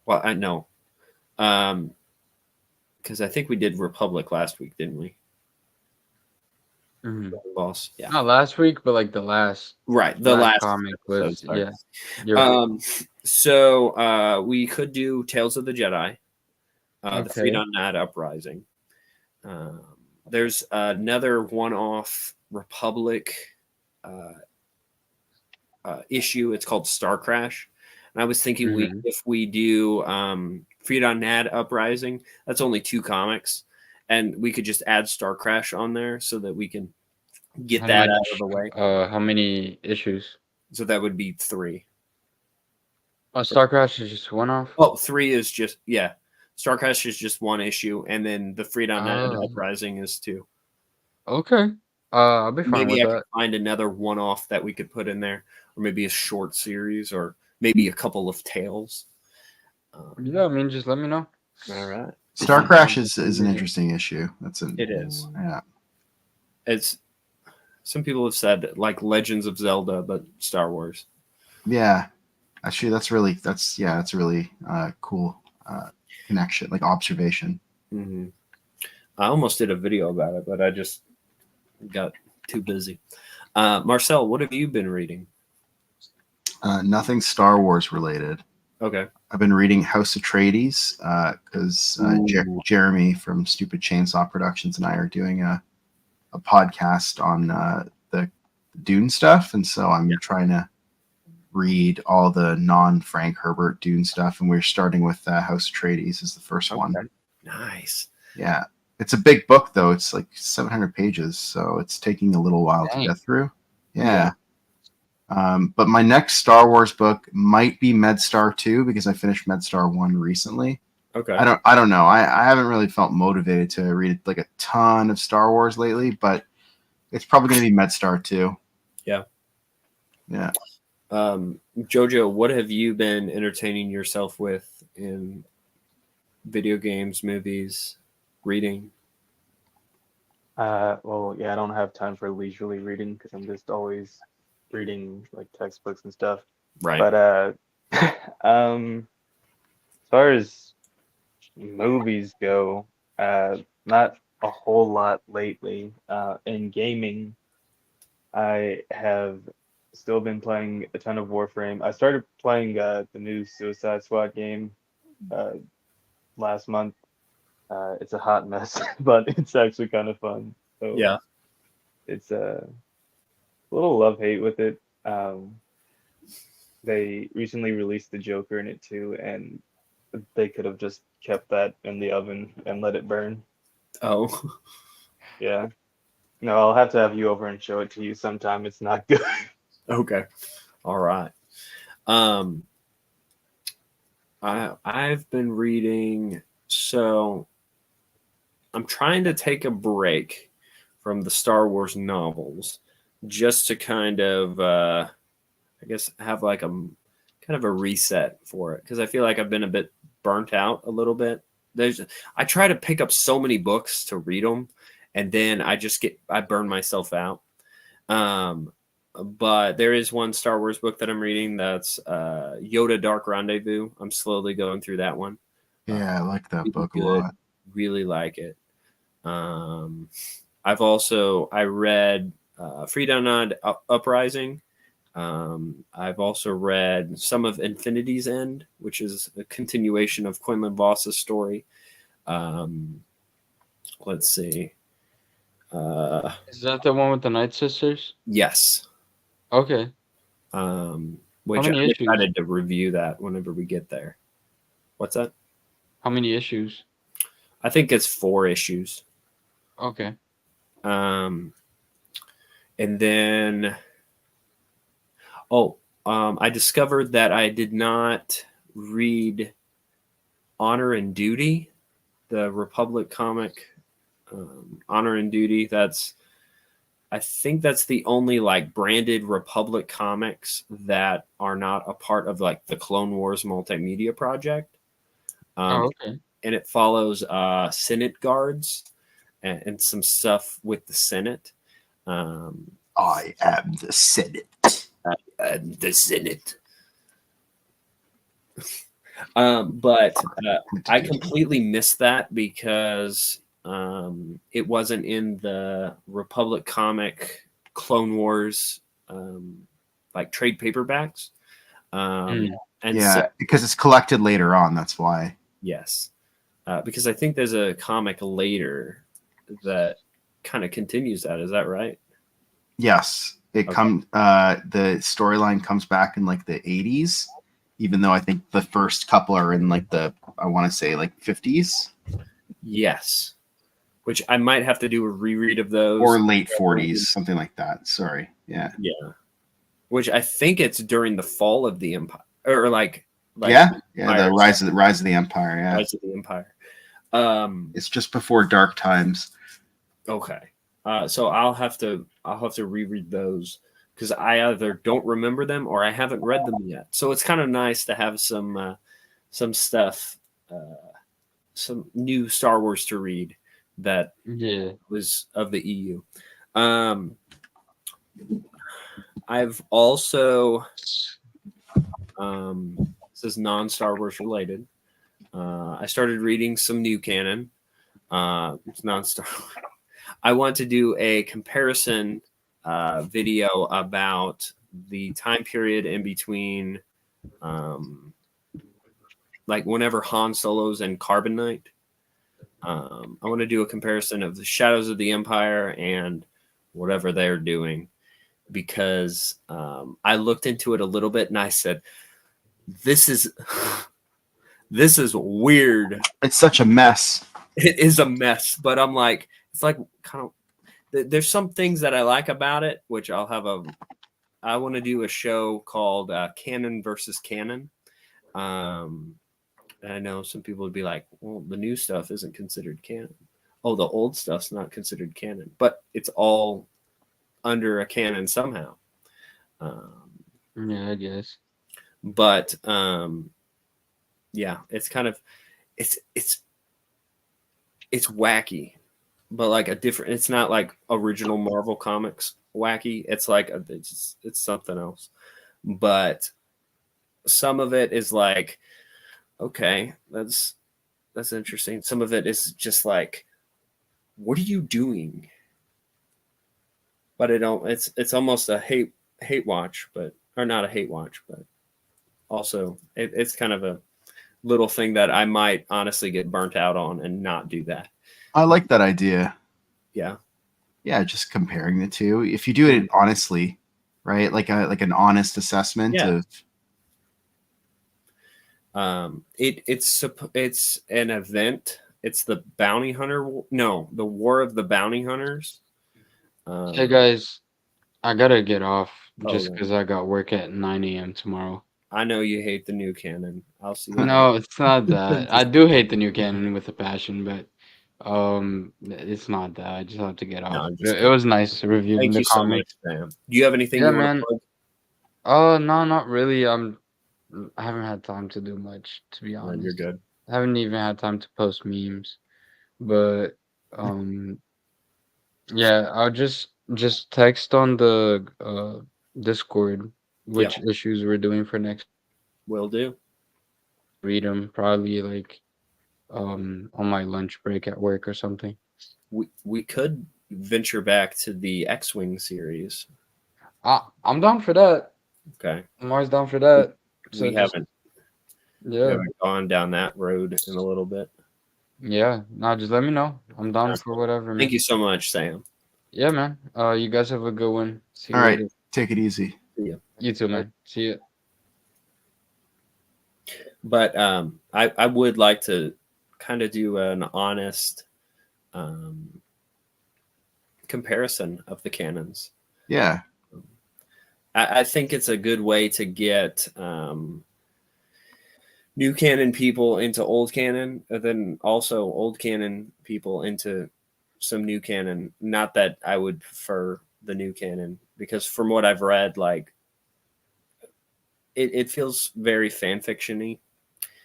well, I know, because I think we did Republic last week, didn't we, Mhm. boss? Yeah, Not last week, but like the last right. The last comic episode, was sorry. yeah. You're right. So we could do Tales of the Jedi, the Okay. Freedom Nad Uprising. There's another one-off Republic issue. It's called Star Crash. And I was thinking Mhm. if we do Freedom Nad Uprising, that's only 2 comics, and we could just add Star Crash on there so that we can get How that much? out of the way. How many issues? So that would be 3. Oh, Star Crash is just one off. Oh, 3 is just Star Crash is just 1 issue, and then the Freedom Nad Oh. Uprising is 2. Okay. I'll be fine Maybe with I that. could find another one-off that we could put in there, or maybe a short series, or maybe a couple of tales. Yeah, I mean, just let me know. All right. Star Crash is an interesting issue. It is. Yeah. It's some people have said like Legends of Zelda, but Star Wars. Yeah. Actually, that's a really cool connection, like observation. Mm-hmm. I almost did a video about it, but I just got too busy. Marcel, what have you been reading? Nothing Star Wars related. Okay. I've been reading House Atreides because Jeremy from Stupid Chainsaw Productions and I are doing a podcast on the Dune stuff, and so I'm trying to read all the non-Frank Herbert Dune stuff, and we're starting with House Atreides as the first one. Nice. Yeah, it's a big book though. It's like 700 pages, so it's taking a little while to get through. Yeah. But my next Star Wars book might be MedStar 2 because I finished MedStar 1 recently. Okay. I don't know. I haven't really felt motivated to read like a ton of Star Wars lately, but it's probably going to be MedStar 2. Yeah. Yeah. Jojo, what have you been entertaining yourself with in video games, movies, reading? Well, yeah, I don't have time for leisurely reading because I'm just always reading like textbooks and stuff. Right. But as far as movies go, not a whole lot lately. In gaming, I have still been playing a ton of Warframe. I started playing the new Suicide Squad game uh, last month. It's a hot mess, but it's actually kind of fun. So Yeah. it's a little love hate with it. They recently released the Joker in it too, and they could have just kept that in the oven and let it burn. Oh, Yeah. No, I'll have to have you over and show it to you sometime. It's not good. okay. All right. Um, I've been reading, so I'm trying to take a break from the Star Wars novels just to kind of I guess have like a kind of a reset for it because I feel like I've been a bit burnt out a little bit. I try to pick up so many books to read them, and then I burn myself out. Um, but there is one Star Wars book that I'm reading that's Yoda Dark Rendezvous. I'm slowly going through that one. Yeah, I like that Really book a good. lot. Really like it. I read Freedom Uprising. I've also read some of Infinity's End, which is a continuation of Quinlan Voss's story. Um, let's see. Is that the one with the Night Sisters? Yes. Okay. How Which I'm many issues? excited to review that whenever we get there. What's that? How many issues? I think it's 4 issues. Okay. And then, I discovered that I did not read Honor and Duty, the Republic comic. Honor and Duty. I think that's the only like branded Republic comics that are not a part of like the Clone Wars multimedia project. Okay. And it follows Senate guards and some stuff with the Senate. I am the Senate. The Senate. But I completely missed that because it wasn't in the Republic comic Clone Wars like trade paperbacks. And yeah, because it's collected later on. That's why. Yes, because I think there's a comic later that kind of continues that. Is that right? Yes, it Okay. comes. The storyline comes back in like the 80s, even though I think the first couple are in like I want to say like 50s. Yes, which I might have to do a reread of those. Or late 40s, something like that. Sorry. Yeah. Yeah. Which I think it's during the fall of the Empire, or like yeah, the rise of the Empire. Yeah, rise of the Empire. It's just before Dark Times. Okay, so I'll have to reread those because I either don't remember them or I haven't read them yet. So it's kind of nice to have some stuff, some new Star Wars to read that was of the EU. I've also this is non-Star Wars related. I started reading some new canon. It's non-Star. I want to do a comparison video about the time period in between, like whenever Han Solo's in Carbonite. I want to do a comparison of the Shadows of the Empire and whatever they're doing, because I looked into it a little bit and I said, this is weird. It's such a mess. It is a mess, but I'm like, it's like kind of, there's some things that I like about it, which I want to do a show called Canon versus Canon. And I know some people would be like, well, the new stuff isn't considered canon. Oh, the old stuff's not considered canon, but it's all under a canon somehow. Yeah, I guess. But yeah, it's kind of it's wacky, but like a different. It's not like original Marvel Comics wacky. It's like it's something else. But some of it is like, okay, that's interesting. Some of it is just like, what are you doing? but it's almost a hate watch, but or not a hate watch, but also it's kind of a little thing that I might honestly get burnt out on and not do that. I like that idea. Yeah. Yeah, just comparing the two. If you do it honestly, right? Like an honest assessment Yeah. of It's an event. It's the bounty hunter. No, the War of the Bounty Hunters. Hey guys, I gotta get off just yeah. because I got work at 9 a.m. tomorrow. I know you hate the new canon. I'll see you. No, it's not that. I do hate the new canon with a passion, but it's not that. I just have to get No, off. I'm just It was nice reviewing Thank the you so comic. much, Sam. Do you have anything Yeah, you want man. to plug? Oh no, not really. I haven't had time to do much, to be No, honest. you're good. I haven't even had time to post memes, but um, yeah, I'll just text on the Discord which issues we're doing for next. Will do. Read them probably like on my lunch break at work or something. We could venture back to the X-Wing series. I'm down for that. Okay. I'm always down for that. So we just, haven't yeah, gone down that road in a little bit. yeah. No, just let me know. I'm down for whatever, man. Thank you so much, Sam. Yeah, man. You guys have a good one. See you all right, later. take it easy. See ya. You too, man. See you. But I would like to kind of do an honest comparison of the canons. Yeah. I think it's a good way to get new canon people into old canon, and then also old canon people into some new canon. Not that I would prefer the new canon, because from what I've read, like it feels very fan fiction-y.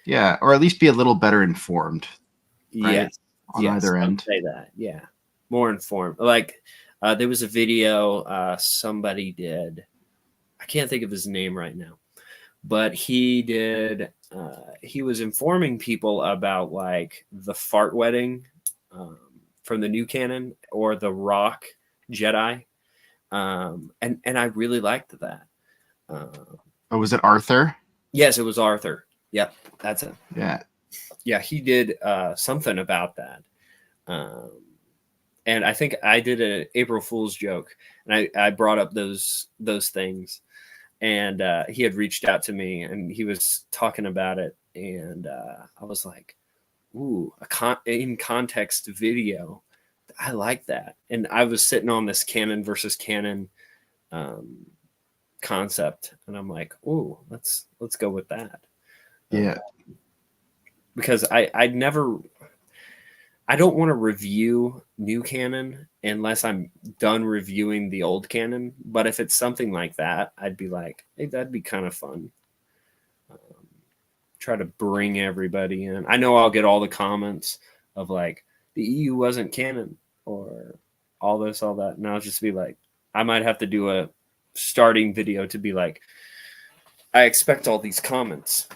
Yeah, or at least be a little better informed. Right? Yes, On either end. I'd say that. Yeah, more informed. Like there was a video somebody did. I can't think of his name right now, but he did. He was informing people about like the fart wedding from the new canon or the Rock Jedi, and I really liked that. Oh, was it Arthur? Yes, it was Arthur. Yep, that's it. Yeah. Yeah, he did something about that. And I think I did an April Fool's joke, and I brought up those things, and he had reached out to me, and he was talking about it, and I was like, "Ooh, in context video, I like that." And I was sitting on this canon versus canon concept, and I'm like, "Ooh, let's go with that." Yeah. Because I don't want to review new canon unless I'm done reviewing the old canon. But if it's something like that, I'd be like, hey, that'd be kind of fun. Try to bring everybody in. I know I'll get all the comments of like the EU wasn't canon or all this, all that. And I'll just be like, I might have to do a starting video to be like, I expect all these comments.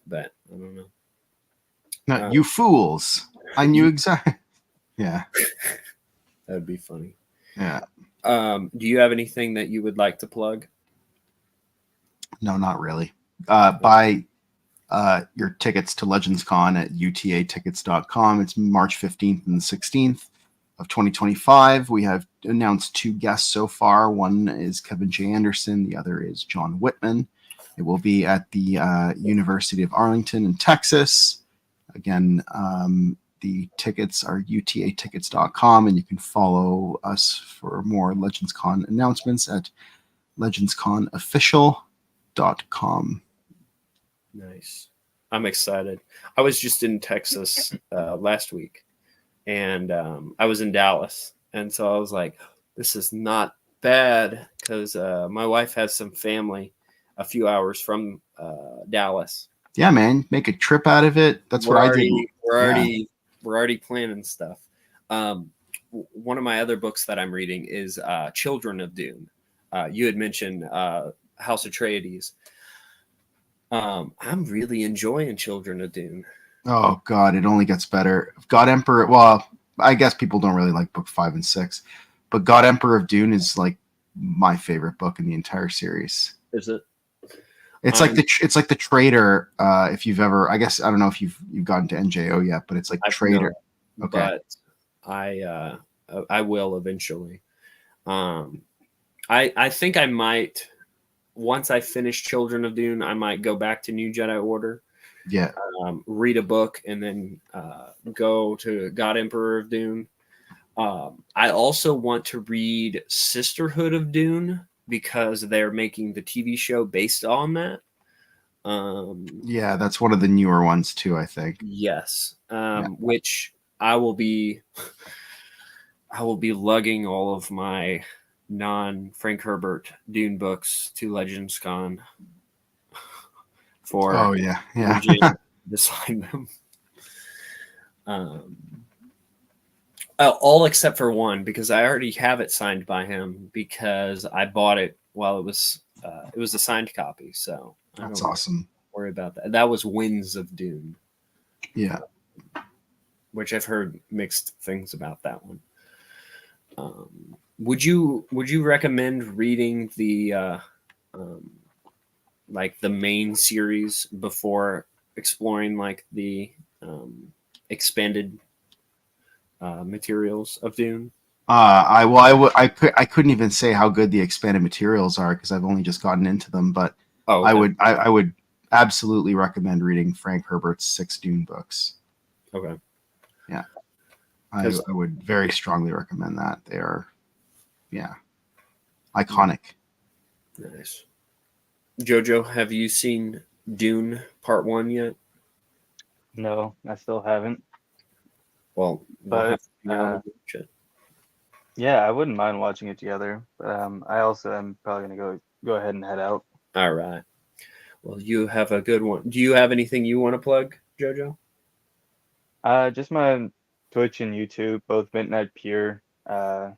But I don't know. No, you fools. I knew exactly. Yeah. That'd be funny. Yeah. Do you have anything that you would like to plug? No, not really. Buy your tickets to Legends Con at utatickets.com. It's March 15th and 16th of 2025. We have announced 2 guests so far. One is Kevin J. Anderson. The other is John Whitman. It will be at the University of Arlington in Texas. Again, the tickets are utatickets.com, and you can follow us for more Legends Con announcements at legendsconofficial.com. Nice. I'm excited. I was just in Texas last week, and I was in Dallas. And so I was like, this is not bad, because my wife has some family a few hours from Dallas. Yeah, man, make a trip out of it. That's what I did. We're already planning stuff. One of my other books that I'm reading is Children of Dune. You had mentioned House Atreides. I'm really enjoying Children of Dune. Oh God, it only gets better. God Emperor. Well, I guess people don't really like book 5 and 6, but God Emperor of Dune is like my favorite book in the entire series. Is it? It's like the Traitor. If you've ever, I guess I don't know if you've gotten to NJO yet, but it's like I've Traitor. not, Okay. But I will eventually. I think I might, once I finish Children of Dune, I might go back to New Jedi Order, Yeah. read a book, and then go to God Emperor of Dune. I also want to read Sisterhood of Dune because they're making the TV show based on that. Yeah, that's one of the newer ones too, I think. Yes, Yeah. which I will be lugging all of my non Frank Herbert Dune books to Legends Con for Oh yeah, yeah. to sign them. All except for one, because I already have it signed by him because I bought it while it was a signed copy. So I That's don't awesome. worry about that. That was Winds of Dune, Yeah. which I've heard mixed things about that one. Would you recommend reading the like the main series before exploring like the expanded materials of Dune? I couldn't even say how good the expanded materials are because I've only just gotten into them, but Oh, okay. I would absolutely recommend reading Frank Herbert's 6 Dune books. Okay. Yeah. I would very strongly recommend that. They are, yeah, iconic. Nice. Jojo, have you seen Dune Part 1 yet? No, I still haven't. Well, we'll have But to hang out and watch it. yeah, I wouldn't mind watching it together. But I also am probably gonna go ahead and head out. All right. Well, you have a good one. Do you have anything you want to plug, Jojo? Just my Twitch and YouTube, both Midnight Pure. I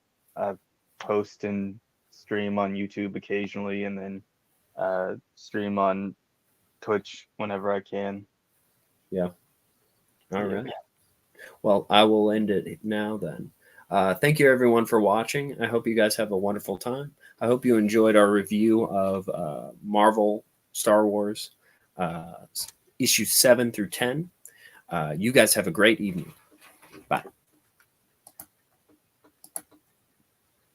post and stream on YouTube occasionally, and then stream on Twitch whenever I can. Yeah. All right. Well, I will end it now then. Thank you everyone for watching. I hope you guys have a wonderful time. I hope you enjoyed our review of Marvel Star Wars issues 7 through 10. You guys have a great evening. Bye.